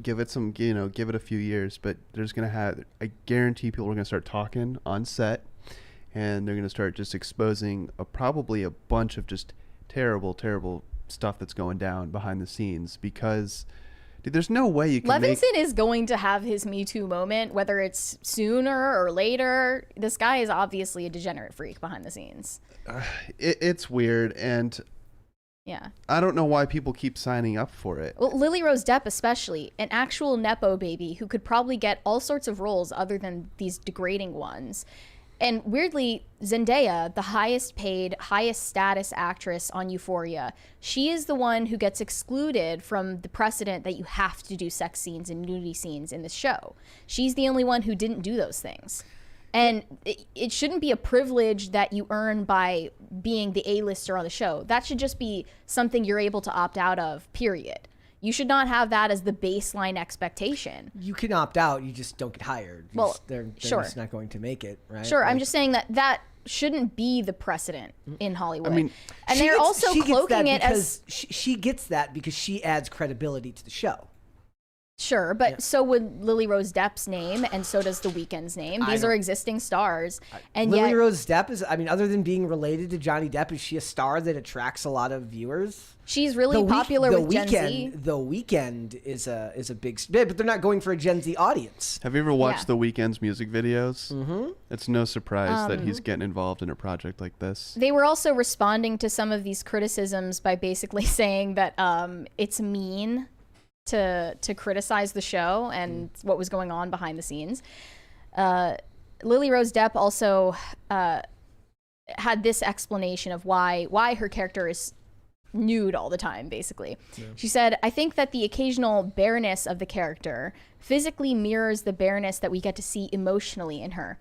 [SPEAKER 3] give it a few years, but I guarantee people are gonna start talking on set, and they're going to start just exposing probably a bunch of just terrible, terrible stuff that's going down behind the scenes, because dude, there's no way you can
[SPEAKER 2] Levinson is going to have his Me Too moment, whether it's sooner or later. This guy is obviously a degenerate freak behind the scenes.
[SPEAKER 3] It's weird, and
[SPEAKER 2] yeah,
[SPEAKER 3] I don't know why people keep signing up for it.
[SPEAKER 2] Well, Lily Rose Depp especially, an actual Nepo baby who could probably get all sorts of roles other than these degrading ones. And weirdly, Zendaya, the highest paid, highest status actress on Euphoria, she is the one who gets excluded from the precedent that you have to do sex scenes and nudity scenes in this show. She's the only one who didn't do those things. And it shouldn't be a privilege that you earn by being the A-lister on the show. That should just be something you're able to opt out of, period. You should not have that as the baseline expectation.
[SPEAKER 1] you can opt out, you just don't get hired. They're
[SPEAKER 2] sure.
[SPEAKER 1] just not going to make it, right?
[SPEAKER 2] Sure,
[SPEAKER 1] Like,
[SPEAKER 2] I'm just saying that shouldn't be the precedent in Hollywood.
[SPEAKER 3] I mean,
[SPEAKER 2] and
[SPEAKER 1] she
[SPEAKER 2] they're
[SPEAKER 1] gets-
[SPEAKER 2] also
[SPEAKER 1] she gets
[SPEAKER 2] cloaking
[SPEAKER 1] that
[SPEAKER 2] it as
[SPEAKER 1] because she gets that because she adds credibility to the show.
[SPEAKER 2] sure, but so would Lily Rose Depp's name, and so does The Weeknd's name. These are existing stars, and
[SPEAKER 1] Lily
[SPEAKER 2] yet
[SPEAKER 1] Rose Depp is, I mean, other than being related to Johnny Depp, is she a star that attracts a lot of viewers?
[SPEAKER 2] she's really popular with Gen Z.
[SPEAKER 1] The Weeknd is a big, but they're not going for a Gen Z audience.
[SPEAKER 3] Have you ever watched
[SPEAKER 2] Yeah.
[SPEAKER 3] The Weeknd's music videos?
[SPEAKER 1] Mm-hmm.
[SPEAKER 3] It's no surprise that he's getting involved in a project like this.
[SPEAKER 2] They were also responding to some of these criticisms by basically saying that it's mean to criticize the show and what was going on behind the scenes. Lily Rose Depp also had this explanation of why her character is nude all the time, basically. Yeah. She said, "I think that the occasional bareness of the character physically mirrors the bareness that we get to see emotionally in her."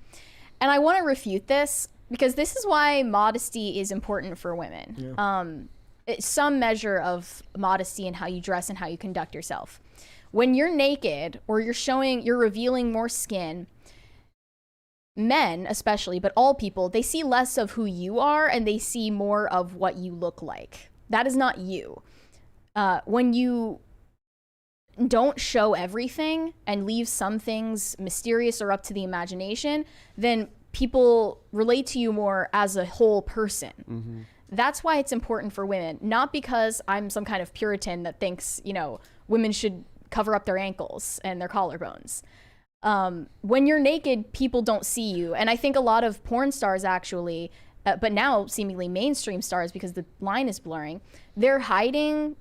[SPEAKER 2] And I want to refute this, because this is why modesty is important for women. Yeah. Some measure of modesty in how you dress and how you conduct yourself. When you're naked or you're revealing more skin, men especially, but all people, they see less of who you are and they see more of what you look like. That is not you. When you don't show everything and leave some things mysterious or up to the imagination, then people relate to you more as a whole person. Mm-hmm. That's why it's important for women, not because I'm some kind of Puritan that thinks, women should cover up their ankles and their collarbones. When you're naked, people don't see you. And I think a lot of porn stars actually but now seemingly mainstream stars, because the line is blurring, they're hiding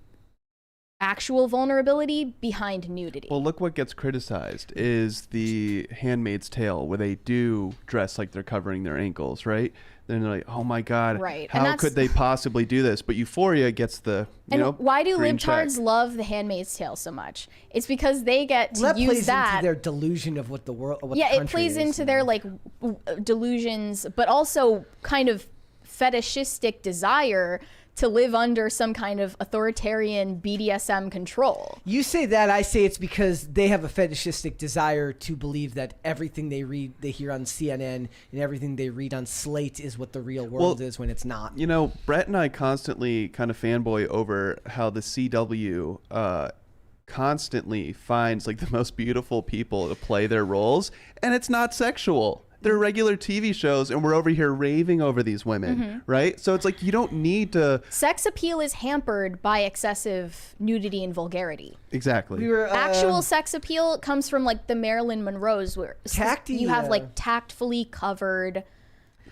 [SPEAKER 2] actual vulnerability behind nudity.
[SPEAKER 3] Well, look what gets criticized is the Handmaid's Tale, where they do dress like they're covering their ankles, right? Then they're like, oh my God,
[SPEAKER 2] right.
[SPEAKER 3] how could they possibly do this? But Euphoria gets the,
[SPEAKER 2] why do
[SPEAKER 3] green
[SPEAKER 2] libtards
[SPEAKER 3] check.
[SPEAKER 2] love the Handmaid's Tale so much? It's because they get to use
[SPEAKER 1] plays
[SPEAKER 2] that.
[SPEAKER 1] into their delusion of what the world, what
[SPEAKER 2] yeah,
[SPEAKER 1] the
[SPEAKER 2] it
[SPEAKER 1] country
[SPEAKER 2] plays
[SPEAKER 1] is.
[SPEAKER 2] into their like delusions, but also kind of fetishistic desire to live under some kind of authoritarian BDSM control.
[SPEAKER 1] You say that, I say it's because they have a fetishistic desire to believe that everything they hear on CNN and everything they read on Slate is what the real world is, when it's not.
[SPEAKER 3] You know, Brett and I constantly kind of fanboy over how the CW constantly finds like the most beautiful people to play their roles, and it's not sexual. They're regular TV shows, and we're over here raving over these women, right? So it's like you don't need to.
[SPEAKER 2] Sex appeal is hampered by excessive nudity and vulgarity.
[SPEAKER 3] Exactly.
[SPEAKER 2] Actual sex appeal comes from like the Marilyn Monroes, where you have like tactfully covered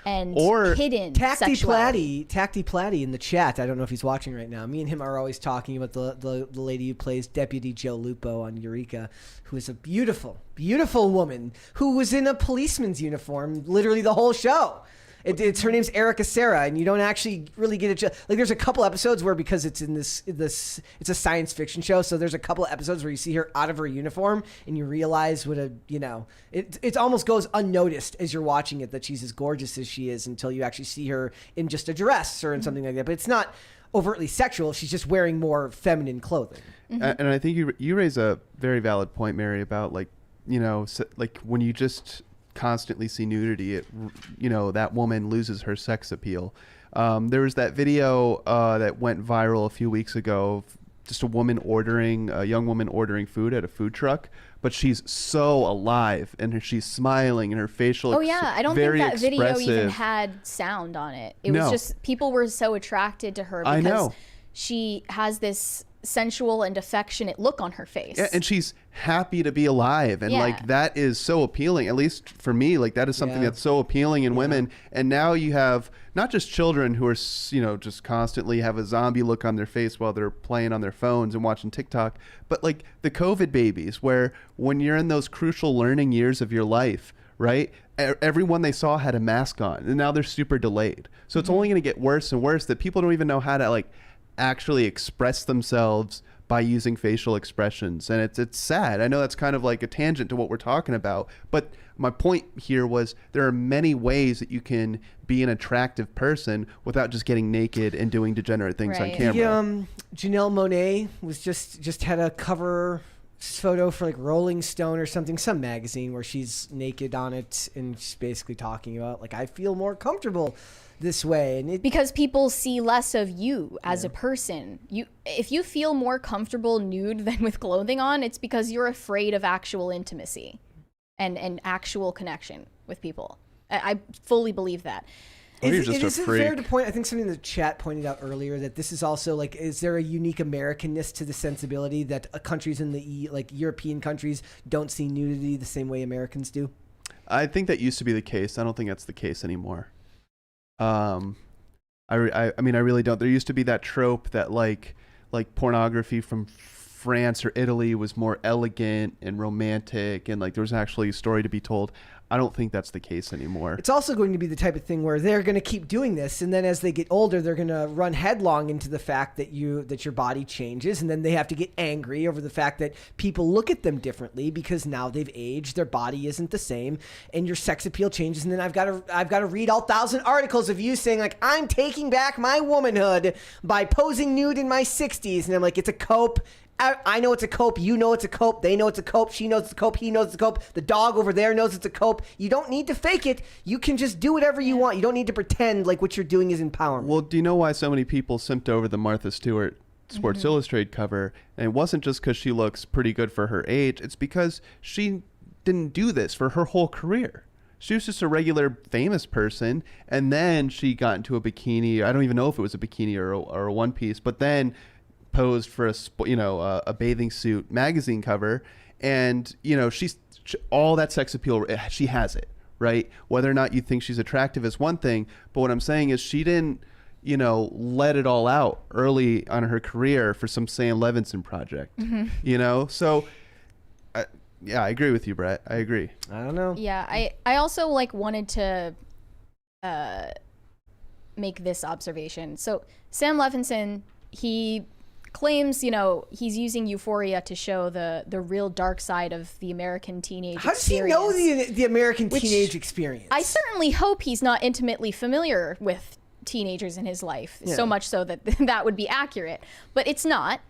[SPEAKER 2] and hidden sexuality.
[SPEAKER 1] Tacty Platty in the chat. I don't know if he's watching right now. Me and him are always talking about the lady who plays Deputy Joe Lupo on Eureka, who is a beautiful, beautiful woman who was in a policeman's uniform literally the whole show. It's her name's Erica Sarah, and you don't actually really get it. Like, there's a couple episodes where, because it's in this it's a science fiction show, so there's a couple episodes where you see her out of her uniform and you realize what it almost goes unnoticed as you're watching it that she's as gorgeous as she is, until you actually see her in just a dress or in something like that. But it's not overtly sexual. She's just wearing more feminine clothing.
[SPEAKER 3] And I think you raise a very valid point, Mary, about like when you just constantly see nudity, that woman loses her sex appeal. There was that video that went viral a few weeks ago, just a young woman ordering food at a food truck, but she's so alive and she's smiling and her facial
[SPEAKER 2] I don't think that video
[SPEAKER 3] expressive.
[SPEAKER 2] even had sound on it. It was just, people were so attracted to her because she has this sensual and affectionate look on her face.
[SPEAKER 3] Yeah, and she's happy to be alive, and like that is so appealing, at least for me. Like that is something that's so appealing in women. And now you have not just children who are just constantly have a zombie look on their face while they're playing on their phones and watching TikTok, but like the COVID babies, where when you're in those crucial learning years of your life, right, everyone they saw had a mask on, and now they're super delayed. So it's only going to get worse and worse, that people don't even know how to like actually express themselves by using facial expressions. And it's sad. I know that's kind of like a tangent to what we're talking about, but my point here was there are many ways that you can be an attractive person without just getting naked and doing degenerate things on camera.
[SPEAKER 1] Janelle Monáe was just had a cover photo for like Rolling Stone or something, some magazine, where she's naked on it, and she's basically talking about like, I feel more comfortable this way, and because
[SPEAKER 2] people see less of you as a person. If you feel more comfortable nude than with clothing on, it's because you're afraid of actual intimacy and actual connection with people. I fully believe that.
[SPEAKER 1] Is it fair to point? I think something in the chat pointed out earlier that this is also like, is there a unique Americanness to the sensibility that countries in the like European countries don't see nudity the same way Americans do?
[SPEAKER 3] I think that used to be the case. I don't think that's the case anymore. I mean, I really don't. There used to be that trope that like pornography from France or Italy was more elegant and romantic, and like there was actually a story to be told. I don't think that's the case anymore.
[SPEAKER 1] It's also going to be the type of thing where they're going to keep doing this, and then as they get older, they're going to run headlong into the fact that your body changes, and then they have to get angry over the fact that people look at them differently because now they've aged, their body isn't the same, and your sex appeal changes. And then I've got to read all 1,000 articles of you saying like, I'm taking back my womanhood by posing nude in my 60s, and I'm like, it's a cope. I know it's a cope. You know it's a cope. They know it's a cope. She knows it's a cope. He knows it's a cope. The dog over there knows it's a cope. You don't need to fake it. You can just do whatever you want. You don't need to pretend like what you're doing is empowerment.
[SPEAKER 3] Well, do you know why so many people simped over the Martha Stewart Sports Illustrated cover? And it wasn't just because she looks pretty good for her age. It's because she didn't do this for her whole career. She was just a regular famous person, and then she got into a bikini. I don't even know if it was a bikini or a one piece, but then posed for a bathing suit magazine cover, and she's all that sex appeal, she has it, right? Whether or not you think she's attractive is one thing, but what I'm saying is she didn't, let it all out early on her career for some Sam Levinson project, So, I agree with you, Brett. I agree.
[SPEAKER 1] I don't know.
[SPEAKER 2] Yeah, I also wanted to make this observation. So Sam Levinson, he claims, he's using Euphoria to show the real dark side of the American teenage
[SPEAKER 1] How
[SPEAKER 2] experience.
[SPEAKER 1] How does he know the American teenage experience?
[SPEAKER 2] I certainly hope he's not intimately familiar with teenagers in his life, so much so that that would be accurate, but it's not.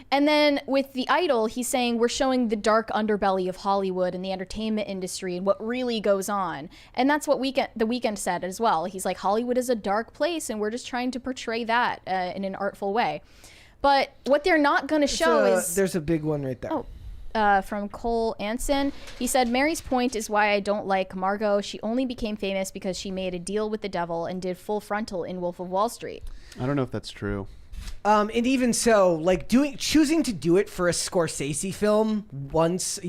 [SPEAKER 2] And then with The Idol, he's saying we're showing the dark underbelly of Hollywood and the entertainment industry and what really goes on. And that's what The Weeknd said as well. He's like, Hollywood is a dark place and we're just trying to portray that in an artful way. But what they're not going to show is...
[SPEAKER 1] There's a big one right there.
[SPEAKER 2] From Cole Anson. He said, Mary's point is why I don't like Margot. She only became famous because she made a deal with the devil and did Full Frontal in Wolf of Wall Street.
[SPEAKER 3] I don't know if that's true.
[SPEAKER 1] And even so, choosing to do it for a Scorsese film once,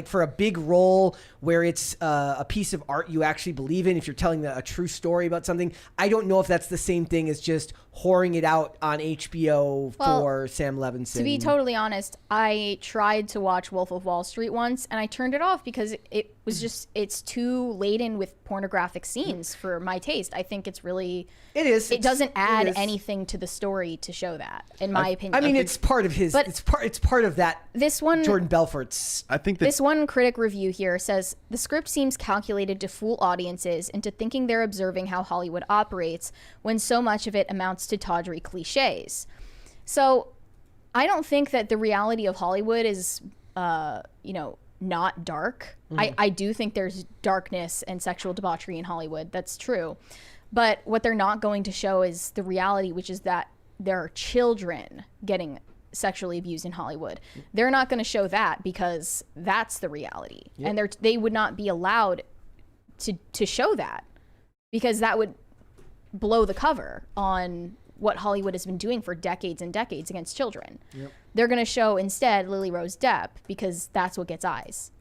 [SPEAKER 1] for a big role where it's a piece of art you actually believe in, if you're telling a true story about something, I don't know if that's the same thing as just whoring it out on HBO for Sam Levinson.
[SPEAKER 2] To be totally honest, I tried to watch Wolf of Wall Street once and I turned it off because it was just, it's too laden with pornographic scenes for my taste. I think it's really... It doesn't add anything to the story to show that, in my opinion.
[SPEAKER 1] I mean, it's part of his... But it's part of that.
[SPEAKER 2] This one...
[SPEAKER 1] Jordan Belfort's...
[SPEAKER 3] I think
[SPEAKER 2] this one critic review here says, the script seems calculated to fool audiences into thinking they're observing how Hollywood operates when so much of it amounts to tawdry cliches. So I don't think that the reality of Hollywood is, not dark. I do think there's darkness and sexual debauchery in Hollywood. That's true. But what they're not going to show is the reality, which is that there are children getting sexually abused in Hollywood. They're not going to show that because that's the reality. Yep. And they would not be allowed to show that because that would blow the cover on what Hollywood has been doing for decades and decades against children. Yep. They're going to show instead Lily Rose Depp because that's what gets eyes.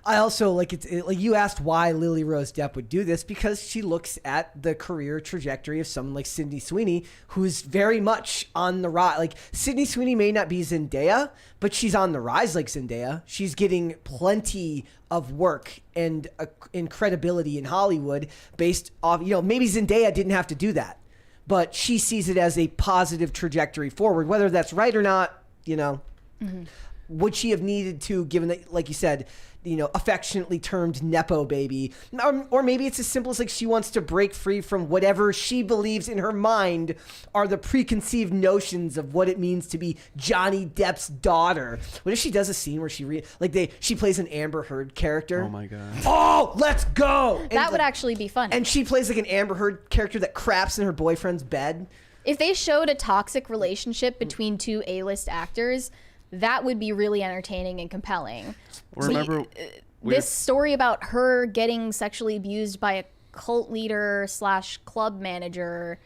[SPEAKER 1] I also you asked why Lily Rose Depp would do this, because she looks at the career trajectory of someone like Sydney Sweeney, who's very much on the rise. Like, Sydney Sweeney may not be Zendaya, but she's on the rise like Zendaya. She's getting plenty of work and credibility in Hollywood based off, maybe Zendaya didn't have to do that, but she sees it as a positive trajectory forward. Whether that's right or not, would she have needed to, given that, like you said, affectionately termed Nepo baby, or maybe it's as simple as she wants to break free from whatever she believes in her mind are the preconceived notions of what it means to be Johnny Depp's daughter. What if she does a scene where she plays an Amber Heard character?
[SPEAKER 3] Oh my god!
[SPEAKER 1] Oh, let's go!
[SPEAKER 2] That would actually be fun.
[SPEAKER 1] And she plays an Amber Heard character that craps in her boyfriend's bed.
[SPEAKER 2] If they showed a toxic relationship between two A-list actors, that would be really entertaining and compelling.
[SPEAKER 3] Remember
[SPEAKER 2] this story about her getting sexually abused by a cult leader / club manager,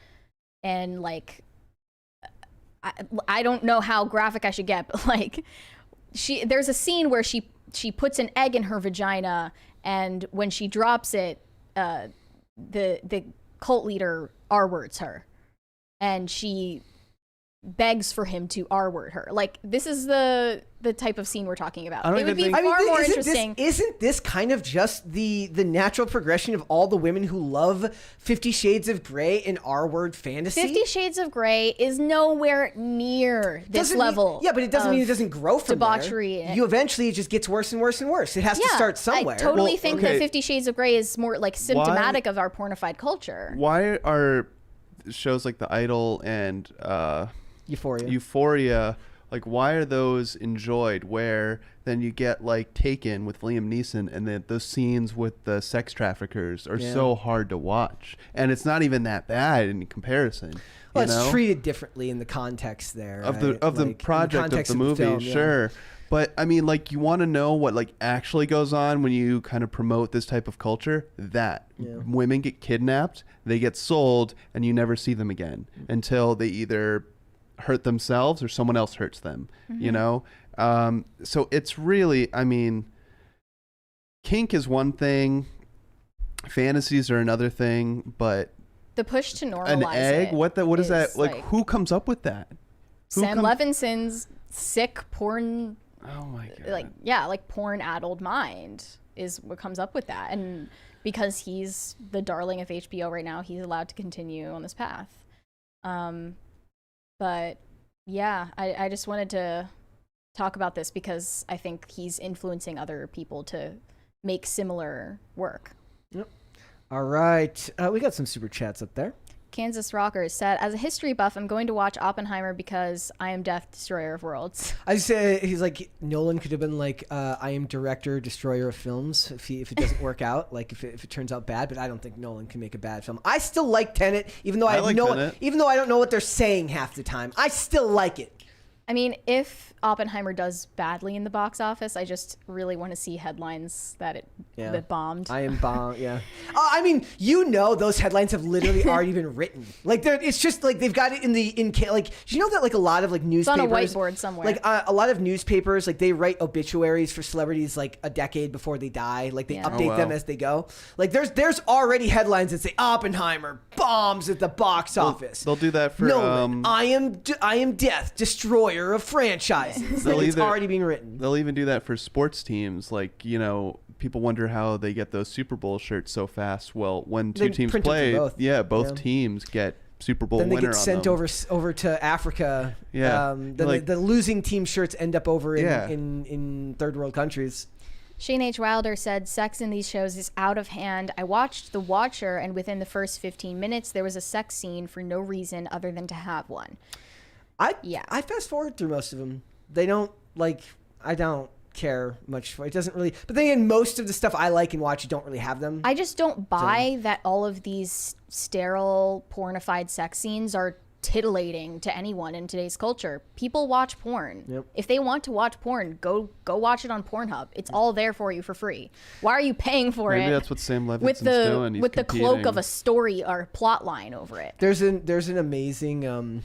[SPEAKER 2] and I don't know how graphic I should get, but there's a scene where she puts an egg in her vagina, and when she drops it, the cult leader R-words her, and she begs for him to R-word her. This is the type of scene we're talking about. It would be far more interesting.
[SPEAKER 1] Isn't this kind of just the natural progression of all the women who love 50 Shades of Grey and R-word fantasy?
[SPEAKER 2] 50 Shades of Grey is nowhere near this level.
[SPEAKER 1] But it doesn't mean it doesn't grow from
[SPEAKER 2] debauchery.
[SPEAKER 1] There. You eventually, it just gets worse and worse and worse. It has to start somewhere.
[SPEAKER 2] I totally think that 50 Shades of Grey is more symptomatic of our pornified culture.
[SPEAKER 3] Why are shows like The Idol and Euphoria, why are those enjoyed, where then you get Taken with Liam Neeson, and then those scenes with the sex traffickers are so hard to watch, and it's not even that bad in comparison.
[SPEAKER 1] Well, it's treated differently in the context there
[SPEAKER 3] of the project of the movie, film, sure. But I mean, you want to know what actually goes on when you kind of promote this type of culture. That women get kidnapped, they get sold, and you never see them again until they either hurt themselves or someone else hurts them. So it's really, I mean, kink is one thing, fantasies are another thing, but
[SPEAKER 2] The push to normalize
[SPEAKER 3] an egg?
[SPEAKER 2] it
[SPEAKER 3] What is that? Like, who comes up with that?
[SPEAKER 2] Sam Levinson's sick porn.
[SPEAKER 3] Oh my god!
[SPEAKER 2] Like porn-addled mind is what comes up with that, and because he's the darling of HBO right now, he's allowed to continue on this path. But yeah, I just wanted to talk about this because I think he's influencing other people to make similar work.
[SPEAKER 1] Yep. All right. We got some super chats up there.
[SPEAKER 2] Kansas Rockers said, as a history buff, I'm going to watch Oppenheimer because I am Death, Destroyer of Worlds.
[SPEAKER 1] I say he's like, Nolan could have been like, I am director, destroyer of films if it doesn't work out, like if it turns out bad, but I don't think Nolan can make a bad film. I still like Tenet, even though I don't know what they're saying half the time. I still like it.
[SPEAKER 2] I mean, if Oppenheimer does badly in the box office, I just really want to see headlines that it bombed.
[SPEAKER 1] I am bombed, yeah. I mean, those headlines have literally already been written. Like, it's just like they've got it like, do you know that like a lot of like newspapers,
[SPEAKER 2] it's on a whiteboard somewhere.
[SPEAKER 1] Like a lot of newspapers, like they write obituaries for celebrities like a decade before they die. Like they update them as they go. Like there's already headlines that say Oppenheimer bombs at the box office.
[SPEAKER 3] They'll do that for
[SPEAKER 1] Nolan, I am Death, Destroyer of franchises. It's already being written.
[SPEAKER 3] They'll even do that for sports teams. Like, people wonder how they get those Super Bowl shirts so fast. Well, when two teams play, both teams get Super Bowl winner on them. Then they get sent over to Africa.
[SPEAKER 1] Yeah. The losing team shirts end up over in third world countries.
[SPEAKER 2] Shane H. Wilder said, sex in these shows is out of hand. I watched The Watcher, and within the first 15 minutes, there was a sex scene for no reason other than to have one.
[SPEAKER 1] I fast forward through most of them. They don't I don't care much for it. Doesn't really. But then again, most of the stuff I like and watch don't really have them.
[SPEAKER 2] I just don't buy that all of these sterile, pornified sex scenes are titillating to anyone in today's culture. People watch porn.
[SPEAKER 1] Yep.
[SPEAKER 2] If they want to watch porn, go watch it on Pornhub. It's all there for you for free. Why are you paying for it?
[SPEAKER 3] Maybe that's what Sam Levinson's doing.
[SPEAKER 2] With the cloak of a story or plot line over it.
[SPEAKER 1] There's an amazing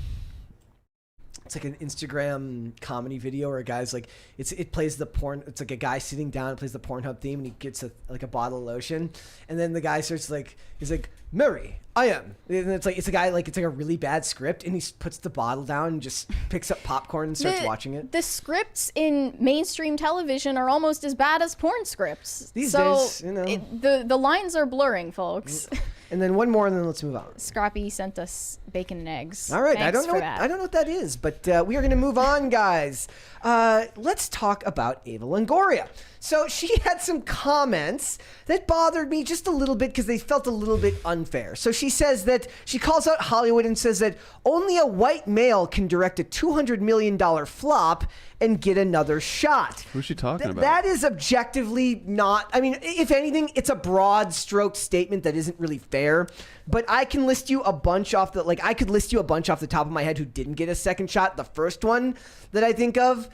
[SPEAKER 1] it's like an Instagram comedy video where a guy's like, it plays the porn. It's like a guy sitting down and plays the Pornhub theme, and he gets a bottle of lotion, and then the guy starts he's like, Mary, I am, and it's a guy it's like a really bad script, and he puts the bottle down and just picks up popcorn and starts watching it.
[SPEAKER 2] The scripts in mainstream television are almost as bad as porn scripts
[SPEAKER 1] these days.
[SPEAKER 2] The lines are blurring, folks.
[SPEAKER 1] And then one more, and then let's move on.
[SPEAKER 2] Scrappy sent us bacon and eggs.
[SPEAKER 1] All right,
[SPEAKER 2] Thanks
[SPEAKER 1] I don't know what that is, but we are going to move on, guys. Let's talk about Ava Longoria. So she had some comments that bothered me just a little bit because they felt a little bit unfair. So she says that she calls out Hollywood and says that only a white male can direct a $200 million flop and get another shot.
[SPEAKER 3] Who's she talking about?
[SPEAKER 1] That is objectively not, I mean, if anything, it's a broad stroke statement that isn't really fair. But I can list you a bunch off the top of my head who didn't get a second shot. The first one that I think of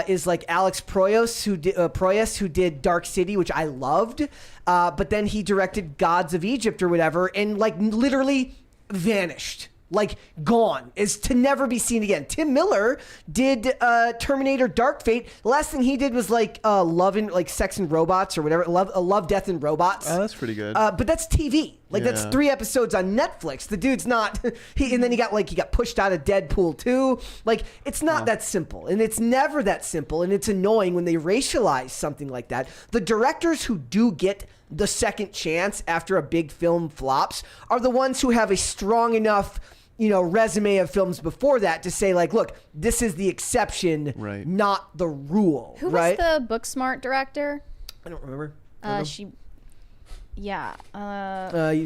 [SPEAKER 1] is like Alex Proyas, who did Dark City, which I loved. But then he directed Gods of Egypt or whatever, and literally vanished. Gone, is to never be seen again. Tim Miller did Terminator Dark Fate. The last thing he did was Love and Sex and Robots or whatever. Love, Death and Robots.
[SPEAKER 3] Oh, that's pretty good.
[SPEAKER 1] But that's TV. That's 3 episodes on Netflix. The dude's not and then he got pushed out of Deadpool 2. It's not that simple, and it's never that simple, and it's annoying when they racialize something like that. The directors who do get the second chance after a big film flops are the ones who have a strong enough resume of films before that to say look, this is the exception,
[SPEAKER 3] right,
[SPEAKER 1] not the rule.
[SPEAKER 2] Who was the Booksmart director?
[SPEAKER 1] I don't remember.
[SPEAKER 2] You'd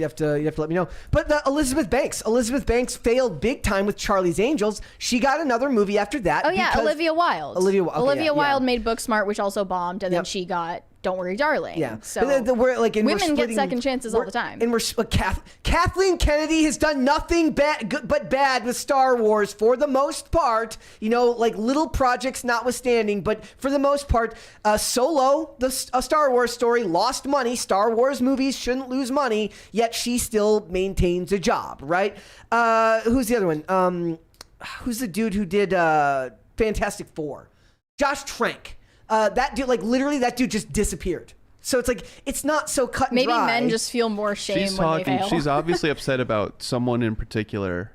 [SPEAKER 1] have to let me know. But Elizabeth Banks failed big time with Charlie's Angels. She got another movie after that.
[SPEAKER 2] Oh yeah, Olivia Wilde. Olivia Wilde made Booksmart, which also bombed, and then she got Don't Worry, Darling.
[SPEAKER 1] Yeah.
[SPEAKER 2] So
[SPEAKER 1] women
[SPEAKER 2] get second chances all the time.
[SPEAKER 1] And Kathleen Kennedy has done nothing but bad with Star Wars for the most part. Little projects notwithstanding, but for the most part, Solo, a Star Wars story, lost money. Star Wars movies shouldn't lose money, yet she still maintains a job, right? Who's the other one? Who's the dude who did Fantastic Four? Josh Trank. That dude, literally, that dude just disappeared. So it's like it's not so cut and
[SPEAKER 2] Maybe
[SPEAKER 1] dry.
[SPEAKER 2] men just feel more shame when they fail.
[SPEAKER 3] She's obviously upset about someone in particular,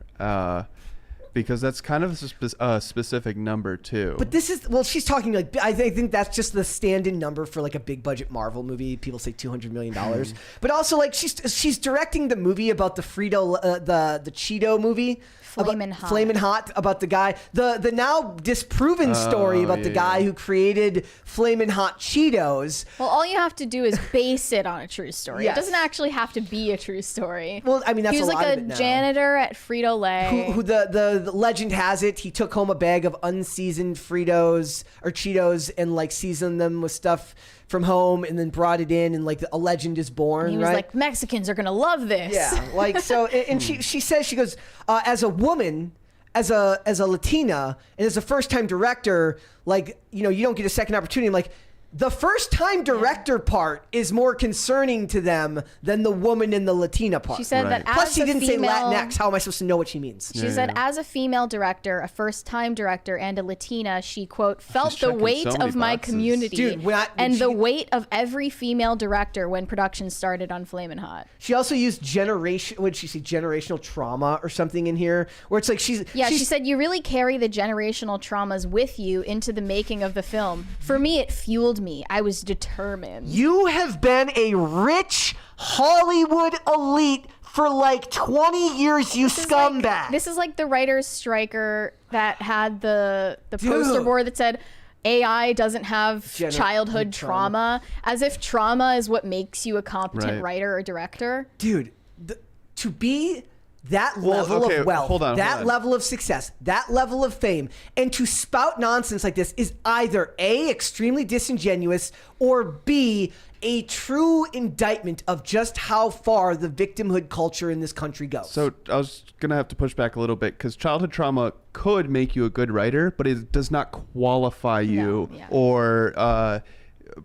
[SPEAKER 3] because that's kind of a specific number too.
[SPEAKER 1] But this is she's talking like I think that's just the stand-in number for like a big budget Marvel movie. People say $200 million, but also like she's directing the movie about the the Cheeto movie.
[SPEAKER 2] Flamin'
[SPEAKER 1] Hot about the guy, the now disproven story about the guy who created Flamin' Hot Cheetos.
[SPEAKER 2] Well, all you have to do is base it on a true story.
[SPEAKER 1] Yes.
[SPEAKER 2] It doesn't actually have to be a true story.
[SPEAKER 1] Well, I mean, that's
[SPEAKER 2] he was
[SPEAKER 1] a lot
[SPEAKER 2] like
[SPEAKER 1] of
[SPEAKER 2] a
[SPEAKER 1] it now.
[SPEAKER 2] janitor at Frito-Lay.
[SPEAKER 1] Who the legend has it, he took home a bag of unseasoned Fritos or Cheetos and like seasoned them with stuff from home and then brought it in and like a legend is born.
[SPEAKER 2] And he was
[SPEAKER 1] right?
[SPEAKER 2] like, Mexicans are gonna love this.
[SPEAKER 1] Yeah, like so, and she says, she goes, as a woman, as a Latina, and as a first time director, like you don't get a second opportunity. I'm like, the first time director part is more concerning to them than the woman in the Latina part.
[SPEAKER 2] She said that
[SPEAKER 1] Plus,
[SPEAKER 2] as
[SPEAKER 1] she
[SPEAKER 2] a
[SPEAKER 1] didn't
[SPEAKER 2] female,
[SPEAKER 1] say Latinx. How am I supposed to know what she means?
[SPEAKER 2] She said, as a female director, a first-time director, and a Latina, she, quote, felt the weight of my community
[SPEAKER 1] Dude,
[SPEAKER 2] the weight of every female director when production started on Flamin' Hot.
[SPEAKER 1] She also used generational trauma or something in here, where it's like she
[SPEAKER 2] said, you really carry the generational traumas with you into the making of the film. For me, it fueled me. I was determined.
[SPEAKER 1] You have been a rich Hollywood elite for like 20 years, you scumbag.
[SPEAKER 2] This is like the writer's striker that had the poster board that said, AI doesn't have childhood trauma, as if trauma is what makes you a competent writer or director.
[SPEAKER 1] Dude, to be that level of wealth, level of success, that level of fame, and to spout nonsense like this is either A, extremely disingenuous, or B, a true indictment of just how far the victimhood culture in this country goes.
[SPEAKER 3] So I was going to have to push back a little bit because childhood trauma could make you a good writer, but it does not qualify you or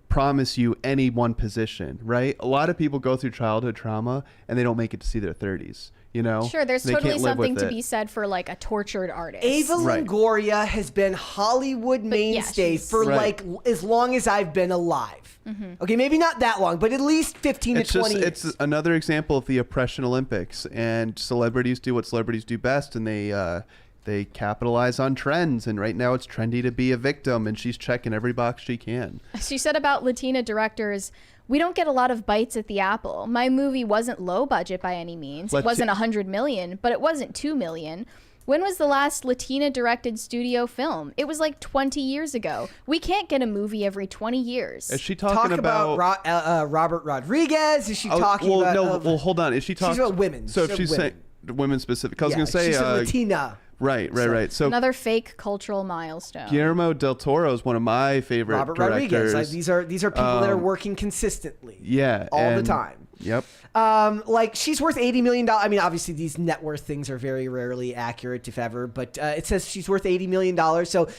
[SPEAKER 3] promise you any one position, right? A lot of people go through childhood trauma and they don't make it to see their 30s.
[SPEAKER 2] Sure, there's totally something to be said for like a tortured artist.
[SPEAKER 1] Ava Longoria has been Hollywood mainstay for like as long as I've been alive. Okay, maybe not that long, but at least 15 to 20 years.
[SPEAKER 3] It's another example of the oppression Olympics, and celebrities do what celebrities do best, and they capitalize on trends, and right now it's trendy to be a victim, and she's checking every box she can.
[SPEAKER 2] She said about Latina directors, we don't get a lot of bites at the apple. My movie wasn't low budget by any means. It wasn't $100 million, but it wasn't $2 million. When was the last Latina directed studio film? It was like 20 years ago. We can't get a movie every 20 years.
[SPEAKER 3] Is she talking about
[SPEAKER 1] Robert Rodriguez? Is she talking about...
[SPEAKER 3] Well, hold on. Is she talking...
[SPEAKER 1] She's about women.
[SPEAKER 3] So if she's saying women specific... I was going to say...
[SPEAKER 1] She's a Latina.
[SPEAKER 3] Right. So
[SPEAKER 2] another fake cultural milestone.
[SPEAKER 3] Guillermo del Toro is one of my favorite
[SPEAKER 1] Robert
[SPEAKER 3] directors.
[SPEAKER 1] Rodriguez. These are people that are working consistently.
[SPEAKER 3] Yeah.
[SPEAKER 1] All the time.
[SPEAKER 3] Yep.
[SPEAKER 1] Like she's worth $80 million. I mean, obviously these net worth things are very rarely accurate, if ever, but it says she's worth $80 million. So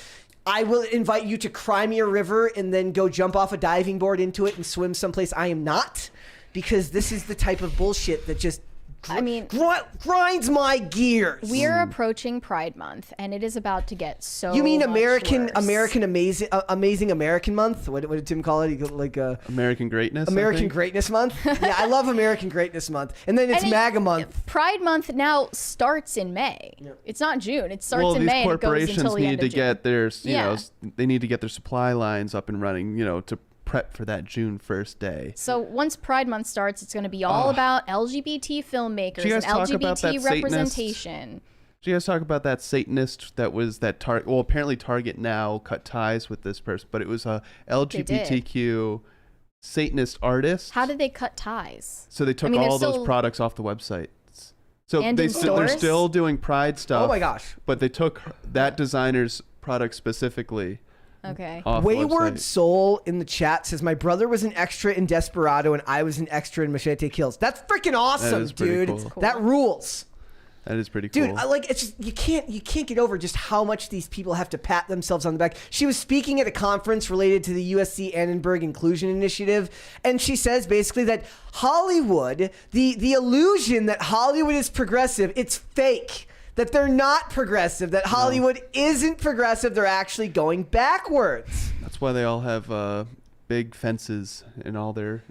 [SPEAKER 1] I will invite you to cry me a river and then go jump off a diving board into it and swim someplace I am not, because this is the type of bullshit that just grinds my gears.
[SPEAKER 2] We are approaching Pride Month, and it is about to get so.
[SPEAKER 1] You mean
[SPEAKER 2] much
[SPEAKER 1] American
[SPEAKER 2] worse.
[SPEAKER 1] Amazing American Month? What did Tim call it? He like
[SPEAKER 3] American Greatness.
[SPEAKER 1] American Greatness Month. Yeah, I love American Greatness Month, and then it's MAGA Month.
[SPEAKER 2] Pride Month now starts in May. Yep. It's not June. It starts in May.
[SPEAKER 3] Well, these corporations need to get their they need to get their supply lines up and running. To prep for that June 1st day.
[SPEAKER 2] So once Pride Month starts, it's going to be all about LGBT filmmakers and LGBT representation.
[SPEAKER 3] Did you guys talk about that Satanist that was that Target? Well, apparently Target now cut ties with this person, but it was a LGBTQ Satanist artist.
[SPEAKER 2] How did they cut ties?
[SPEAKER 3] So they took all those products off the website. So they're still doing Pride stuff.
[SPEAKER 1] Oh my gosh.
[SPEAKER 3] But they took that designer's product specifically.
[SPEAKER 2] Okay.
[SPEAKER 1] Wayward Soul in the chat says, my brother was an extra in Desperado and I was an extra in Machete Kills. That's freaking awesome, dude.
[SPEAKER 3] Cool.
[SPEAKER 1] That rules.
[SPEAKER 3] That is pretty cool.
[SPEAKER 1] Dude, it's just you can't get over just how much these people have to pat themselves on the back. She was speaking at a conference related to the USC Annenberg Inclusion Initiative, and she says basically that Hollywood, the illusion that Hollywood is progressive, it's fake. That they're not progressive, that Hollywood isn't progressive, they're actually going backwards.
[SPEAKER 3] That's why they all have big fences in all their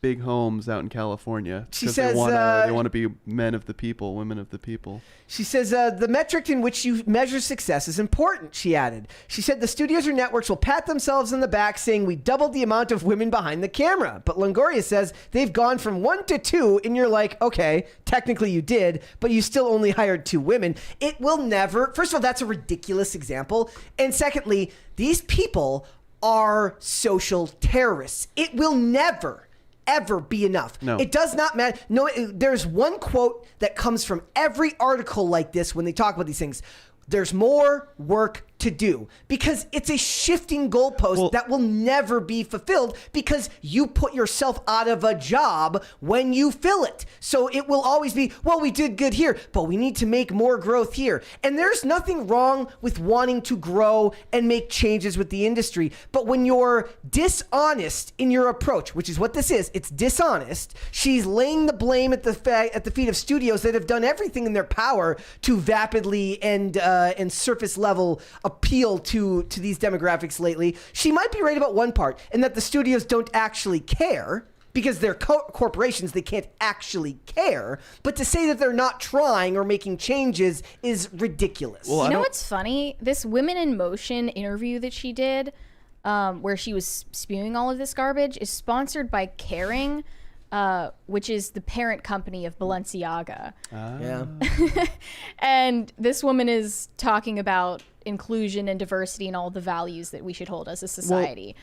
[SPEAKER 3] big homes out in California.
[SPEAKER 1] She
[SPEAKER 3] 'Cause
[SPEAKER 1] says
[SPEAKER 3] they want to be men of the people, women of the people.
[SPEAKER 1] She says the metric in which you measure success is important, she added. She said the studios or networks will pat themselves in the back saying we doubled the amount of women behind the camera. But Longoria says they've gone from 1 to 2, and you're like, okay, technically you did, but you still only hired 2 women. It will never, first of all, that's a ridiculous example. And secondly, these people are social terrorists. It will never ever be enough.
[SPEAKER 3] No.
[SPEAKER 1] It does not matter. No, there's one quote that comes from every article like this when they talk about these things. There's more work to do, because it's a shifting goalpost that will never be fulfilled because you put yourself out of a job when you fill it. So it will always be, well, we did good here, but we need to make more growth here. And there's nothing wrong with wanting to grow and make changes with the industry. But when you're dishonest in your approach, which is what this is, it's dishonest. She's laying the blame at the feet of studios that have done everything in their power to vapidly and surface level appeal to these demographics lately. She might be right about one part, and that the studios don't actually care because they're corporations. They can't actually care. But to say that they're not trying or making changes is ridiculous.
[SPEAKER 2] Well, you know what's funny? This Women in Motion interview that she did, where she was spewing all of this garbage, is sponsored by Kering, which is the parent company of Balenciaga.
[SPEAKER 1] Yeah.
[SPEAKER 2] And this woman is talking about inclusion and diversity and all the values that we should hold as a society.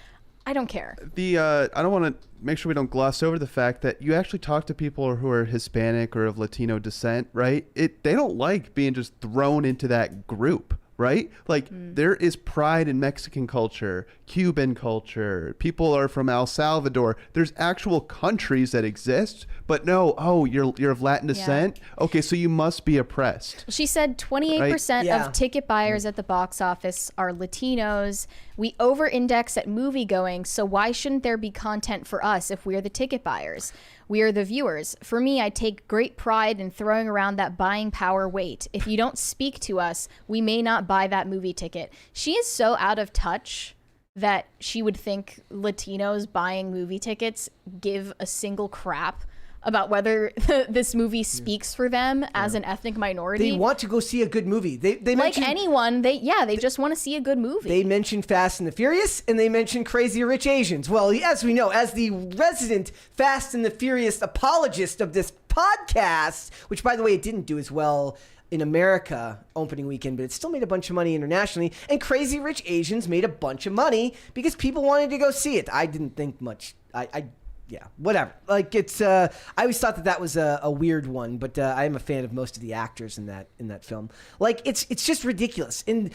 [SPEAKER 2] I don't care.
[SPEAKER 3] I don't want to make sure we don't gloss over the fact that you actually talk to people who are Hispanic or of Latino descent, right? They don't like being just thrown into that group. Right? Like there is pride in Mexican culture, Cuban culture. People are from El Salvador. There's actual countries that exist, but no, you're of Latin descent. Okay, so you must be oppressed.
[SPEAKER 2] She said 28% of ticket buyers at the box office are Latinos. We over-index at movie going, so why shouldn't there be content for us if we're the ticket buyers? We are the viewers. For me, I take great pride in throwing around that buying power weight. If you don't speak to us, we may not buy that movie ticket. She is so out of touch that she would think Latinos buying movie tickets give a single crap about whether this movie speaks for them as an ethnic minority.
[SPEAKER 1] They want to go see a good movie. They
[SPEAKER 2] like anyone, they just want to see a good movie.
[SPEAKER 1] They mentioned Fast and the Furious, and they mentioned Crazy Rich Asians. Well, as we know, as the resident Fast and the Furious apologist of this podcast, which, by the way, it didn't do as well in America opening weekend, but it still made a bunch of money internationally. And Crazy Rich Asians made a bunch of money because people wanted to go see it. I didn't think much. Yeah, whatever. Like I always thought that was a weird one, but I am a fan of most of the actors in that film. Like it's just ridiculous, and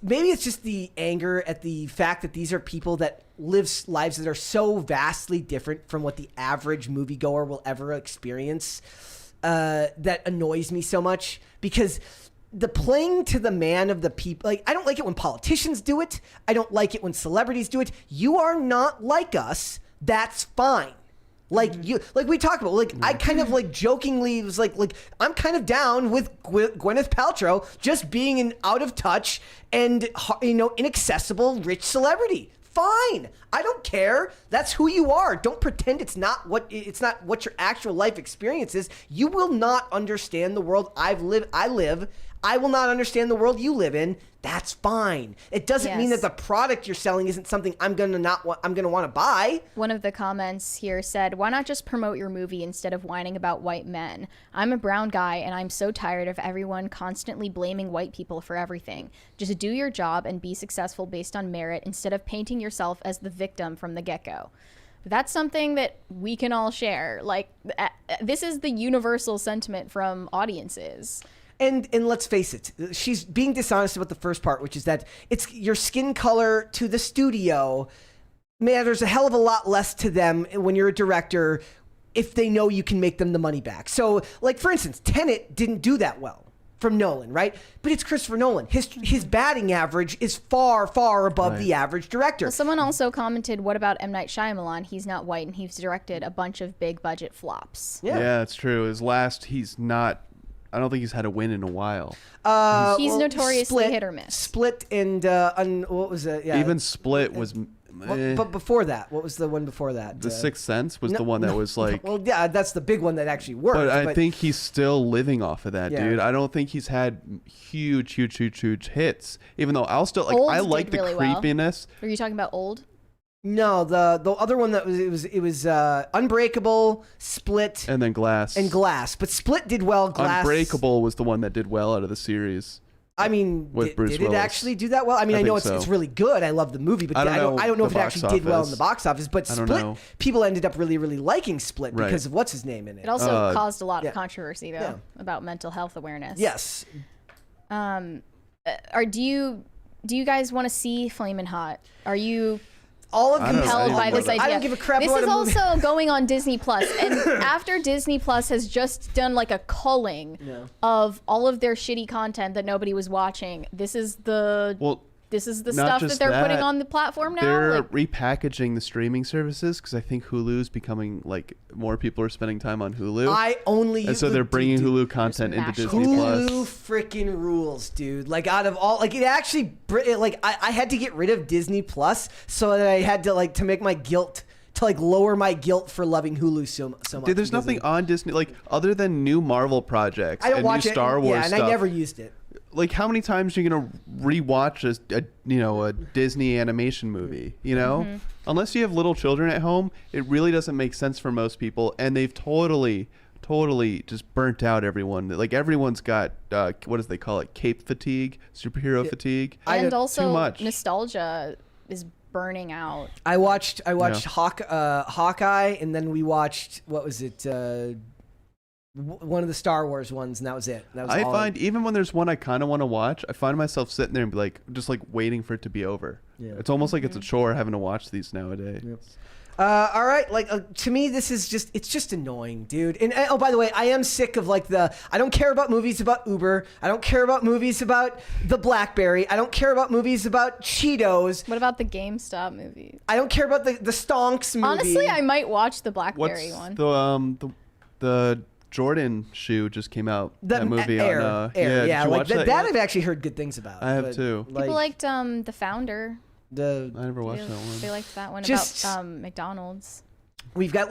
[SPEAKER 1] maybe it's just the anger at the fact that these are people that live lives that are so vastly different from what the average moviegoer will ever experience. That annoys me so much, because the playing to the man of the people, like, I don't like it when politicians do it. I don't like it when celebrities do it. You are not like us. That's fine. Like we talked about, like I kind of like jokingly was like I'm kind of down with Gwyneth Paltrow just being an out of touch and inaccessible rich celebrity. Fine. I don't care. That's who you are. Don't pretend it's not what your actual life experience is. You will not understand the world I live. I will not understand the world you live in. That's fine. It doesn't mean that the product you're selling isn't something I'm gonna want to buy.
[SPEAKER 2] One of the comments here said, "Why not just promote your movie instead of whining about white men? I'm a brown guy and I'm so tired of everyone constantly blaming white people for everything. Just do your job and be successful based on merit instead of painting yourself as the victim from the get-go." That's something that we can all share. Like, this is the universal sentiment from audiences.
[SPEAKER 1] And let's face it, she's being dishonest about the first part, which is that it's your skin color to the studio matters a hell of a lot less to them when you're a director if they know you can make them the money back. So, like, for instance, Tenet didn't do that well from Nolan, right? But it's Christopher Nolan. His batting average is far, far above the average director.
[SPEAKER 2] Well, someone also commented, what about M. Night Shyamalan? He's not white and he's directed a bunch of big budget flops.
[SPEAKER 3] Yeah, that's true. His last, I don't think he's had a win in a while.
[SPEAKER 2] He's notoriously hit or miss.
[SPEAKER 1] Split and what was it? Yeah.
[SPEAKER 3] Even Split was
[SPEAKER 1] but before that, what was the one before that?
[SPEAKER 3] The Sixth Sense was the one that was like.
[SPEAKER 1] Well, yeah, that's the big one that actually worked.
[SPEAKER 3] But I think he's still living off of that,
[SPEAKER 1] Yeah.
[SPEAKER 3] dude. I don't think he's had huge hits. Even though I'll still
[SPEAKER 2] Old
[SPEAKER 3] I like
[SPEAKER 2] did
[SPEAKER 3] the
[SPEAKER 2] really well.
[SPEAKER 3] creepiness.
[SPEAKER 2] Are you talking about Old?
[SPEAKER 1] No, the other one that was Unbreakable, Split,
[SPEAKER 3] And then Glass.
[SPEAKER 1] But Split did well. Glass.
[SPEAKER 3] Unbreakable was the one that did well out of the series.
[SPEAKER 1] I mean,
[SPEAKER 3] With Bruce
[SPEAKER 1] did it
[SPEAKER 3] Willis.
[SPEAKER 1] actually do that well? I mean, I know it's really good. I love the movie, but I don't know if it actually did well in the box office. But
[SPEAKER 3] I don't
[SPEAKER 1] Split,
[SPEAKER 3] know.
[SPEAKER 1] people ended up really liking Split
[SPEAKER 3] Right.
[SPEAKER 1] because of what's his name in it.
[SPEAKER 2] It also caused a lot of controversy though about mental health awareness.
[SPEAKER 1] Yes.
[SPEAKER 2] Do you guys want to see Flamin' Hot? Are you
[SPEAKER 1] all of
[SPEAKER 3] I don't
[SPEAKER 2] compelled
[SPEAKER 3] know.
[SPEAKER 2] by this idea?
[SPEAKER 1] I don't give a crap
[SPEAKER 2] This
[SPEAKER 1] about
[SPEAKER 2] is
[SPEAKER 1] a movie.
[SPEAKER 2] also going on Disney Plus, and after Disney Plus has just done like a culling of all of their shitty content that nobody was watching, this is the
[SPEAKER 3] not
[SPEAKER 2] stuff that
[SPEAKER 3] just
[SPEAKER 2] they're putting
[SPEAKER 3] that,
[SPEAKER 2] on the platform now.
[SPEAKER 3] They're
[SPEAKER 2] Like,
[SPEAKER 3] repackaging the streaming services because I think Hulu's becoming like more people are spending time on Hulu. And so they're bringing Hulu content into Disney
[SPEAKER 1] Hulu
[SPEAKER 3] Plus.
[SPEAKER 1] freaking rules, dude. Like out of all, like it actually, like I had to get rid of Disney Plus so that I had to like to make my guilt. To like lower my guilt for loving Hulu so much.
[SPEAKER 3] Dude, there's nothing on Disney like other than new Marvel projects
[SPEAKER 1] I don't
[SPEAKER 3] and
[SPEAKER 1] watch
[SPEAKER 3] new Star Wars
[SPEAKER 1] and
[SPEAKER 3] stuff.
[SPEAKER 1] I never used it.
[SPEAKER 3] Like how many times are you gonna rewatch a Disney animation movie? You know,
[SPEAKER 1] Mm-hmm.
[SPEAKER 3] unless you have little children at home, it really doesn't make sense for most people, and they've totally just burnt out everyone. Like everyone's got what do they call it? Cape fatigue, superhero fatigue,
[SPEAKER 2] and
[SPEAKER 3] too
[SPEAKER 2] also
[SPEAKER 3] much.
[SPEAKER 2] nostalgia is burning out.
[SPEAKER 1] I watched Hawkeye, and then we watched what was it? One of the Star Wars ones, and that was it. That was
[SPEAKER 3] I
[SPEAKER 1] all
[SPEAKER 3] find even when there's one I kind of want to watch, I find myself sitting there and be like, just like waiting for it to be over.
[SPEAKER 1] Yeah.
[SPEAKER 3] It's almost like it's a chore having to watch these nowadays.
[SPEAKER 1] all right, like to me, this is it's just annoying, dude. And oh, by the way, I am sick of like I don't care about movies about Uber. I don't care about movies about the BlackBerry. I don't care about movies about Cheetos.
[SPEAKER 2] What about the GameStop movie?
[SPEAKER 1] I don't care about the Stonks movie.
[SPEAKER 2] Honestly, I might watch the BlackBerry
[SPEAKER 3] What's
[SPEAKER 2] one.
[SPEAKER 3] the Jordan shoe just came out. That movie
[SPEAKER 1] Air,
[SPEAKER 3] on
[SPEAKER 1] Air,
[SPEAKER 3] did you watch that?
[SPEAKER 1] that I've actually heard good things about.
[SPEAKER 3] I have
[SPEAKER 1] but,
[SPEAKER 3] too.
[SPEAKER 1] Like,
[SPEAKER 2] People liked The Founder.
[SPEAKER 3] I never watched that one.
[SPEAKER 2] They liked that one
[SPEAKER 1] Just-
[SPEAKER 2] about McDonald's.
[SPEAKER 1] We've got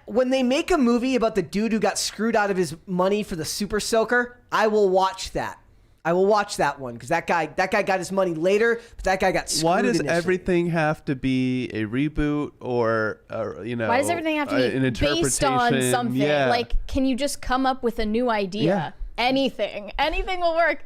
[SPEAKER 1] when they make a movie about the dude who got screwed out of his money for the Super Soaker, I will watch that. I will watch that one because that guy got his money later, but that guy got screwed.
[SPEAKER 3] Why does
[SPEAKER 1] initially.
[SPEAKER 3] everything have to be a reboot or
[SPEAKER 2] Why does everything have to be
[SPEAKER 3] an
[SPEAKER 2] based on
[SPEAKER 3] interpretation?
[SPEAKER 2] something?
[SPEAKER 3] Yeah.
[SPEAKER 2] Like, can you just come up with a new idea?
[SPEAKER 3] Yeah.
[SPEAKER 2] Anything will work.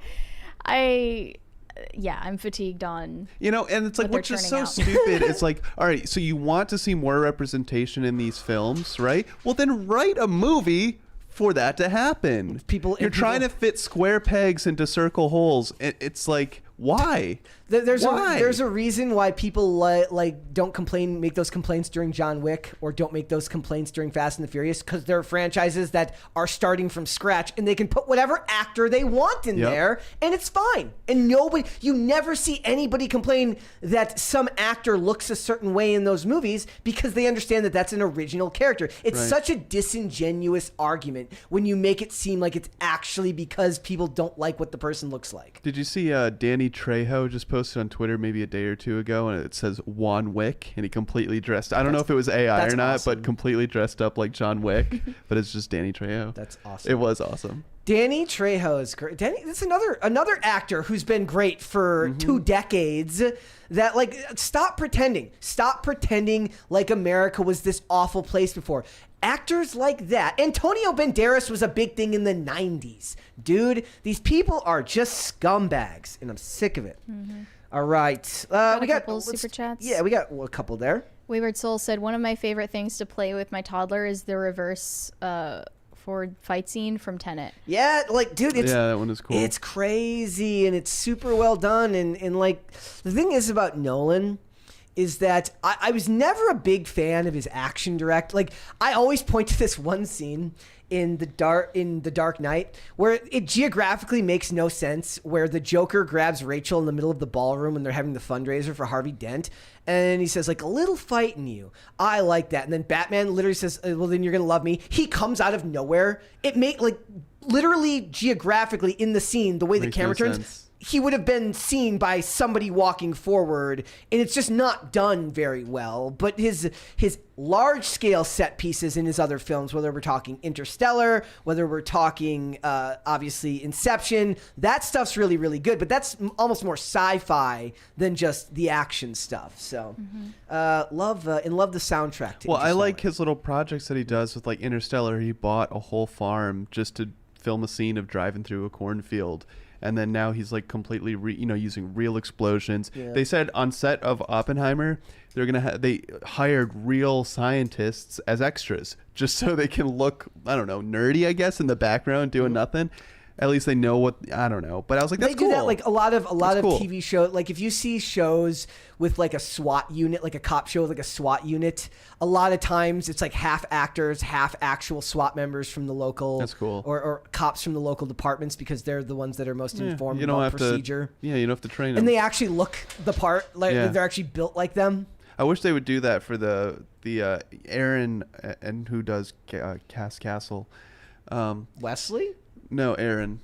[SPEAKER 2] I'm fatigued on.
[SPEAKER 3] And it's like
[SPEAKER 2] what
[SPEAKER 3] what's
[SPEAKER 2] they're
[SPEAKER 3] just so
[SPEAKER 2] turning out.
[SPEAKER 3] stupid. It's like, all right, so you want to see more representation in these films, right? Well, then write a movie for that to happen. You're trying to fit square pegs into circle holes. It's like, why?
[SPEAKER 1] There's
[SPEAKER 3] Why?
[SPEAKER 1] a reason why people like don't make those complaints during John Wick or don't make those complaints during Fast and the Furious because they're franchises that are starting from scratch and they can put whatever actor they want in there and it's fine. And you never see anybody complain that some actor looks a certain way in those movies because they understand that that's an original character. It's
[SPEAKER 3] Right.
[SPEAKER 1] such a disingenuous argument when you make it seem like it's actually because people don't like what the person looks like.
[SPEAKER 3] Did you see Danny Trejo just posted on Twitter maybe a day or two ago, and it says Juan Wick, and he completely dressed. I don't know if it was AI
[SPEAKER 1] that's
[SPEAKER 3] or not,
[SPEAKER 1] awesome.
[SPEAKER 3] but completely dressed up like John Wick. But it's just Danny Trejo.
[SPEAKER 1] That's awesome.
[SPEAKER 3] It was awesome.
[SPEAKER 1] Danny Trejo is great. That's another actor who's been great for 2 decades. That stop pretending like America was this awful place before. Actors like that. Antonio Banderas was a big thing in the 90s. Dude, these people are just scumbags, and I'm sick of it. All right.
[SPEAKER 2] Got a couple super chats.
[SPEAKER 1] Yeah, we got a couple there.
[SPEAKER 2] Wayward Soul said, one of my favorite things to play with my toddler is the reverse forward fight scene from Tenet.
[SPEAKER 1] Yeah, dude,
[SPEAKER 3] that one is cool.
[SPEAKER 1] It's crazy and it's super well done. And the thing is about Nolan is that I was never a big fan of his action direct. I always point to this one scene in the Dark Knight where it geographically makes no sense, where the Joker grabs Rachel in the middle of the ballroom when they're having the fundraiser for Harvey Dent, and he says a little fight in you. I like that. And then Batman literally says, well, then you're gonna love me. He comes out of nowhere. It literally geographically in the scene, the way the
[SPEAKER 3] Makes
[SPEAKER 1] camera
[SPEAKER 3] no
[SPEAKER 1] turns.
[SPEAKER 3] sense.
[SPEAKER 1] he would have been seen by somebody walking forward, and it's just not done very well. But his large-scale set pieces in his other films, whether we're talking Interstellar, whether we're talking, obviously, Inception, that stuff's really, really good. But that's almost more sci-fi than just the action stuff. So, love the soundtrack to
[SPEAKER 3] Well, I like
[SPEAKER 1] Interstellar.
[SPEAKER 3] his little projects that he does with, like, Interstellar. He bought a whole farm just to film a scene of driving through a cornfield. And then now he's like completely, using real explosions.
[SPEAKER 1] Yeah.
[SPEAKER 3] They said on set of Oppenheimer, they hired real scientists as extras just so they can look, I don't know, nerdy, I guess, in the background doing nothing. At least they know what, I don't know. But I was like, that's
[SPEAKER 1] they
[SPEAKER 3] cool.
[SPEAKER 1] do that like a lot of
[SPEAKER 3] cool.
[SPEAKER 1] TV shows. Like if you see shows with like a SWAT unit, like a cop show with like a SWAT unit, a lot of times it's like half actors, half actual SWAT members from the local.
[SPEAKER 3] That's cool.
[SPEAKER 1] Or cops from the local departments because they're the ones that are most informed
[SPEAKER 3] you don't
[SPEAKER 1] about
[SPEAKER 3] have
[SPEAKER 1] procedure.
[SPEAKER 3] you don't have to train them.
[SPEAKER 1] And they actually look the part. Like they're actually built like them.
[SPEAKER 3] I wish they would do that for the Aaron and who does Cass Castle.
[SPEAKER 1] Wesley?
[SPEAKER 3] No, Aaron.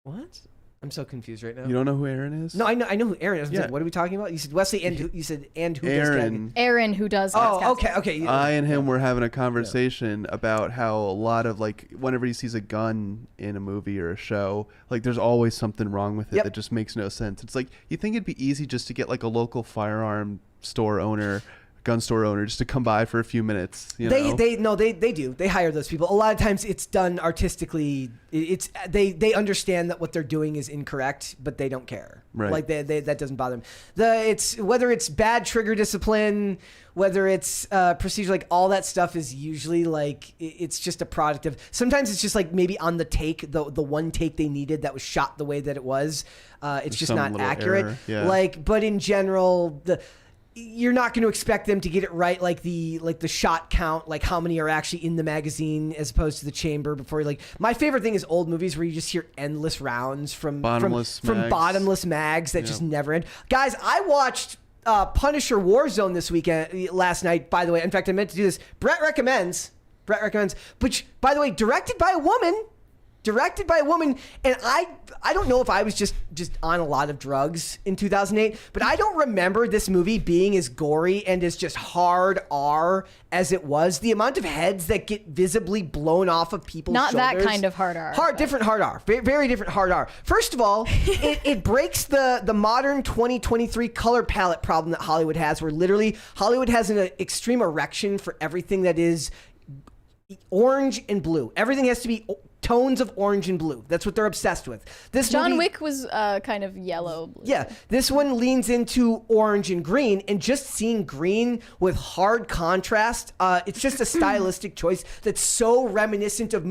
[SPEAKER 1] What? I'm so confused right now.
[SPEAKER 3] You don't know who Aaron is?
[SPEAKER 1] No, I know who Aaron is.
[SPEAKER 3] Yeah.
[SPEAKER 1] What are we talking about? You said Wesley and who does
[SPEAKER 3] Aaron.
[SPEAKER 2] Aaron, who does.
[SPEAKER 1] Oh, okay.
[SPEAKER 3] I and him were having a conversation about how a lot of like whenever he sees a gun in a movie or a show, like there's always something wrong with it that just makes no sense. It's like you think it'd be easy just to get like a local firearm store owner, gun store owner, just to come by for a few minutes. They
[SPEAKER 1] do. They hire those people. A lot of times it's done artistically. They understand that what they're doing is incorrect, but they don't care.
[SPEAKER 3] Right.
[SPEAKER 1] Like that doesn't bother them. It's whether it's bad trigger discipline, whether it's procedure, like all that stuff is usually like it's just a product of. Sometimes it's just like maybe on the take, the one take they needed that was shot the way that it was. It's just not accurate.
[SPEAKER 3] Error. Yeah.
[SPEAKER 1] But in general, you're not going to expect them to get it right, like the shot count, like how many are actually in the magazine as opposed to the chamber before. Like my favorite thing is old movies where you just hear endless rounds from bottomless mags that just never end. Guys, I watched Punisher Warzone this last night. By the way, in fact, I meant to do this. Brett recommends, which by the way, directed by a woman. And I don't know if I was just on a lot of drugs in 2008, but I don't remember this movie being as gory and as just hard R as it was. The amount of heads that get visibly blown off of people's shoulders.
[SPEAKER 2] Not that kind of hard R.
[SPEAKER 1] Different hard R. Very, very different hard R. First of all, it breaks the modern 2023 color palette problem that Hollywood has, where literally Hollywood has an extreme erection for everything that is orange and blue. Everything has to be tones of orange and blue. That's what they're obsessed with.
[SPEAKER 2] John Wick was kind of yellow. Blue.
[SPEAKER 1] Yeah, this one leans into orange and green, and just seeing green with hard contrast, it's just a stylistic choice that's so reminiscent of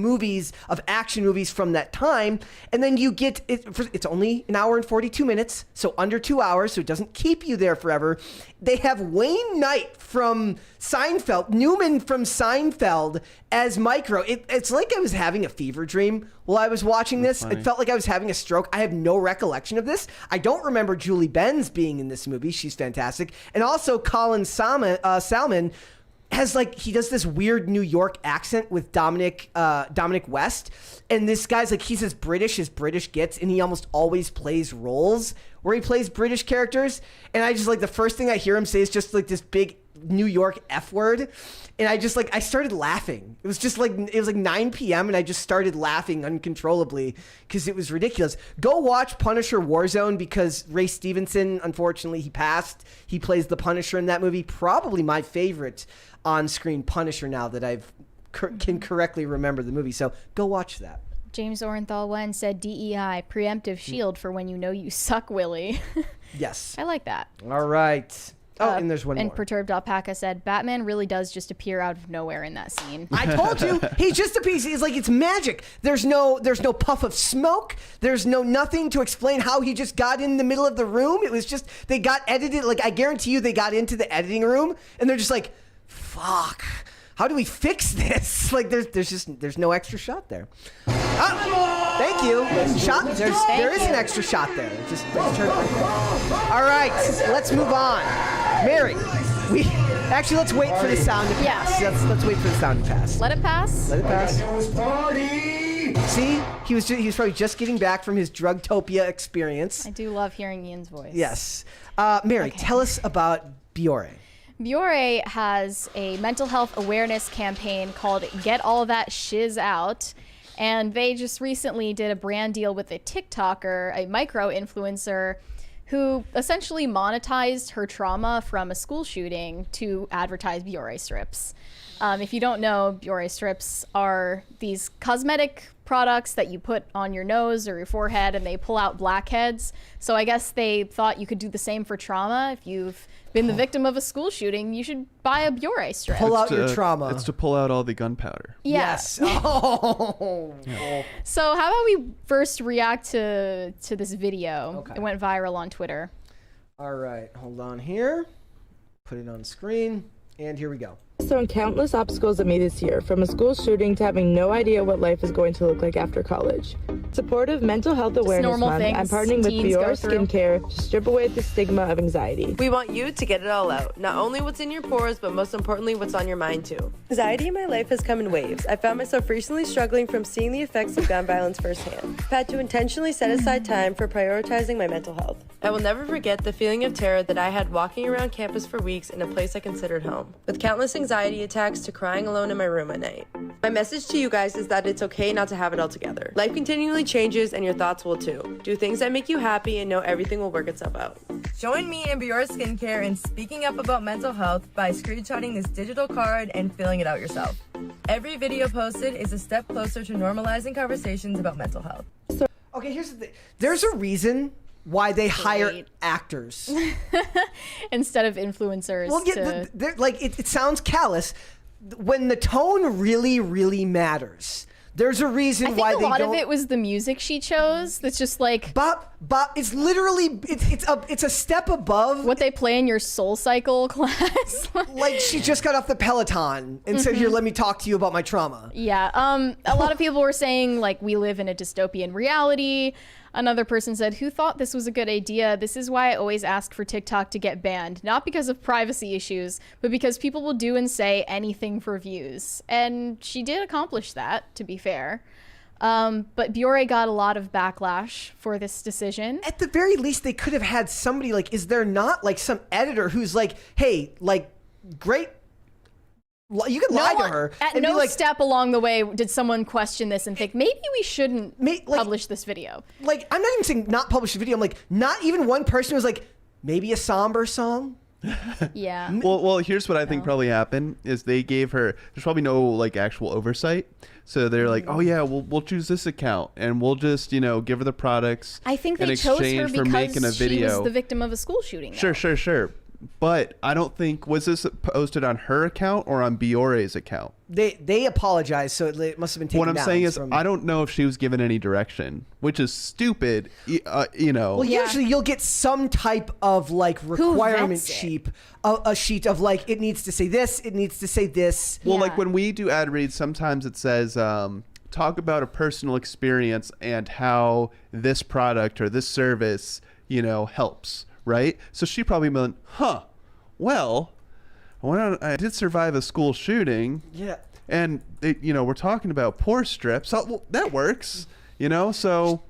[SPEAKER 1] action movies from that time. And then you get it's only an hour and 42 minutes, so under 2 hours, so it doesn't keep you there forever. They have Wayne Knight from Seinfeld, Newman from Seinfeld as Micro. It's like I was having a fever dream while I was watching this. It felt like I was having a stroke. I have no recollection of this. I don't remember Julie Benz being in this movie. She's fantastic. And also Colin Salmon has he does this weird New York accent with Dominic West. And this guy's he's as British gets, and he almost always plays roles where he plays British characters. And I just the first thing I hear him say is just this big New York F word. And I just I started laughing. It was just it was 9 p.m. and I just started laughing uncontrollably because it was ridiculous. Go watch Punisher Warzone because Ray Stevenson, unfortunately, he passed. He plays the Punisher in that movie. Probably my favorite on-screen Punisher now that I've can correctly remember the movie. So go watch that.
[SPEAKER 2] James Orenthal said DEI, preemptive shield for when you know you suck, Willie.
[SPEAKER 1] Yes.
[SPEAKER 2] I like that.
[SPEAKER 1] All right. Oh, and there's one more.
[SPEAKER 2] And Perturbed Alpaca said, Batman really does just appear out of nowhere in that scene.
[SPEAKER 1] I told you, he just appears. He's it's magic. There's no puff of smoke. There's nothing to explain how he just got in the middle of the room. It was just, they got edited. I guarantee you they got into the editing room and they're just fuck. How do we fix this? There's no extra shot there. Thank you. There is an extra shot there. Just turn it right. All right, let's move on. Mary, let's wait for the sound to pass.
[SPEAKER 2] Yes.
[SPEAKER 1] Let's wait for the sound to pass.
[SPEAKER 2] Let it pass.
[SPEAKER 1] Let it pass.
[SPEAKER 6] Party!
[SPEAKER 1] See, he was probably just getting back from his Drugtopia experience.
[SPEAKER 2] I do love hearing Ian's voice.
[SPEAKER 1] Yes. Mary, tell us about Biore.
[SPEAKER 2] Biore has a mental health awareness campaign called Get All That Shiz Out. And they just recently did a brand deal with a TikToker, a micro-influencer, who essentially monetized her trauma from a school shooting to advertise Biore strips. If you don't know, Biore strips are these cosmetic products that you put on your nose or your forehead, and they pull out blackheads. So I guess they thought you could do the same for trauma. If you've been the victim of a school shooting, you should buy a Biore strip.
[SPEAKER 1] Pull out your trauma.
[SPEAKER 3] It's to pull out all the gunpowder.
[SPEAKER 1] Yes. Oh.
[SPEAKER 2] So how about we first react to this video?
[SPEAKER 1] Okay.
[SPEAKER 2] It went viral on Twitter.
[SPEAKER 1] All right, hold on here. Put it on screen, and here we go.
[SPEAKER 14] Thrown countless obstacles at me this year, from a school shooting to having no idea what life is going to look like after college. Supportive Mental Health Awareness Month, I'm partnering with Biore Skincare to strip away the stigma of anxiety.
[SPEAKER 15] We want you to get it all out. Not only what's in your pores, but most importantly, what's on your mind too. Anxiety in my life has come in waves. I found myself recently struggling from seeing the effects of gun violence firsthand. I've had to intentionally set aside time for prioritizing my mental health. I will never forget the feeling of terror that I had walking around campus for weeks in a place I considered home, with countless anxiety attacks to crying alone in my room at night. My message to you guys is that it's okay not to have it all together. Life continually changes and your thoughts will too. Do things that make you happy and know everything will work itself out. Join me and Biore Skincare in speaking up about mental health by screenshotting this digital card and filling it out yourself. Every video posted is a step closer to normalizing conversations about mental health.
[SPEAKER 1] Okay, here's the thing. There's a reason why they hire actors
[SPEAKER 2] instead of influencers.
[SPEAKER 1] Well, yeah, it sounds callous. When the tone really, really matters, there's a reason why they don't.
[SPEAKER 2] I think a lot of it was the music she chose. That's just like
[SPEAKER 1] but it's literally it's a step above
[SPEAKER 2] what they play in your Soul Cycle class.
[SPEAKER 1] Like she just got off the Peloton and said, "Here, let me talk to you about my trauma."
[SPEAKER 2] Yeah. A lot of people were saying like we live in a dystopian reality. Another person said, who thought this was a good idea? This is why I always ask for TikTok to get banned. Not because of privacy issues, but because people will do and say anything for views. And she did accomplish that, to be fair. But Biore got a lot of backlash for this decision.
[SPEAKER 1] At the very least, they could have had somebody like, is there not like some editor who's like, hey, like, great. You can lie to her.
[SPEAKER 2] At no step along the way did someone question this and think, maybe we shouldn't publish this video.
[SPEAKER 1] Like, I'm not even saying not publish the video. I'm like, not even one person was like, maybe a somber song?
[SPEAKER 2] Yeah.
[SPEAKER 3] Well, here's what I think probably happened is they gave her, there's probably no like actual oversight. So they're like, oh yeah, we'll choose this account and we'll just, give her the products.
[SPEAKER 2] I think
[SPEAKER 3] in
[SPEAKER 2] they chose her
[SPEAKER 3] exchange for making a
[SPEAKER 2] because she
[SPEAKER 3] video.
[SPEAKER 2] was the victim of a school shooting.
[SPEAKER 3] Sure. But I don't think, was this posted on her account or on Biore's account?
[SPEAKER 1] They apologized, so it must have been taken down.
[SPEAKER 3] What I'm saying is, I don't know if she was given any direction, which is stupid,
[SPEAKER 1] Well, usually you'll get some type of like requirement sheet, a sheet of like, it needs to say this, it needs to say this.
[SPEAKER 3] Well, like when we do ad reads, sometimes it says, talk about a personal experience and how this product or this service, helps. Right? So she probably went, well, I did survive a school shooting.
[SPEAKER 1] Yeah.
[SPEAKER 3] And, we're talking about pore strips. Well, that works, so.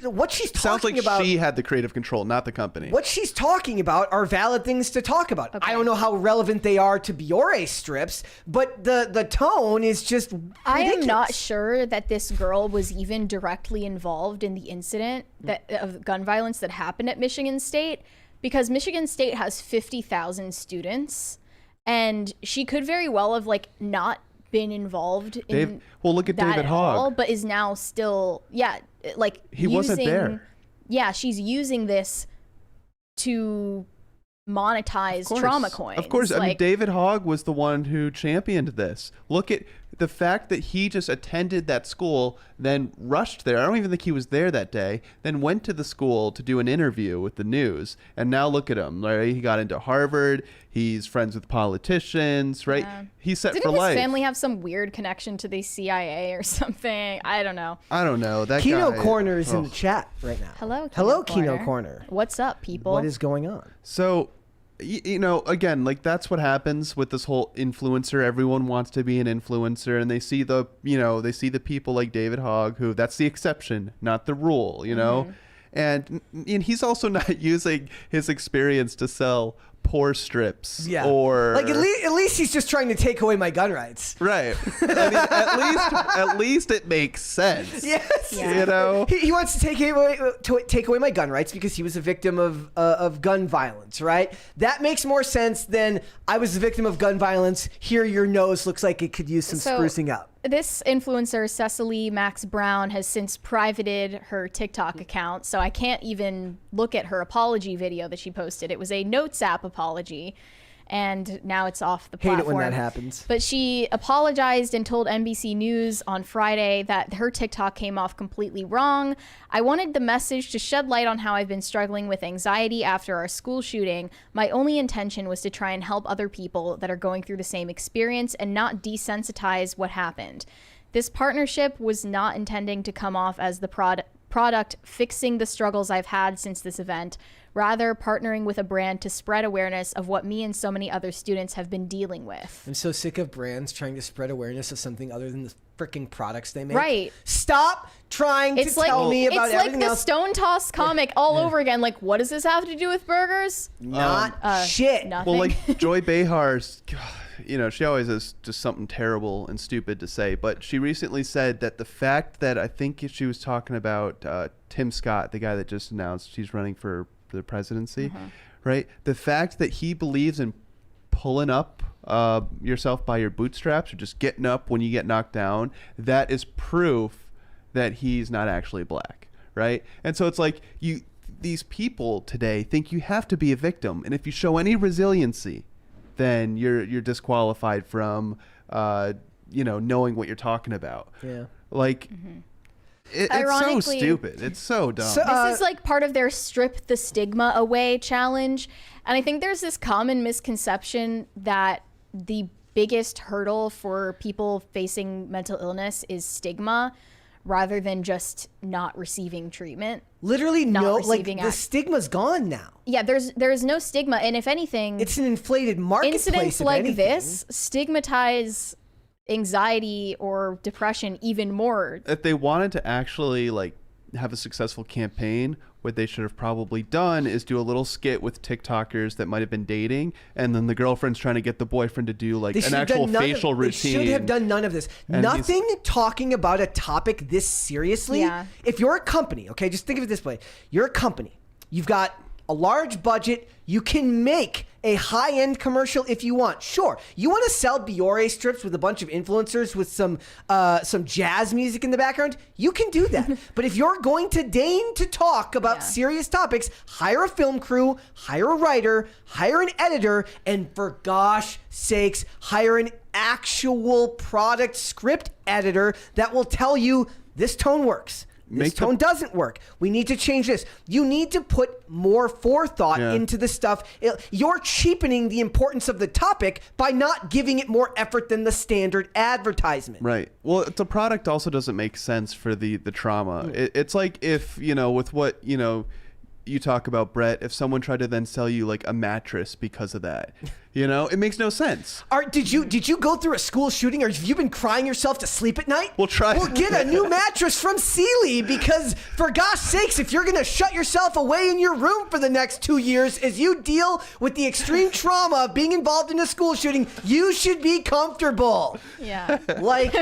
[SPEAKER 1] What she's talking
[SPEAKER 3] sounds like
[SPEAKER 1] about.
[SPEAKER 3] She had the creative control, not the company.
[SPEAKER 1] What she's talking about are valid things to talk about. Okay. I don't know how relevant they are to Biore strips, but the tone is just ridiculous.
[SPEAKER 2] I am not sure that this girl was even directly involved in the incident of gun violence that happened at Michigan State, because Michigan State has 50,000 students, and she could very well have not been involved in
[SPEAKER 3] look at
[SPEAKER 2] that
[SPEAKER 3] David
[SPEAKER 2] at
[SPEAKER 3] Hogg.
[SPEAKER 2] all, but is now still
[SPEAKER 3] he wasn't there.
[SPEAKER 2] Yeah, she's using this to monetize trauma coins.
[SPEAKER 3] Of course. I mean, David Hogg was the one who championed this. Look at the fact that he just attended that school, then rushed there. I don't even think he was there that day, then went to the school to do an interview with the news. And now look at him. Right? He got into Harvard. He's friends with politicians, right? Yeah. He's set for life.
[SPEAKER 2] Didn't his family have some weird connection to the CIA or something? I don't know.
[SPEAKER 3] That
[SPEAKER 1] Kino
[SPEAKER 3] guy,
[SPEAKER 1] Corner is in the chat right now.
[SPEAKER 2] Hello,
[SPEAKER 1] Kino Corner.
[SPEAKER 2] What's up, people?
[SPEAKER 1] What is going on?
[SPEAKER 3] So you know, again, like that's what happens with this whole influencer. Everyone wants to be an influencer, and they see the, you know, they see the people like David Hogg, who that's the exception, not the rule, you know. And he's also not using his experience to sell porn strips, or
[SPEAKER 1] like at least he's just trying to take away my gun rights.
[SPEAKER 3] Right. I mean, at least it makes sense.
[SPEAKER 1] Yes.
[SPEAKER 3] You know,
[SPEAKER 1] he wants to take away my gun rights because he was a victim of gun violence, right? That makes more sense than I was a victim of gun violence. Here, your nose looks like it could use some sprucing up.
[SPEAKER 2] This influencer, Cecily Max Brown, has since privated her TikTok account, so I can't even look at her apology video that she posted. It was a Notes app apology, and now it's off the platform.
[SPEAKER 1] Hate it when that happens.
[SPEAKER 2] But she apologized and told NBC News on Friday that her TikTok came off completely wrong. I wanted the message to shed light on how I've been struggling with anxiety after our school shooting. My only intention was to try and help other people that are going through the same experience and not desensitize what happened. This partnership was not intending to come off as the product fixing the struggles I've had since this event, rather partnering with a brand to spread awareness of what me and so many other students have been dealing with.
[SPEAKER 1] I'm so sick of brands trying to spread awareness of something other than the freaking products they make.
[SPEAKER 2] Right.
[SPEAKER 1] Stop trying to tell me about everything else.
[SPEAKER 2] It's like the Stone Toss comic all over again. Like, what does this have to do with burgers?
[SPEAKER 1] Not shit.
[SPEAKER 2] Nothing.
[SPEAKER 3] well, like Joy Behar's, you know, she always has just something terrible and stupid to say, but she recently said that the fact that, I think she was talking about Tim Scott, the guy that just announced he's running for the presidency, right? The fact that he believes in pulling up yourself by your bootstraps, or just getting up when you get knocked down, that is proof that he's not actually black, right? And so it's like, these people today think you have to be a victim, and if you show any resiliency, then you're disqualified from you know, knowing what you're talking about.
[SPEAKER 1] Yeah.
[SPEAKER 3] Like it's so stupid. It's so dumb.
[SPEAKER 2] So, this is like part of their strip the stigma away challenge. And I think there's this common misconception that the biggest hurdle for people facing mental illness is stigma rather than just not receiving treatment.
[SPEAKER 1] Literally no, like the stigma's gone now.
[SPEAKER 2] Yeah, there's no stigma. And if anything,
[SPEAKER 1] it's an inflated marketplace.
[SPEAKER 2] Incidents like this stigmatize anxiety or depression even more.
[SPEAKER 3] If they wanted to actually like have a successful campaign, what they should have probably done is do a little skit with TikTokers that might have been dating, and then the girlfriend's trying to get the boyfriend to do like an actual facial routine.
[SPEAKER 1] They should have done none of this. And nothing talking about a topic this seriously. Yeah. If you're a company, okay, just think of it this way. You're a company. You've got a large budget. You can make a high-end commercial if you want. Sure, you want to sell Biore strips with a bunch of influencers with some jazz music in the background. You can do that. But if you're going to deign to talk about serious topics, hire a film crew, hire a writer, hire an editor, and for gosh sakes, hire an actual product script editor that will tell you this tone works. This tone doesn't work. We need to change this. You need to put more forethought into the stuff. You're cheapening the importance of the topic by not giving it more effort than the standard advertisement.
[SPEAKER 3] Right. Well, the product also doesn't make sense for the trauma. It's like if, you know, with what, you know, you talk about, Brett, if someone tried to then sell you like a mattress because of that, you know, it makes no sense.
[SPEAKER 1] Did you go through a school shooting, or have you been crying yourself to sleep at night?
[SPEAKER 3] We'll
[SPEAKER 1] get a new mattress from Sealy, because for gosh sakes, if you're going to shut yourself away in your room for the next 2 years as you deal with the extreme trauma of being involved in a school shooting, you should be comfortable.
[SPEAKER 2] Yeah.
[SPEAKER 1] Like,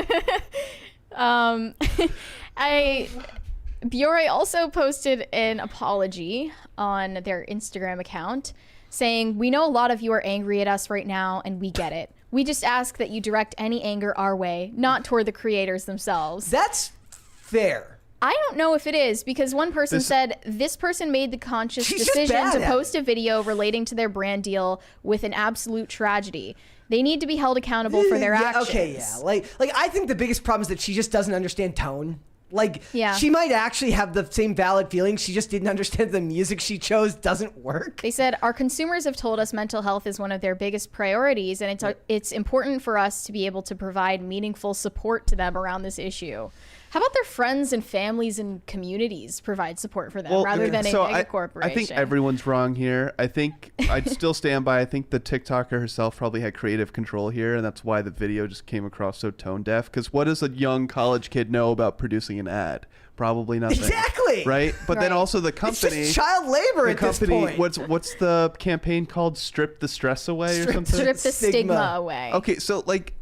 [SPEAKER 2] Biore also posted an apology on their Instagram account saying, "We know a lot of you are angry at us right now, and we get it. We just ask that you direct any anger our way, not toward the creators themselves."
[SPEAKER 1] That's fair.
[SPEAKER 2] I don't know if it is, because one person said this person made the conscious decision to post a video relating to their brand deal with an absolute tragedy. They need to be held accountable for their actions.
[SPEAKER 1] Okay, yeah. Like I think the biggest problem is that she just doesn't understand tone. Like, she might actually have the same valid feelings. She just didn't understand the music she chose doesn't work.
[SPEAKER 2] They said, our consumers have told us mental health is one of their biggest priorities, and it's important for us to be able to provide meaningful support to them around this issue. How about their friends and families and communities provide support for them rather than a mega corporation?
[SPEAKER 3] I think everyone's wrong here. I think I'd still stand by. I think the TikToker herself probably had creative control here, and that's why the video just came across so tone deaf. Because what does a young college kid know about producing an ad? Probably nothing.
[SPEAKER 1] Exactly.
[SPEAKER 3] Right? But then also the company.
[SPEAKER 1] It's just child labor at this point.
[SPEAKER 3] What's the campaign called? Strip the stress away or something?
[SPEAKER 2] Strip the stigma away.
[SPEAKER 3] Okay, so like...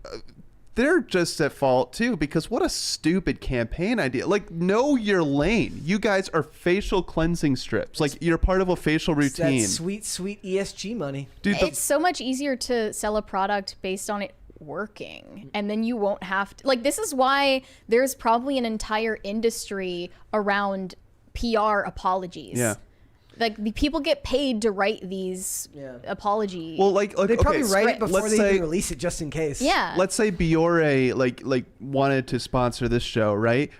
[SPEAKER 3] they're just at fault too, because what a stupid campaign idea. Like, know your lane. You guys are facial cleansing strips. Like, you're part of a facial routine.
[SPEAKER 1] That's sweet ESG money.
[SPEAKER 3] Dude,
[SPEAKER 2] it's so much easier to sell a product based on it working, and then you won't have to, like, this is why there's probably an entire industry around PR apologies.
[SPEAKER 3] Yeah.
[SPEAKER 2] Like, the people get paid to write these apology.
[SPEAKER 3] Well, like
[SPEAKER 1] they probably write it before
[SPEAKER 3] let's
[SPEAKER 1] they
[SPEAKER 3] say,
[SPEAKER 1] even release it, just in case.
[SPEAKER 2] Yeah.
[SPEAKER 3] Let's say Biore like wanted to sponsor this show, right?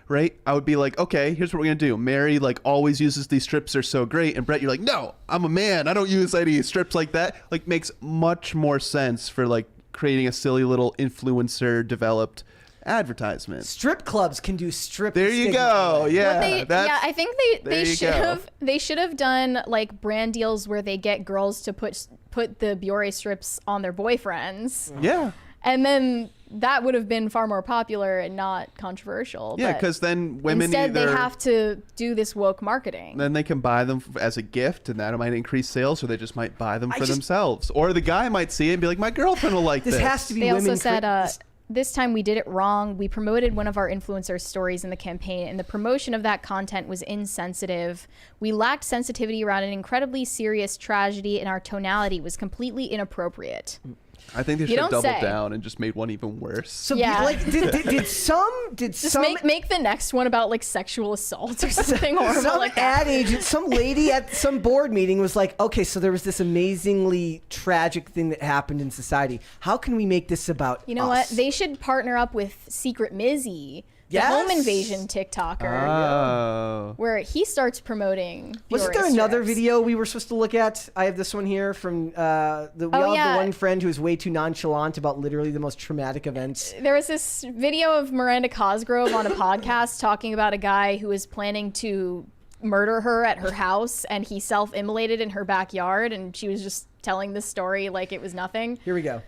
[SPEAKER 3] I would be like, okay, here's what we're gonna do. Mary like always uses these strips, they're so great, and Brett, you're like, no, I'm a man, I don't use any strips like that. Like, makes much more sense for like creating a silly little influencer developed advertisement.
[SPEAKER 1] Strip clubs can do strip.
[SPEAKER 3] There you go. Yeah.
[SPEAKER 2] I think they should have done like brand deals where they get girls to put the Biore strips on their boyfriends.
[SPEAKER 3] Yeah.
[SPEAKER 2] And then that would have been far more popular and not controversial.
[SPEAKER 3] Yeah, because then women
[SPEAKER 2] instead they have to do this woke marketing.
[SPEAKER 3] Then they can buy them as a gift, and that might increase sales, or they just might buy them for themselves. Or the guy might see it and be like, my girlfriend will like this.
[SPEAKER 1] This has to be
[SPEAKER 2] They
[SPEAKER 1] women.
[SPEAKER 2] also said this time we did it wrong. We promoted one of our influencers' stories in the campaign, and the promotion of that content was insensitive. We lacked sensitivity around an incredibly serious tragedy, and our tonality was completely inappropriate.
[SPEAKER 3] I think they should have doubled down and just made one even worse.
[SPEAKER 1] So did some
[SPEAKER 2] make the next one about like sexual assault or something horrible
[SPEAKER 1] some
[SPEAKER 2] like that.
[SPEAKER 1] ad agent, some lady at some board meeting was like, okay, so there was this amazingly tragic thing that happened in society. How can we make this about
[SPEAKER 2] You know what? They should partner up with Secret Mizzy, the home invasion TikToker, where he starts promoting.
[SPEAKER 1] Wasn't there another video we were supposed to look at? I have this one here from we all have the one friend who is way too nonchalant about literally the most traumatic events.
[SPEAKER 2] There was this video of Miranda Cosgrove on a podcast talking about a guy who was planning to murder her at her house, and he self-immolated in her backyard, and she was just telling this story like it was nothing.
[SPEAKER 1] Here we go.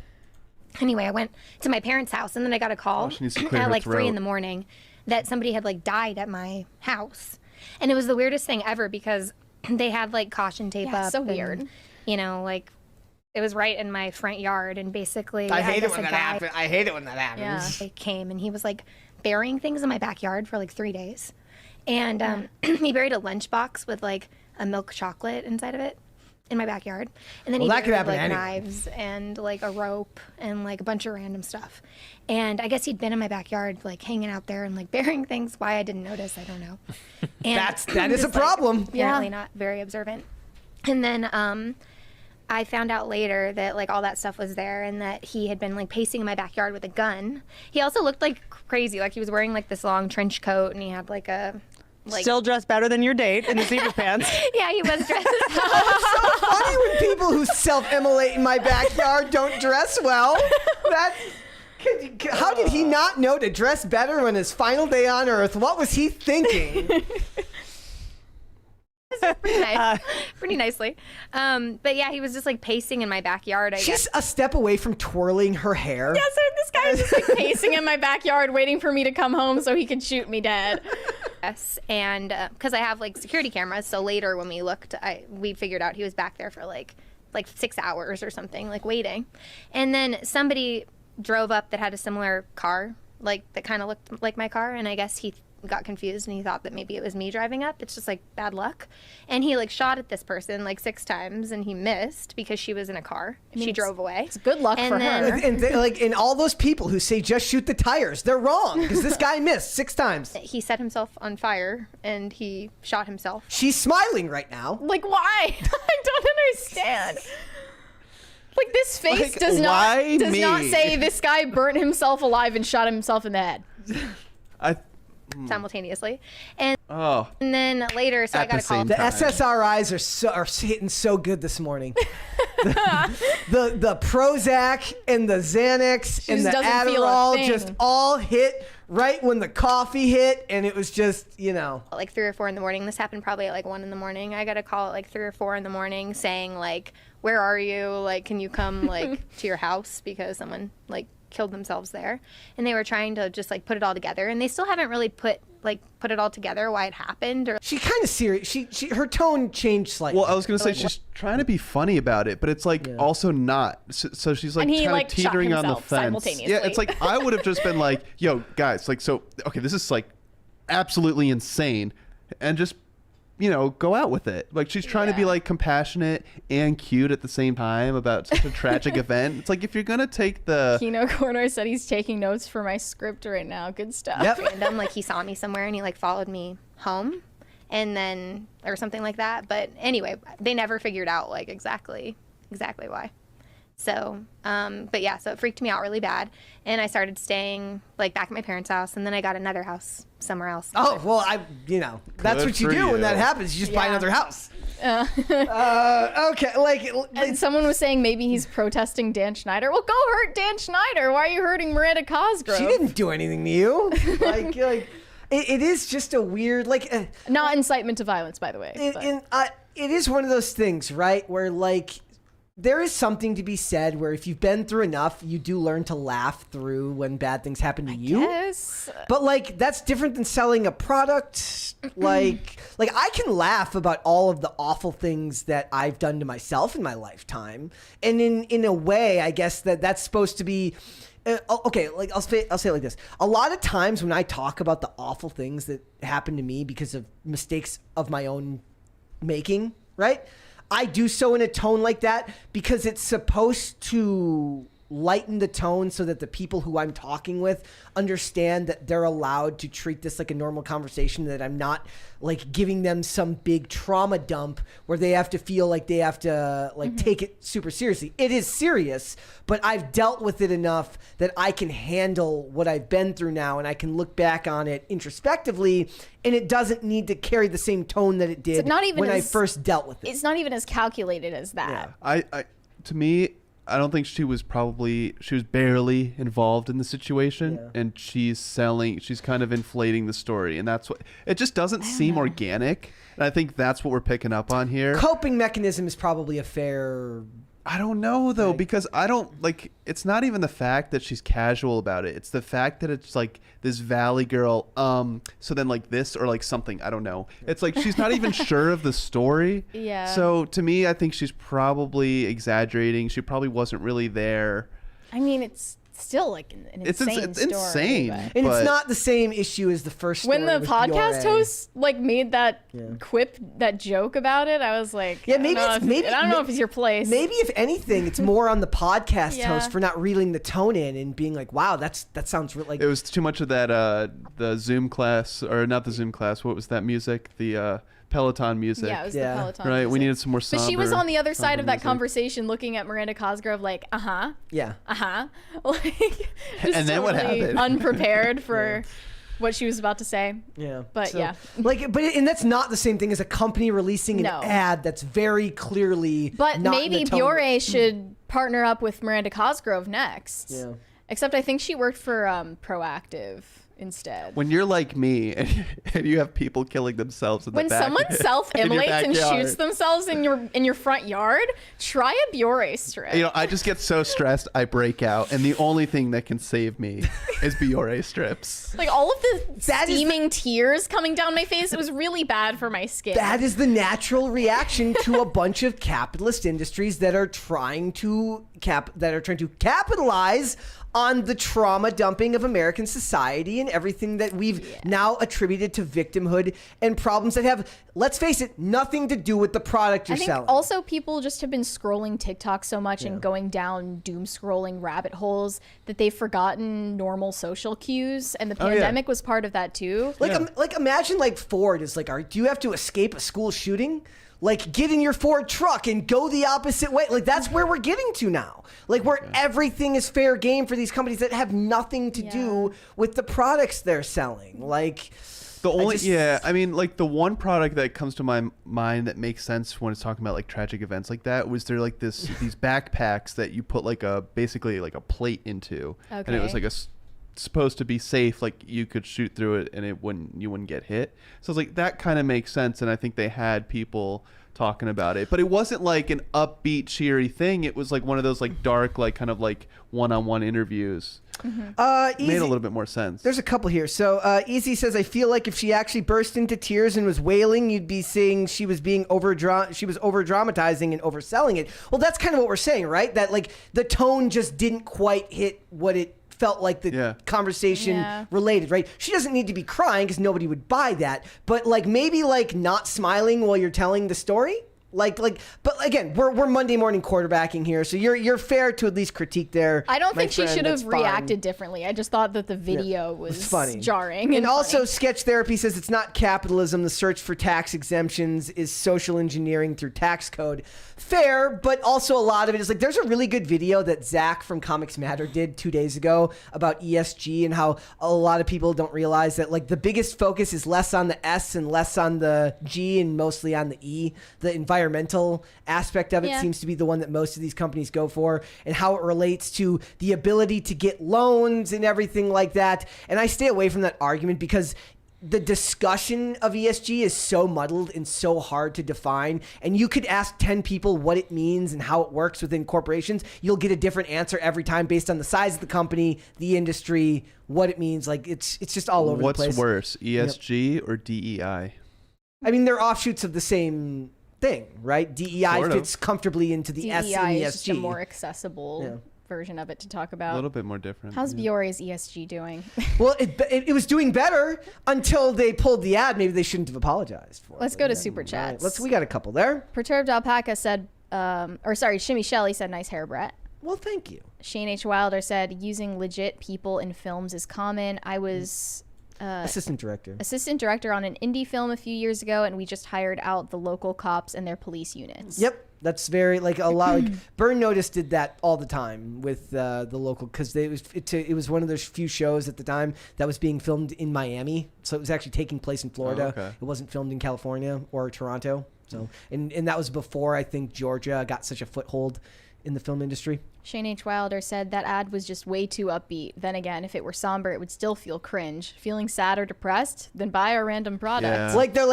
[SPEAKER 16] Anyway, I went to my parents' house, and then I got a call at like 3 a.m. that somebody had like died at my house. And it was the weirdest thing ever because they had like caution tape up.
[SPEAKER 2] So weird.
[SPEAKER 16] You know, like it was right in my front yard, and basically
[SPEAKER 1] I hate it when that happens. I hate it when that happens.
[SPEAKER 16] Yeah. He came and he was like burying things in my backyard for like 3 days. And he buried a lunchbox with like a milk chocolate inside of it in my backyard, and then he buried like knives and like a rope and like a bunch of random stuff. And I guess he'd been in my backyard like hanging out there and like burying things. Why I didn't notice, I don't know. And
[SPEAKER 1] that is a problem.
[SPEAKER 16] Apparently not very observant. And then I found out later that like all that stuff was there, and that he had been like pacing in my backyard with a gun. He also looked like crazy, like he was wearing like this long trench coat, and he had like a
[SPEAKER 17] still dressed better than your date in the zebra pants.
[SPEAKER 16] Yeah, he was dressed.
[SPEAKER 1] It's so funny when people who self-immolate in my backyard don't dress well. How did he not know to dress better on his final day on Earth? What was he thinking?
[SPEAKER 16] Pretty nice. Pretty nicely. But yeah, he was just like pacing in my backyard.
[SPEAKER 1] She's a step away from twirling her hair.
[SPEAKER 2] Yeah, so this guy was just like pacing in my backyard waiting for me to come home so he could shoot me dead.
[SPEAKER 16] Yes, and because I have like security cameras, so later when we looked, we figured out he was back there for like 6 hours or something, like waiting. And then somebody drove up that had a similar car, like that kind of looked like my car, and I guess he got confused and he thought that maybe it was me driving up. It's just like bad luck. And he like shot at this person like 6 times, and he missed because she was in a car. She drove away.
[SPEAKER 2] It's good luck for her.
[SPEAKER 1] And all those people who say just shoot the tires, they're wrong, because this guy missed 6 times.
[SPEAKER 16] He set himself on fire and he shot himself.
[SPEAKER 1] She's smiling right now.
[SPEAKER 2] Like, why? I don't understand. Like, this face
[SPEAKER 3] Like,
[SPEAKER 2] does
[SPEAKER 3] why
[SPEAKER 2] not
[SPEAKER 3] me?
[SPEAKER 2] say this guy burnt himself alive and shot himself in the head.
[SPEAKER 16] Simultaneously. And
[SPEAKER 3] Oh.
[SPEAKER 16] And then later, so I got a call.
[SPEAKER 1] The SSRIs are hitting so good this morning. the Prozac and the Xanax and the
[SPEAKER 2] doesn't feel a
[SPEAKER 1] Adderall
[SPEAKER 2] thing.
[SPEAKER 1] just all hit right when the coffee hit, and it was just,
[SPEAKER 16] like 3 or 4 in the morning. This happened probably at like 1 in the morning. I got a call at like 3 or 4 in the morning saying like, where are you? Like, can you come like to your house because someone like killed themselves there? And they were trying to just like put it all together, and they still haven't really put it all together why it happened. Or
[SPEAKER 1] she kind of serious. Her tone changed slightly.
[SPEAKER 3] Well, I was gonna say she's trying to be funny about it, but it's like also not. So she's like kind of teetering on the fence. Yeah, it's like I would have just been like, "Yo, guys, like, so okay, this is like absolutely insane," and just go out with it. Like she's trying to be like compassionate and cute at the same time about such a tragic event. It's like if you're gonna take the
[SPEAKER 2] Kino Corner said he's taking notes for my script right now. Good stuff.
[SPEAKER 16] Yep. Random, like he saw me somewhere and he like followed me home, and then or something like that. But anyway, they never figured out like exactly why. So, but yeah, so it freaked me out really bad, and I started staying like back at my parents' house, and then I got another house somewhere else.
[SPEAKER 1] Oh well, that's what you do when that happens. You just buy another house. Okay,
[SPEAKER 2] and someone was saying maybe he's protesting Dan Schneider. Well, go hurt Dan Schneider. Why are you hurting Miranda Cosgrove?
[SPEAKER 1] She didn't do anything to you. It is just a weird
[SPEAKER 2] not incitement to violence, by the way.
[SPEAKER 1] It is one of those things, right, where like. There is something to be said where if you've been through enough, you do learn to laugh through when bad things happen to you.
[SPEAKER 2] Yes.
[SPEAKER 1] But like that's different than selling a product. like I can laugh about all of the awful things that I've done to myself in my lifetime, and in a way, I guess that's supposed to be. Okay, like I'll say it like this. A lot of times when I talk about the awful things that happened to me because of mistakes of my own making, right? I do so in a tone like that because it's supposed to lighten the tone so that the people who I'm talking with understand that they're allowed to treat this like a normal conversation, that I'm not like giving them some big trauma dump where they have to feel like they have to take it super seriously. It is serious, but I've dealt with it enough that I can handle what I've been through now, and I can look back on it introspectively, and it doesn't need to carry the same tone that it did when I first dealt with it.
[SPEAKER 2] It's not even as calculated as that.
[SPEAKER 3] Yeah. To me, I don't think she was barely involved in the situation, and she's kind of inflating the story, and that's what it just doesn't seem organic. And I think that's what we're picking up on here.
[SPEAKER 1] Coping mechanism is probably a fair.
[SPEAKER 3] I don't know though, because I don't like. It's not even the fact that she's casual about it. It's the fact that it's like this Valley girl. So then like this or like something. I don't know. It's like she's not even sure of the story.
[SPEAKER 2] Yeah.
[SPEAKER 3] So to me, I think she's probably exaggerating. She probably wasn't really there.
[SPEAKER 2] I mean, it's still like an insane story.
[SPEAKER 3] Insane.
[SPEAKER 1] And it's not the same issue as the first story.
[SPEAKER 2] When the podcast host like made that quip, that joke about it, I was like, I don't know if it's your place.
[SPEAKER 1] Maybe if anything, it's more on the podcast host for not reeling the tone in and being like, wow, that sounds really like.
[SPEAKER 3] It was too much of that the Zoom class, or not the Zoom class. What was that music? The Peloton music.
[SPEAKER 2] Yeah, it was the Peloton
[SPEAKER 3] music. We needed some more somber.
[SPEAKER 2] But she was on the other side of that conversation looking at Miranda Cosgrove like,
[SPEAKER 1] Yeah.
[SPEAKER 2] Like, just
[SPEAKER 3] and then what happened?
[SPEAKER 2] Unprepared for what she was about to say.
[SPEAKER 1] Yeah.
[SPEAKER 2] But
[SPEAKER 1] and that's not the same thing as a company releasing an ad that's very clearly
[SPEAKER 2] But
[SPEAKER 1] not
[SPEAKER 2] maybe
[SPEAKER 1] in the tone.
[SPEAKER 2] Biore should partner up with Miranda Cosgrove next.
[SPEAKER 1] Yeah.
[SPEAKER 2] Except I think she worked for Proactive instead.
[SPEAKER 3] When you're like me and you have people killing themselves in the back.
[SPEAKER 2] When someone self-immolates and shoots themselves in your front yard, try a Biore strip.
[SPEAKER 3] I just get so stressed I break out, and the only thing that can save me is Biore strips.
[SPEAKER 2] Like all of the steaming tears coming down my face, it was really bad for my skin.
[SPEAKER 1] That is the natural reaction to a bunch of capitalist industries that are trying to capitalize on the trauma dumping of American society and everything that we've now attributed to victimhood and problems that have, let's face it, nothing to do with the product you're selling.
[SPEAKER 2] Also people just have been scrolling TikTok so much and going down doom scrolling rabbit holes that they've forgotten normal social cues, and the pandemic was part of that too.
[SPEAKER 1] Like imagine like Ford is like, do you have to escape a school shooting? Like, get in your Ford truck and go the opposite way. Like, that's where we're getting to now. Like, where everything is fair game for these companies that have nothing to do with the products they're selling. Like,
[SPEAKER 3] I mean, like, the one product that comes to my mind that makes sense when it's talking about, like, tragic events like that was there, like, these backpacks that you put, like, basically, like, a plate into. Okay. And it was, like, supposed to be safe, like you could shoot through it and you wouldn't get hit. So it's like that kind of makes sense, and I think they had people talking about it, but it wasn't like an upbeat cheery thing. It was like one of those like dark, like kind of like one-on-one interviews. Made a little bit more sense.
[SPEAKER 1] There's a couple here. So Easy says, I feel like if she actually burst into tears and was wailing, you'd be saying she was being she was over dramatizing and overselling it. Well, that's kind of what we're saying, right? That like the tone just didn't quite hit what it felt like the conversation related, right? She doesn't need to be crying because nobody would buy that, but like maybe like not smiling while you're telling the story. But again, we're Monday morning quarterbacking here, so you're fair to at least critique there.
[SPEAKER 2] I don't think she should have reacted differently. I just thought that the video was
[SPEAKER 1] funny,
[SPEAKER 2] jarring,
[SPEAKER 1] and also Sketch Therapy says it's not capitalism. The search for tax exemptions is social engineering through tax code. Fair, but also a lot of it is like there's a really good video that Zach from Comics Matter did 2 days ago about ESG and how a lot of people don't realize that like the biggest focus is less on the S and less on the G and mostly on the E. The environmental aspect of it seems to be the one that most of these companies go for, and how it relates to the ability to get loans and everything like that. And I stay away from that argument because the discussion of ESG is so muddled and so hard to define, and you could ask 10 people what it means and how it works within corporations. You'll get a different answer every time based on the size of the company, the industry, what it means. Like it's just all over the place.
[SPEAKER 3] What's worse, ESG or DEI?
[SPEAKER 1] I mean, they're offshoots of the same thing, right? DEI fits comfortably into the S in ESG.
[SPEAKER 2] DEI is just a more accessible version of it to talk about.
[SPEAKER 3] A little bit more different.
[SPEAKER 2] How's Biore's ESG doing?
[SPEAKER 1] Well, it was doing better until they pulled the ad. Maybe they shouldn't have apologized for it.
[SPEAKER 2] Let's go to Super Chats.
[SPEAKER 1] Right. We got a couple there.
[SPEAKER 2] Perturbed Alpaca said, Shimmy Shelley said, nice hair, Brett.
[SPEAKER 1] Well, thank you.
[SPEAKER 2] Shane H. Wilder said, using legit people in films is common. I was...
[SPEAKER 1] assistant director
[SPEAKER 2] on an indie film a few years ago, and we just hired out the local cops and their police units.
[SPEAKER 1] Yep, that's very like a lot. Like Burn Notice did that all the time with the local, because it was one of those few shows at the time that was being filmed in Miami, so it was actually taking place in Florida. It wasn't filmed in California or Toronto. So and that was before I think Georgia got such a foothold in the film industry.
[SPEAKER 2] Shane H. Wilder said that ad was just way too upbeat. Then again, if it were somber, it would still feel cringe. Feeling sad or depressed? Then buy our random product.
[SPEAKER 1] Yeah. Like they're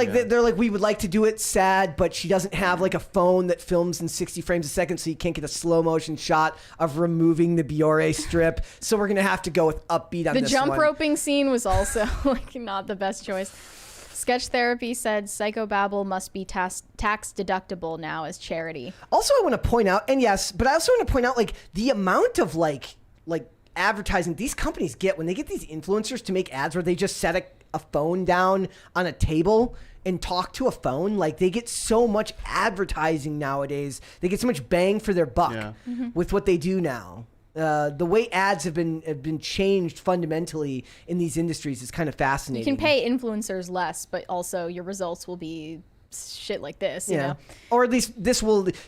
[SPEAKER 1] like we would like to do it sad, but she doesn't have like a phone that films in 60 frames a second, so you can't get a slow motion shot of removing the Biore strip. So we're gonna have to go with upbeat on this one.
[SPEAKER 2] The jump roping scene was also like not the best choice. Sketch Therapy said Psychobabble must be tax deductible now as charity.
[SPEAKER 1] Also, I want to point out, and yes, but I also want to point out like the amount of like advertising these companies get when they get these influencers to make ads where they just set a phone down on a table and talk to a phone. Like they get so much advertising nowadays. They get so much bang for their buck with what they do now. The way ads have been changed fundamentally in these industries is kind of fascinating.
[SPEAKER 2] You can pay influencers less, but also your results will be shit like this, you know?
[SPEAKER 1] Or at least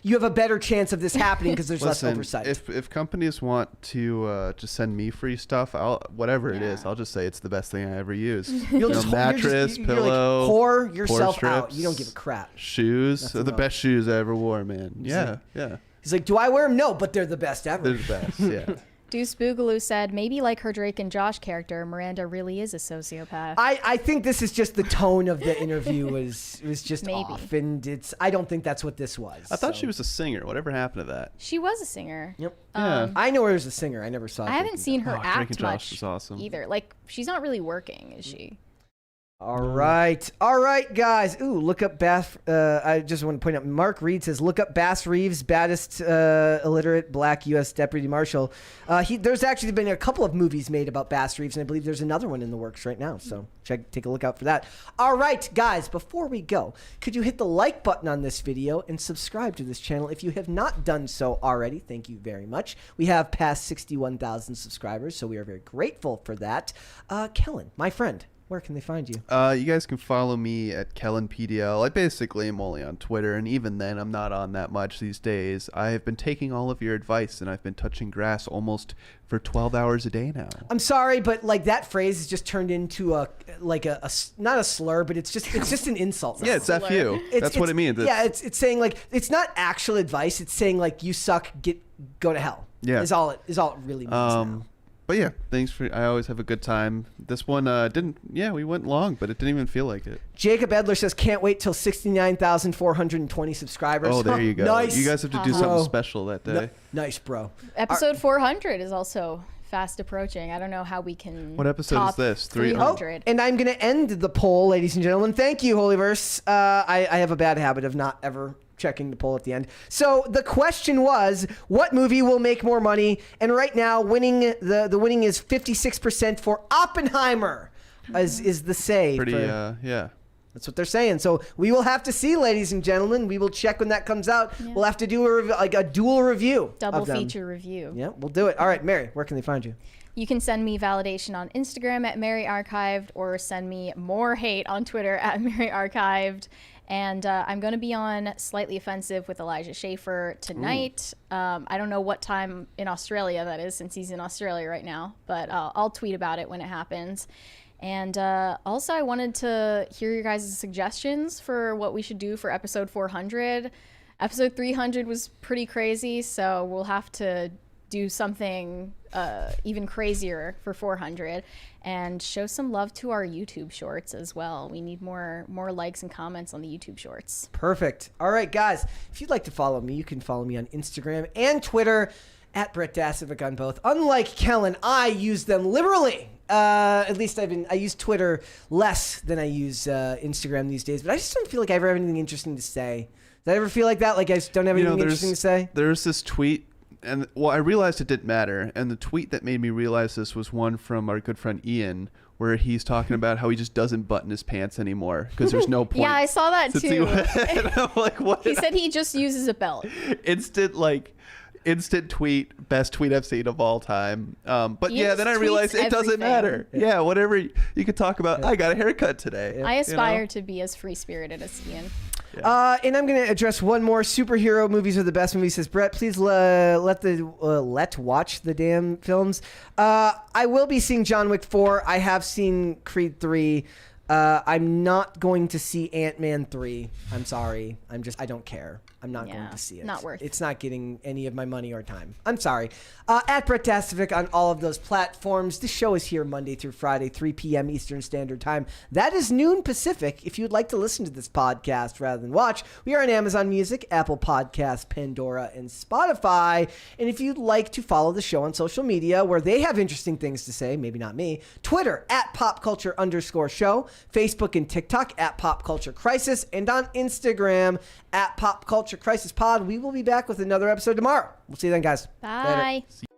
[SPEAKER 1] you have a better chance of this happening because there's less oversight.
[SPEAKER 3] If companies want to just send me free stuff, whatever it is, I'll just say it's the best thing I ever use. Mattress, pillow,
[SPEAKER 1] pour yourself out. You don't give a crap.
[SPEAKER 3] Shoes, the best shoes I ever wore, man. Yeah.
[SPEAKER 1] He's like, do I wear them? No, but they're the best ever.
[SPEAKER 3] They're the best, yeah.
[SPEAKER 2] Deuce Boogaloo said, maybe like her Drake and Josh character, Miranda really is a sociopath.
[SPEAKER 1] I think this is just the tone of the interview was just off, and I don't think that's what this was.
[SPEAKER 3] I thought she was a singer. Whatever happened to that?
[SPEAKER 2] She was a singer.
[SPEAKER 1] Yep. I know her as a singer. I never saw.
[SPEAKER 2] I haven't seen her act
[SPEAKER 3] Drake and Josh
[SPEAKER 2] much
[SPEAKER 3] was awesome.
[SPEAKER 2] either. Like she's not really working, is she?
[SPEAKER 1] All right, guys. Ooh, look up Bass. I just want to point out, Mark Reed says, look up Bass Reeves, baddest illiterate black U.S. deputy marshal. There's actually been a couple of movies made about Bass Reeves, and I believe there's another one in the works right now. So take a look out for that. All right, guys, before we go, could you hit the like button on this video and subscribe to this channel if you have not done so already? Thank you very much. We have passed 61,000 subscribers, so we are very grateful for that. Kellen, my friend, where can they find you?
[SPEAKER 3] You guys can follow me at KellenPDL. I basically am only on Twitter, and even then, I'm not on that much these days. I have been taking all of your advice, and I've been touching grass almost for 12 hours a day now.
[SPEAKER 1] I'm sorry, but like that phrase has just turned into a not a slur, but it's just an insult.
[SPEAKER 3] Yeah, it's F you. That's what it means.
[SPEAKER 1] It's saying like it's not actual advice. It's saying like you suck, go to hell.
[SPEAKER 3] Yeah,
[SPEAKER 1] is all it really means. Now.
[SPEAKER 3] But yeah, thanks for. I always have a good time. This one didn't. Yeah, we went long, but it didn't even feel like it.
[SPEAKER 1] Jacob Edler says, can't wait till 69,420 subscribers.
[SPEAKER 3] Oh, there you go.
[SPEAKER 1] Nice.
[SPEAKER 3] You guys have to do something special that day.
[SPEAKER 1] Nice, bro.
[SPEAKER 2] Episode 400 is also fast approaching. I don't know how we can.
[SPEAKER 3] What episode
[SPEAKER 2] top
[SPEAKER 3] is this?
[SPEAKER 2] 300.
[SPEAKER 1] And I'm going to end the poll, ladies and gentlemen. Thank you, Holyverse. I have a bad habit of not ever checking the poll at the end. So the question was, what movie will make more money? And right now, winning the winning is 56% for Oppenheimer, is the say.
[SPEAKER 3] Pretty, yeah.
[SPEAKER 1] That's what they're saying. So we will have to see, ladies and gentlemen. We will check when that comes out. Yeah. We'll have to do a dual review.
[SPEAKER 2] Double feature review.
[SPEAKER 1] Yeah, we'll do it. All right, Mary, where can they find you?
[SPEAKER 2] You can send me validation on Instagram at MaryArchived, or send me more hate on Twitter at MaryArchived. And I'm going to be on Slightly Offensive with Elijah Schaefer tonight. I don't know what time in Australia that is, since he's in Australia right now, but I'll tweet about it when it happens. And also, I wanted to hear your guys' suggestions for what we should do for episode 400. Episode 300 was pretty crazy, so we'll have to do something even crazier for 400, and show some love to our YouTube shorts as well. We need more likes and comments on the YouTube shorts.
[SPEAKER 1] Perfect. All right, guys, if you'd like to follow me, you can follow me on Instagram and Twitter at Brett Dasovic on both. Unlike Kellen, I use them liberally. At least I use Twitter less than I use Instagram these days, but I just don't feel like I ever have anything interesting to say. Does that ever feel like that? Like I just don't have anything interesting to say?
[SPEAKER 3] There's this tweet. And I realized it didn't matter. And the tweet that made me realize this was one from our good friend Ian, where he's talking about how he just doesn't button his pants anymore because there's no point.
[SPEAKER 2] Yeah, I saw that too.
[SPEAKER 3] And I'm like, what?
[SPEAKER 2] He said he just uses a belt.
[SPEAKER 3] Instant tweet, best tweet I've seen of all time. But
[SPEAKER 2] He
[SPEAKER 3] yeah, then I realized it doesn't matter. Yeah, whatever you could talk about. I got a haircut today.
[SPEAKER 2] I aspire to be as free-spirited as Ian.
[SPEAKER 1] Yeah. And I'm going to address one more. Superhero movies are the best movies, says Brett. Please let watch the damn films. I will be seeing John Wick 4. I have seen Creed 3. I'm not going to see Ant-Man 3. I'm sorry. I don't care. I'm not going to see it.
[SPEAKER 2] Not worth it.
[SPEAKER 1] It's not getting any of my money or time. I'm sorry. At Brett Dasovic on all of those platforms. This show is here Monday through Friday, 3 p.m. Eastern Standard Time. That is noon Pacific. If you'd like to listen to this podcast rather than watch, we are on Amazon Music, Apple Podcasts, Pandora, and Spotify. And if you'd like to follow the show on social media, where they have interesting things to say, maybe not me, Twitter at popculture_show, Facebook and TikTok at popculturecrisis, and on Instagram at popculturecrisispod. We will be back with another episode tomorrow. We'll see you then, guys.
[SPEAKER 2] Bye.
[SPEAKER 1] Later.